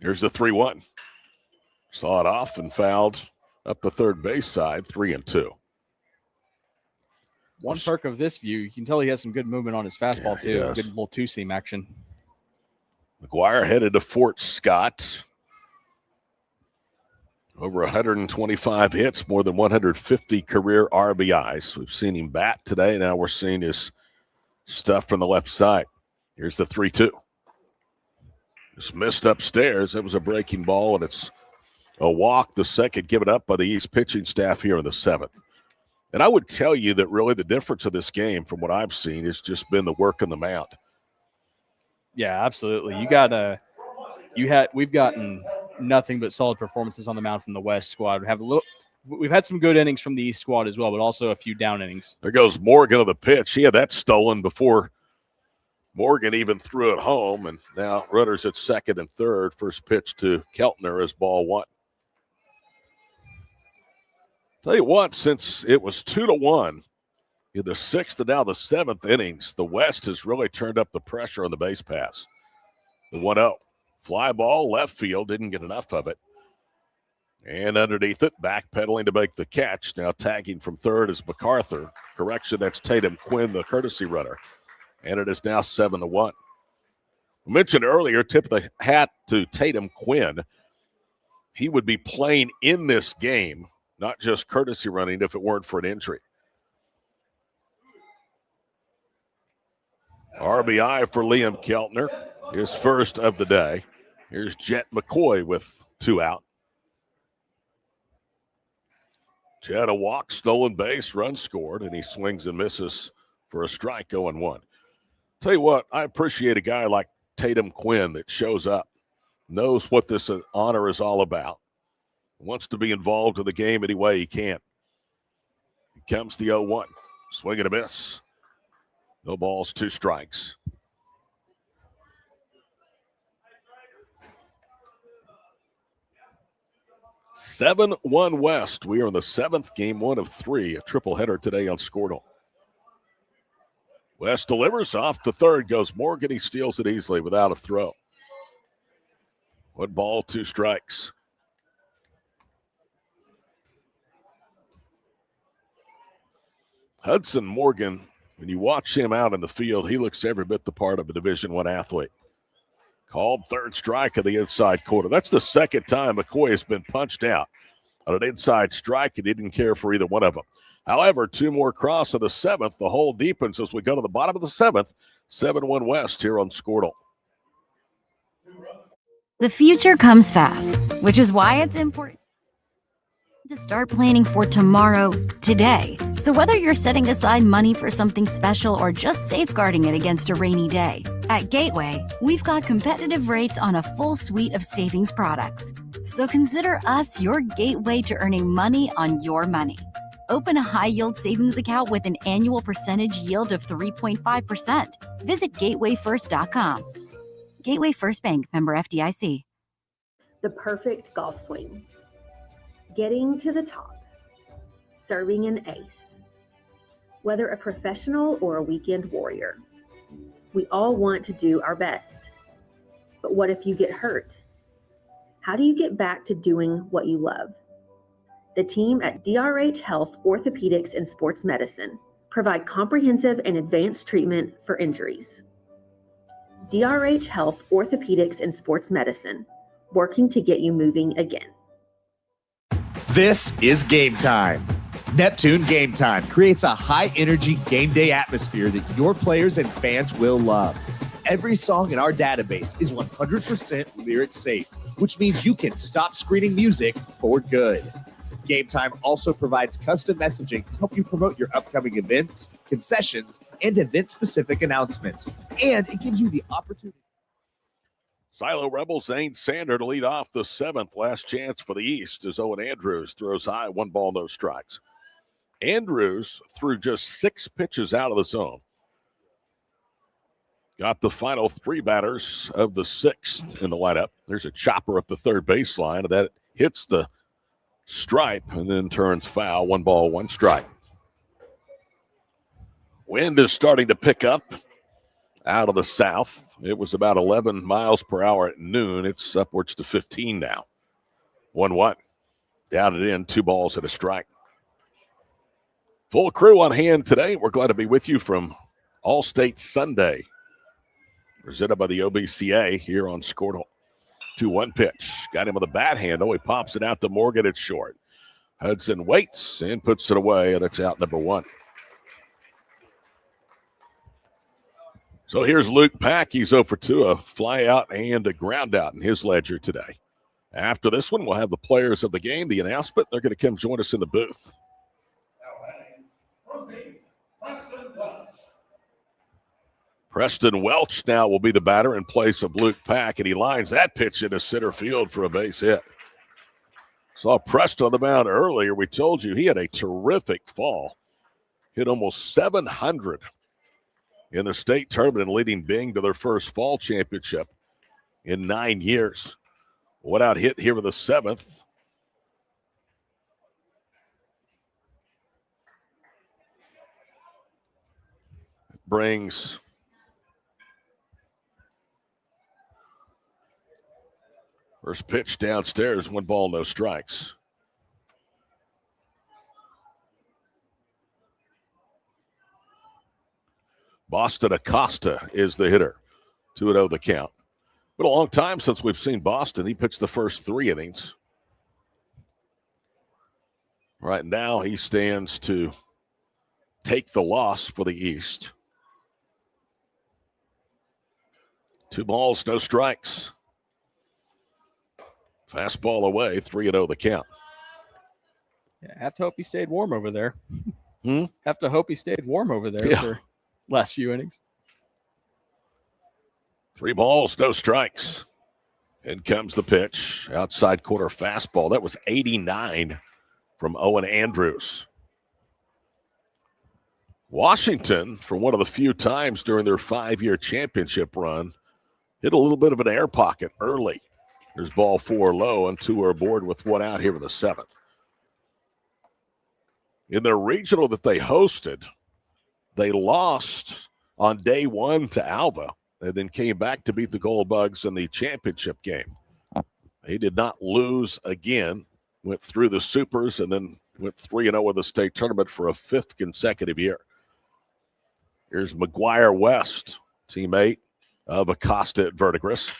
Here's the 3-1. Saw it off and fouled up the third base side, 3-2. One perk of this view, you can tell he has some good movement on his fastball, too. Good little 2-seam action. McGuire headed to Fort Scott. Over 125 hits, more than 150 career RBIs. We've seen him bat today. Now we're seeing his stuff from the left side. Here's the 3-2. Just missed upstairs. That was a breaking ball, and it's a walk, the second given up by the East pitching staff here in the 7th. And I would tell you that really the difference of this game from what I've seen has just been the work on the mound. Yeah, absolutely. We've gotten nothing but solid performances on the mound from the West squad. We've had some good innings from the East squad as well, but also a few down innings. There goes Morgan on the pitch. He had that stolen before Morgan even threw it home, and now runners at second and third. First pitch to Keltner is ball 1. Tell you what, since it was 2-1 in the 6th and now the 7th innings, the West has really turned up the pressure on the base pass. The 1-0. Fly ball, left field, didn't get enough of it. And underneath it, backpedaling to make the catch. Now tagging from third is MacArthur. Correction, that's Tatum Quinn, the courtesy runner. And it is now 7-1. I mentioned earlier, tip of the hat to Tatum Quinn. He would be playing in this game, not just courtesy running, if it weren't for an injury. RBI for Liam Keltner, his first of the day. Here's Jet McCoy with 2 out. Jet a walk, stolen base, run scored, and he swings and misses for a strike, 0-1. Tell you what, I appreciate a guy like Tatum Quinn that shows up, knows what this honor is all about, wants to be involved in the game any way he can. comes the 0-1. Swing and a miss. No balls, 2 strikes. Seven 1 West. We are in the 7th, game 1 of 3. A triple header today on Squirtle. West delivers off to third. Goes Morgan. He steals it easily without a throw. 1 ball, 2 strikes. Hudson Morgan, when you watch him out in the field, he looks every bit the part of a Division I athlete. Called third strike of the inside quarter. That's the second time McCoy has been punched out on an inside strike. He didn't care for either one of them. However, 2 more cross of the 7th. The hole deepens as we go to the bottom of the 7th. 7-1 West here on Squirtle. The future comes fast, which is why it's important to start planning for tomorrow today. So whether you're setting aside money for something special or just safeguarding it against a rainy day, at Gateway, we've got competitive rates on a full suite of savings products. So consider us your gateway to earning money on your money. Open a high-yield savings account with an annual percentage yield of 3.5%. Visit gatewayfirst.com. Gateway First Bank, member FDIC. The perfect golf swing. Getting to the top. Serving an ace. Whether a professional or a weekend warrior, we all want to do our best. But what if you get hurt? How do you get back to doing what you love? The team at DRH Health Orthopedics and Sports Medicine provide comprehensive and advanced treatment for injuries. DRH Health Orthopedics and Sports Medicine, working to get you moving again. This is Game Time. Neptune Game Time creates a high-energy game day atmosphere that your players and fans will love. Every song in our database is 100% lyric safe, which means you can stop screening music for good. Game Time also provides custom messaging to help you promote your upcoming events, concessions, and event-specific announcements. And it gives you the opportunity. Silo Rebels, Zane Sander to lead off the 7th. Last chance for the East as Owen Andrews throws high. 1 ball, no strikes. Andrews threw just 6 pitches out of the zone. Got the final 3 batters of the 6th in the lineup. There's a chopper up the third baseline, and that hits the stripe and then turns foul. 1 ball, 1 strike. Wind is starting to pick up out of the south. It was about 11 miles per hour at noon. It's upwards to 15 now. 1-1. Down and in, 2 balls and a strike. Full crew on hand today. We're glad to be with you from All-State Sunday, presented by the OBCA here on Squirtle. 2-1 pitch. Got him with a bat handle. He pops it out to Morgan. It's short. Hudson waits and puts it away, and it's out number 1. So here's Luke Pack. He's 0 for 2, a fly out and a ground out in his ledger today. After this one, we'll have the players of the game, the announcement. They're going to come join us in the booth. Preston Welch now will be the batter in place of Luke Pack, and he lines that pitch into center field for a base hit. Saw Preston on the mound earlier. We told you he had a terrific fall. Hit almost 700 in the state tournament and leading Bing to their first fall championship in 9 years. What out hit here with the 7th. Brings first pitch downstairs, 1 ball, no strikes. Boston Acosta is the hitter. 2-0 the count. Been a long time since we've seen Boston. He pitched the first 3 innings. Right now, he stands to take the loss for the East. 2 balls, no strikes. Fastball away, 3-0 the count. Yeah, have to hope he stayed warm over there. Have to hope he stayed warm over there for last few innings. 3 balls, no strikes. In comes the pitch. Outside corner fastball. That was 89 from Owen Andrews. Washington, for one of the few times during their 5-year championship run, hit a little bit of an air pocket early. There's ball 4 low, and 2 are aboard with 1 out here in the 7th. In their regional that they hosted, they lost on day 1 to Alva and then came back to beat the Gold Bugs in the championship game. They did not lose again, went through the Supers, and then went 3-0 in the state tournament for a 5th consecutive year. Here's McGuire West, teammate of Acosta at Verdigris.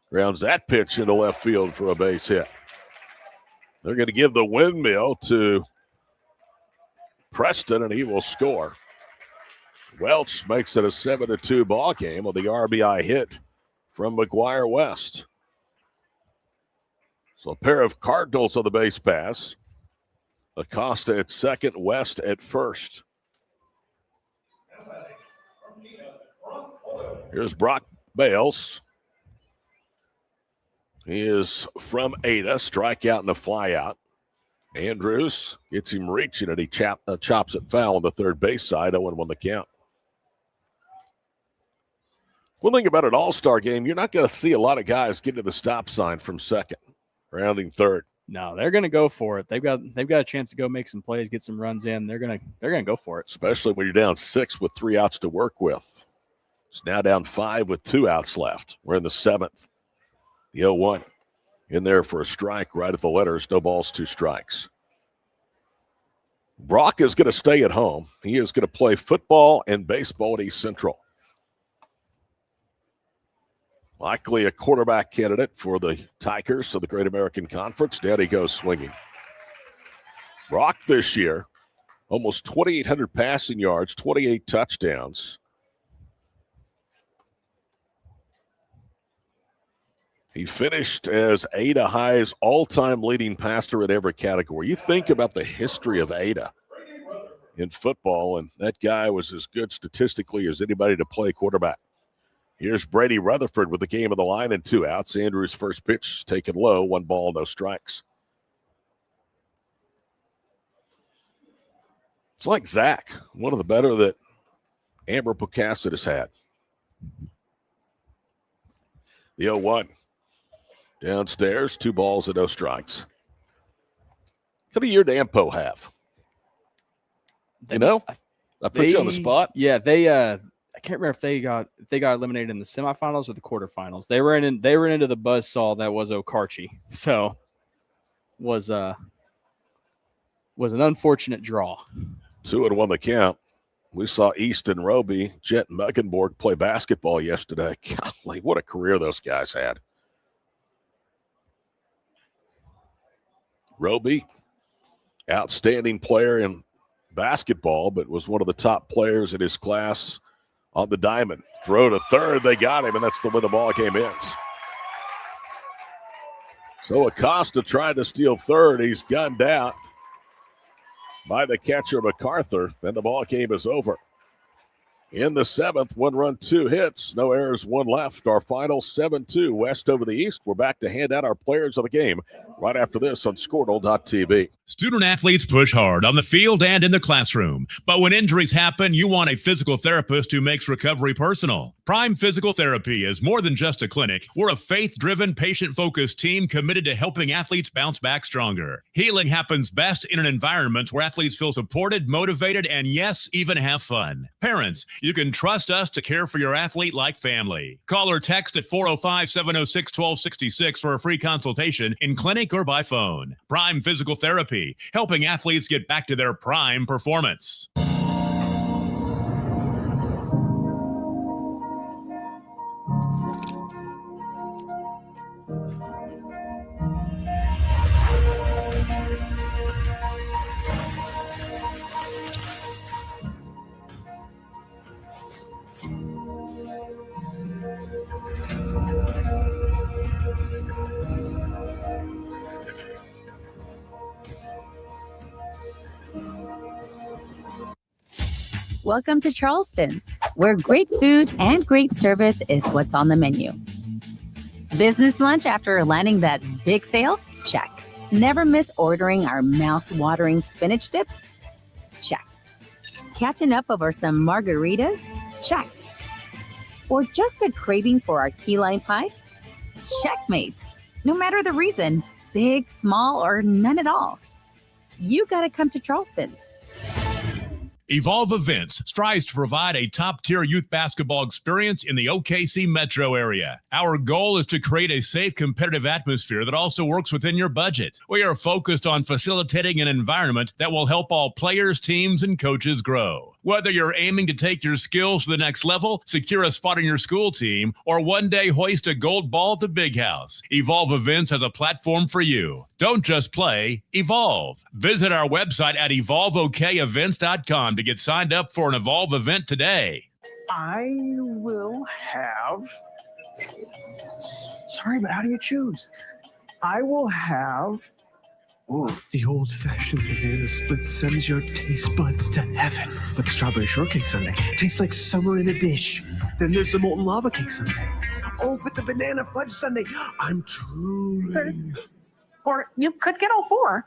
Grounds that pitch into left field for a base hit. They're going to give the windmill to Preston, and he will score. Welch makes it a 7-2 ball game with the RBI hit from McGuire West. So a pair of Cardinals on the base pass. Acosta at second, West at first. Here's Brock Bales. He is from Ada, strikeout and a flyout. Andrews gets him reaching, and he chops it foul on the third base side, 0-1 the count. One thing about an all-star game, you're not going to see a lot of guys get to the stop sign from second, rounding third. No, they're going to go for it. They've got a chance to go make some plays, get some runs in. They're going to go for it. Especially when you're down 6 with 3 outs to work with. It's now down 5 with 2 outs left. We're in the 7th. The 0-1 in there for a strike right at the letters. No balls, 2 strikes. Brock is going to stay at home. He is going to play football and baseball at East Central. Likely a quarterback candidate for the Tigers of the Great American Conference. Down he goes swinging. Brock this year, almost 2,800 passing yards, 28 touchdowns. He finished as Ada High's all-time leading passer at every category. You think about the history of Ada in football, and that guy was as good statistically as anybody to play quarterback. Here's Brady Rutherford with the game on the line and 2 outs. Andrews' first pitch taken low, 1 ball, no strikes. It's like Zach, one of the better that Amber Pocasset has had. The 0-1. Downstairs, 2 balls and no strikes. What kind of year did Ampo have? You know? I put you on the spot. Yeah, I can't remember if they got eliminated in the semifinals or the quarterfinals. They were into the buzzsaw that was Okarchi. So was an unfortunate draw. 2-1 the count. We saw Easton Roby, Jet Muggenborg play basketball yesterday. Golly, what a career those guys had. Roby, outstanding player in basketball, but was one of the top players in his class on the diamond. Throw to third, they got him, and that's the way the ball game ends. So Acosta tried to steal third. He's gunned out by the catcher MacArthur, and the ball game is over. In the 7th, 1 run, 2 hits, no errors, 1 left. Our final 7-2 West over the East. We're back to hand out our players of the game right after this on Squirtle.tv. Student athletes push hard on the field and in the classroom. But when injuries happen, you want a physical therapist who makes recovery personal. Prime Physical Therapy is more than just a clinic. We're a faith-driven, patient-focused team committed to helping athletes bounce back stronger. Healing happens best in an environment where athletes feel supported, motivated, and yes, even have fun. Parents, you can trust us to care for your athlete like family. Call or text at 405-706-1266 for a free consultation in clinic or by phone. Prime Physical Therapy, helping athletes get back to their prime performance. Welcome to Charleston's, where great food and great service is what's on the menu. Business lunch after landing that big sale? Check. Never miss ordering our mouth-watering spinach dip? Check. Catching up over some margaritas? Check. Or just a craving for our key lime pie? Checkmate. No matter the reason, big, small, or none at all, you gotta come to Charleston's. Evolve Events strives to provide a top-tier youth basketball experience in the OKC metro area. Our goal is to create a safe, competitive atmosphere that also works within your budget. We are focused on facilitating an environment that will help all players, teams, and coaches grow. Whether you're aiming to take your skills to the next level, secure a spot on your school team, or one day hoist a gold ball at the Big House, Evolve Events has a platform for you. Don't just play, evolve. Visit our website at evolveokevents.com to get signed up for an Evolve event today. I will have... Sorry, but how do you choose? I will have... Ooh, the old-fashioned banana split sends your taste buds to heaven. But the strawberry shortcake sundae tastes like summer in a dish. Then there's the molten lava cake sundae. Oh, but the banana fudge sundae, I'm drooling. Or you could get all four.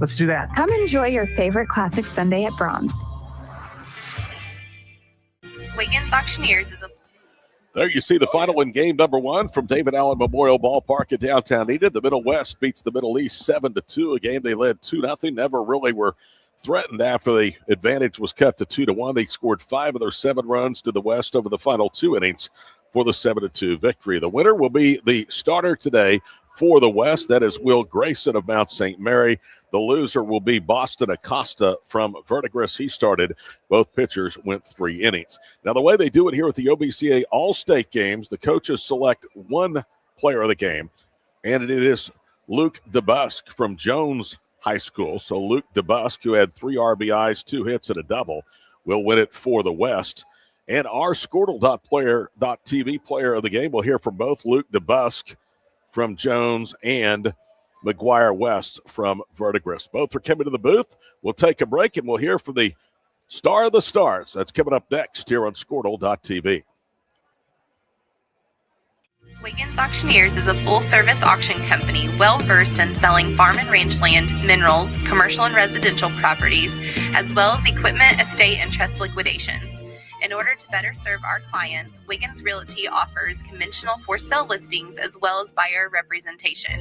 Let's do that. Come enjoy your favorite classic sundae at Brahms. Wiggins Auctioneers is a... There you see the final in game number one from David Allen Memorial Ballpark in downtown Enid. The Middle West beats the Middle East 7-2, a game they led 2-0. Never really were threatened after the advantage was cut to 2-1. They scored 5 of their 7 runs to the West over the final 2 innings for the 7-2 victory. The winner will be the starter today for the West. That is Will Grayson of Mount St. Mary. The loser will be Boston Acosta from Verdigris. He started. Both pitchers went 3 innings. Now, the way they do it here at the OBCA All-State Games, the coaches select one player of the game, and it is Luke DeBusk from Jones High School. So Luke DeBusk, who had 3 RBIs, 2 hits, and a double, will win it for the West. And our Squirtle.TV player of the game, we'll hear from both Luke DeBusk from Jones and McGuire West from Verdigris. Both are coming to the booth. We'll take a break, and we'll hear from the star of the stars. That's coming up next here on Squirtle.tv. Wiggins Auctioneers is a full-service auction company well-versed in selling farm and range land, minerals, commercial and residential properties, as well as equipment, estate, and trust liquidations. In order to better serve our clients, Wiggins Realty offers conventional for-sale listings as well as buyer representation.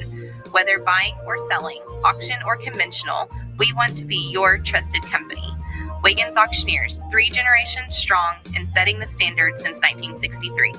Whether buying or selling, auction or conventional, we want to be your trusted company. Wiggins Auctioneers, 3 generations strong and setting the standard since 1963.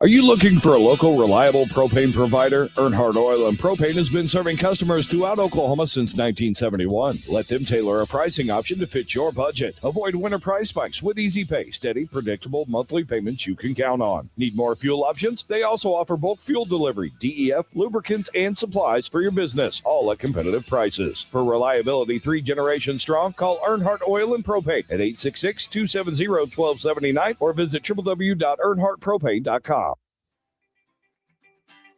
Are you looking for a local, reliable propane provider? Earnhardt Oil and Propane has been serving customers throughout Oklahoma since 1971. Let them tailor a pricing option to fit your budget. Avoid winter price spikes with easy pay, steady, predictable monthly payments you can count on. Need more fuel options? They also offer bulk fuel delivery, DEF, lubricants, and supplies for your business, all at competitive prices. For reliability 3 generations strong, call Earnhardt Oil and Propane at 866-270-1279 or visit www.earnhardtpropane.com.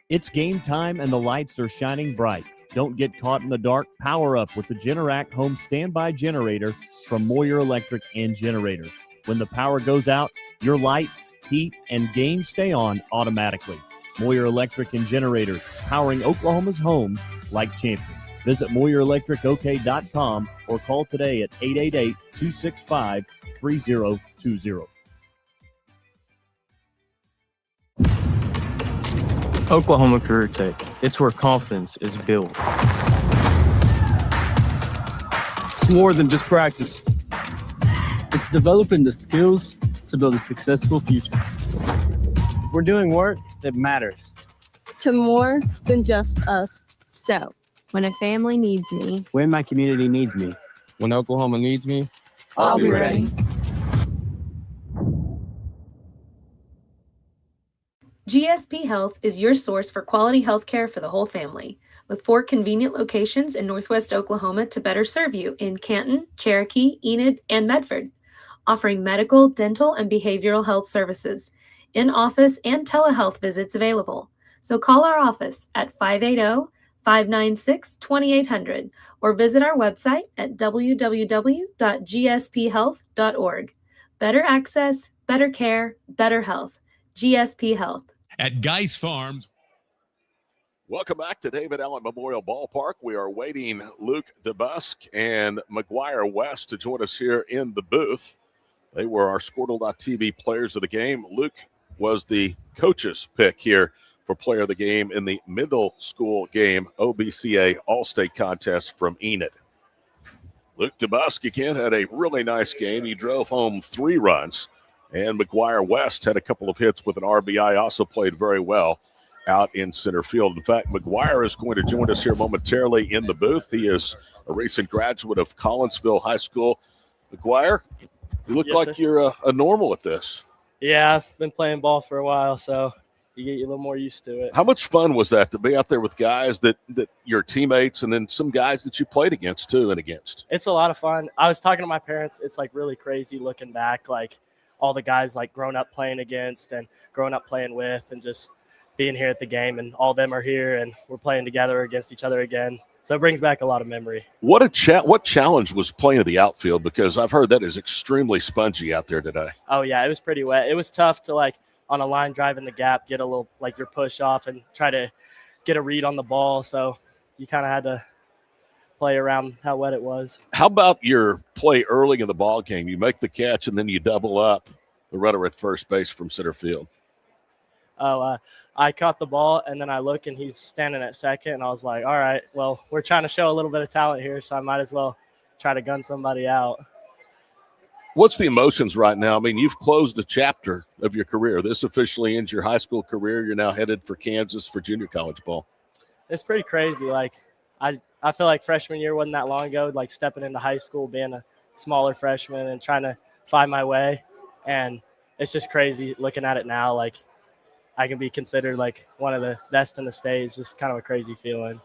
It's game time and the lights are shining bright. Don't get caught in the dark. Power up with the Generac Home Standby Generator from Moyer Electric and Generators. When the power goes out, your lights, heat, and games stay on automatically. Moyer Electric and Generators, powering Oklahoma's homes like champions. Visit MoyerElectricOK.com or call today at 888-265-3020. Oklahoma Career Tech. It's where confidence is built. It's more than just practice. It's developing the skills to build a successful future. We're doing work that matters. To more than just us. So, when a family needs me, When my community needs me, when Oklahoma needs me, I'll be ready. GSP Health is your source for quality health care for the whole family, with 4 convenient locations in Northwest Oklahoma to better serve you in Canton, Cherokee, Enid, and Medford, offering medical, dental, and behavioral health services, in-office and telehealth visits available. So call our office at 580-596-2800 or visit our website at www.gsphealth.org. Better access, better care, better health. GSP Health. At Geis Farms. Welcome back to David Allen Memorial Ballpark. We are waiting Luke DeBusk and McGuire West to join us here in the booth. They were our Squirtle.tv players of the game. Luke was the coach's pick here for player of the game in the middle school game OBCA All-State contest from Enid. Luke DeBusk again had a really nice game. He drove home 3 runs, and McGuire West had a couple of hits with an RBI, also played very well out in center field. In fact, McGuire is going to join us here momentarily in the booth. He is a recent graduate of Collinsville High School. McGuire, you look like you're a normal at this. Yeah, I've been playing ball for a while, so you get a little more used to it. How much fun was that to be out there with guys that your teammates and then some guys that you played against too and against? It's a lot of fun. I was talking to my parents. It's like really crazy looking back, like all the guys like grown up playing against and grown up playing with, and just being here at the game, and all of them are here and we're playing together against each other again. So it brings back a lot of memory. What challenge was playing in the outfield? Because I've heard that is extremely spongy out there today. Oh yeah, it was pretty wet. It was tough to like on a line drive in the gap, get a little like your push off and try to get a read on the ball. So you kind of had to play around how wet it was. How about your play early in the ball game? You make the catch and then you double up the runner at first base from center field. I caught the ball, and then I look, and he's standing at second, and I was like, all right, well, we're trying to show a little bit of talent here, so I might as well try to gun somebody out. What's the emotions right now? I mean, you've closed a chapter of your career. This officially ends your high school career. You're now headed for Kansas for junior college ball. It's pretty crazy. Like, I feel like freshman year wasn't that long ago, like stepping into high school, being a smaller freshman and trying to find my way, and it's just crazy looking at it now, like, I can be considered like one of the best in the state. It's just kind of a crazy feeling.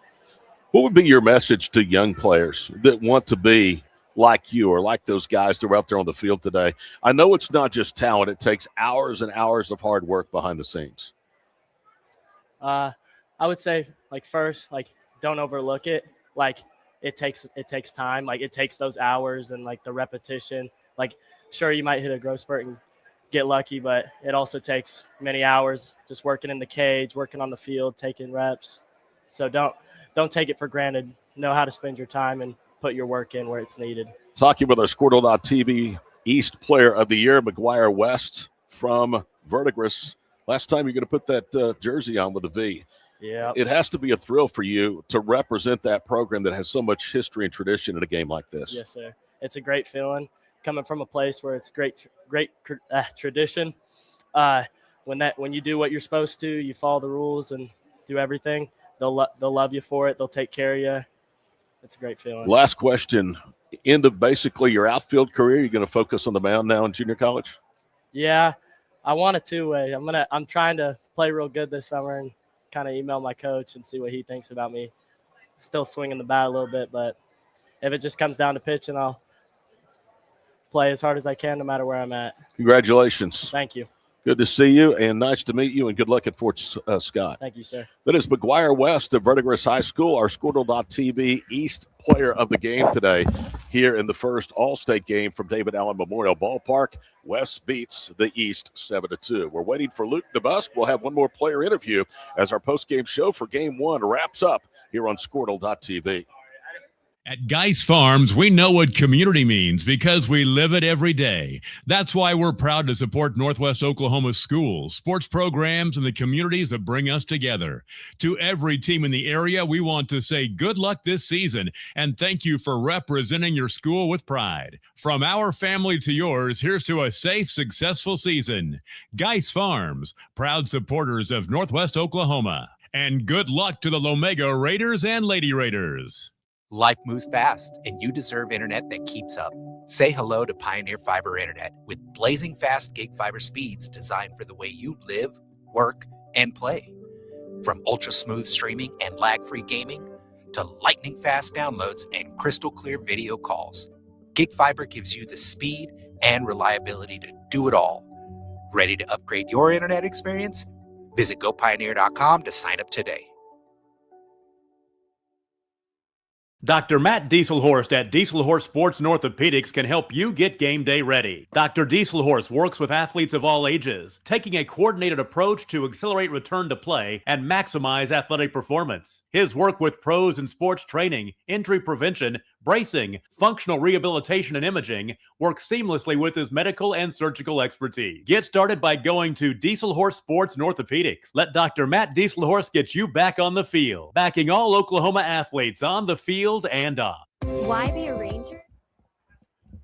What would be your message to young players that want to be like you or like those guys that are out there on the field today? I know it's not just talent. It takes hours and hours of hard work behind the scenes. I would say, like, first, like, don't overlook it. Like, it takes time. Like, it takes those hours and, like, the repetition. Like, sure, you might hit a growth spurt and get lucky, but it also takes many hours just working in the cage, working on the field, taking reps. So don't take it for granted. Know how to spend your time and put your work in where it's needed. Talking with our Squirtle.tv East Player of the Year, McGuire West from Verdigris. Last time you're going to put that jersey on with a V. Yeah. It has to be a thrill for you to represent that program that has so much history and tradition in a game like this. Yes, sir. It's a great feeling. Coming from a place where it's great tradition, when you do what you're supposed to, you follow the rules and do everything, they'll love you for it. They'll take care of you. It's a great feeling. Last question. End of basically your outfield career. You're going to focus on the mound now in junior college? Yeah, I want a two-way. I'm trying to play real good this summer and kind of email my coach and see what he thinks about me. Still swinging the bat a little bit, but if it just comes down to pitching, I'll play as hard as I can no matter where I'm at. Congratulations. Thank you. Good to see you, and nice to meet you, and good luck at Fort Scott. Thank you, sir. That is McGuire West of Verdigris High School, our Squirtle.tv East Player of the Game today here in the first All-State game from David Allen Memorial Ballpark. West beats the East 7-2. We're waiting for Luke DeBusk. We'll have one more player interview as our post-game show for Game 1 wraps up here on Squirtle.tv. At Geis Farms, we know what community means because we live it every day. That's why we're proud to support Northwest Oklahoma schools, sports programs, and the communities that bring us together. To every team in the area, we want to say good luck this season and thank you for representing your school with pride. From our family to yours, here's to a safe, successful season. Geis Farms, proud supporters of Northwest Oklahoma. And good luck to the Lomega Raiders and Lady Raiders. Life moves fast, and you deserve internet that keeps up. Say hello to Pioneer Fiber Internet with blazing fast gig fiber speeds designed for the way you live, work, and play. From ultra-smooth streaming and lag-free gaming to lightning-fast downloads and crystal-clear video calls, Gig Fiber gives you the speed and reliability to do it all. Ready to upgrade your internet experience? Visit GoPioneer.com to sign up today. Dr. Matt Dieselhorst at Dieselhorst Sports and Orthopedics can help you get game day ready. Dr. Dieselhorst works with athletes of all ages, taking a coordinated approach to accelerate return to play and maximize athletic performance. His work with pros in sports training, injury prevention, bracing, functional rehabilitation, and imaging works seamlessly with his medical and surgical expertise. Get started by going to Dieselhorst Sports and Orthopedics. Let Dr. Matt Dieselhorst get you back on the field, backing all Oklahoma athletes on the field and off. Why be a Ranger?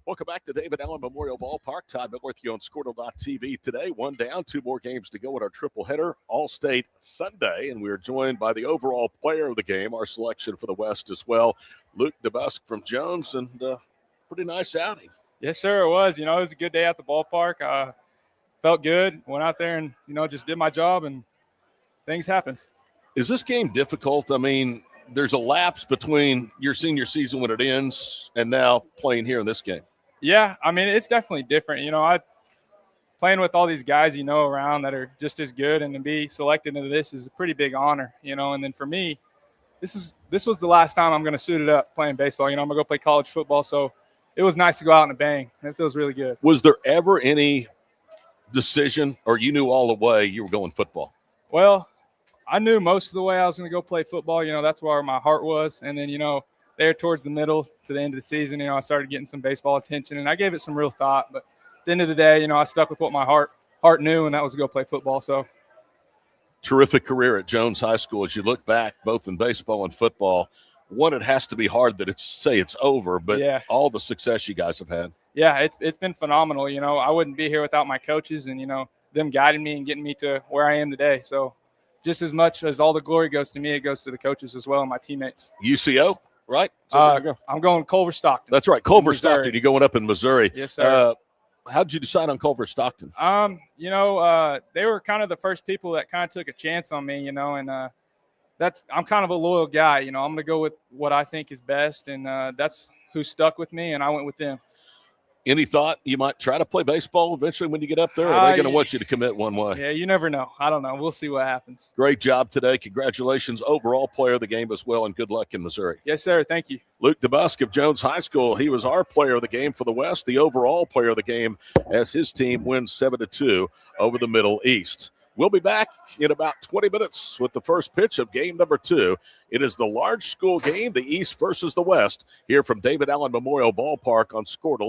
Welcome back to David Allen Memorial Ballpark. Todd Miller with you on Squirtle.tv today. 1 down, 2 more games to go in our triple header, All-State Sunday. And we're joined by the overall player of the game, our selection for the West as well, Luke DeBusk from Jones, and pretty nice outing. Yes, sir, it was. It was a good day at the ballpark. Felt good. Went out there and, just did my job, and things happened. Is this game difficult? I mean, there's a lapse between your senior season when it ends and now playing here in this game. Yeah, I mean, it's definitely different. I playing with all these guys, around that are just as good, and to be selected into this is a pretty big honor, and then for me, this was the last time I'm going to suit it up playing baseball. I'm going to go play college football, so it was nice to go out in a bang. It feels really good. Was there ever any decision, or you knew all the way you were going football? Well, I knew most of the way I was going to go play football. That's where my heart was. And then, there towards the middle to the end of the season, I started getting some baseball attention, and I gave it some real thought. But at the end of the day, I stuck with what my heart knew, and that was to go play football. So, terrific career at Jones High School. As you look back, both in baseball and football, one, it has to be hard that it's over, but yeah, all the success you guys have had. Yeah, it's been phenomenal. I wouldn't be here without my coaches and, them guiding me and getting me to where I am today. So, just as much as all the glory goes to me, it goes to the coaches as well and my teammates. UCO, right? I'm going Culver Stockton. That's right, Culver Stockton. You're going up in Missouri. Yes, sir. How did you decide on Culver Stockton? They were kind of the first people that kind of took a chance on me, and I'm kind of a loyal guy. I'm going to go with what I think is best, and that's who stuck with me, and I went with them. Any thought you might try to play baseball eventually when you get up there? Or are they going to want you to commit one way? Yeah, you never know. I don't know. We'll see what happens. Great job today. Congratulations, overall player of the game as well, and good luck in Missouri. Yes, sir. Thank you. Luke DeBusk of Jones High School. He was our player of the game for the West, the overall player of the game, as his team wins 7-2 over the Middle East. We'll be back in about 20 minutes with the first pitch of game number 2. It is the large school game, the East versus the West, here from David Allen Memorial Ballpark on Squirtle.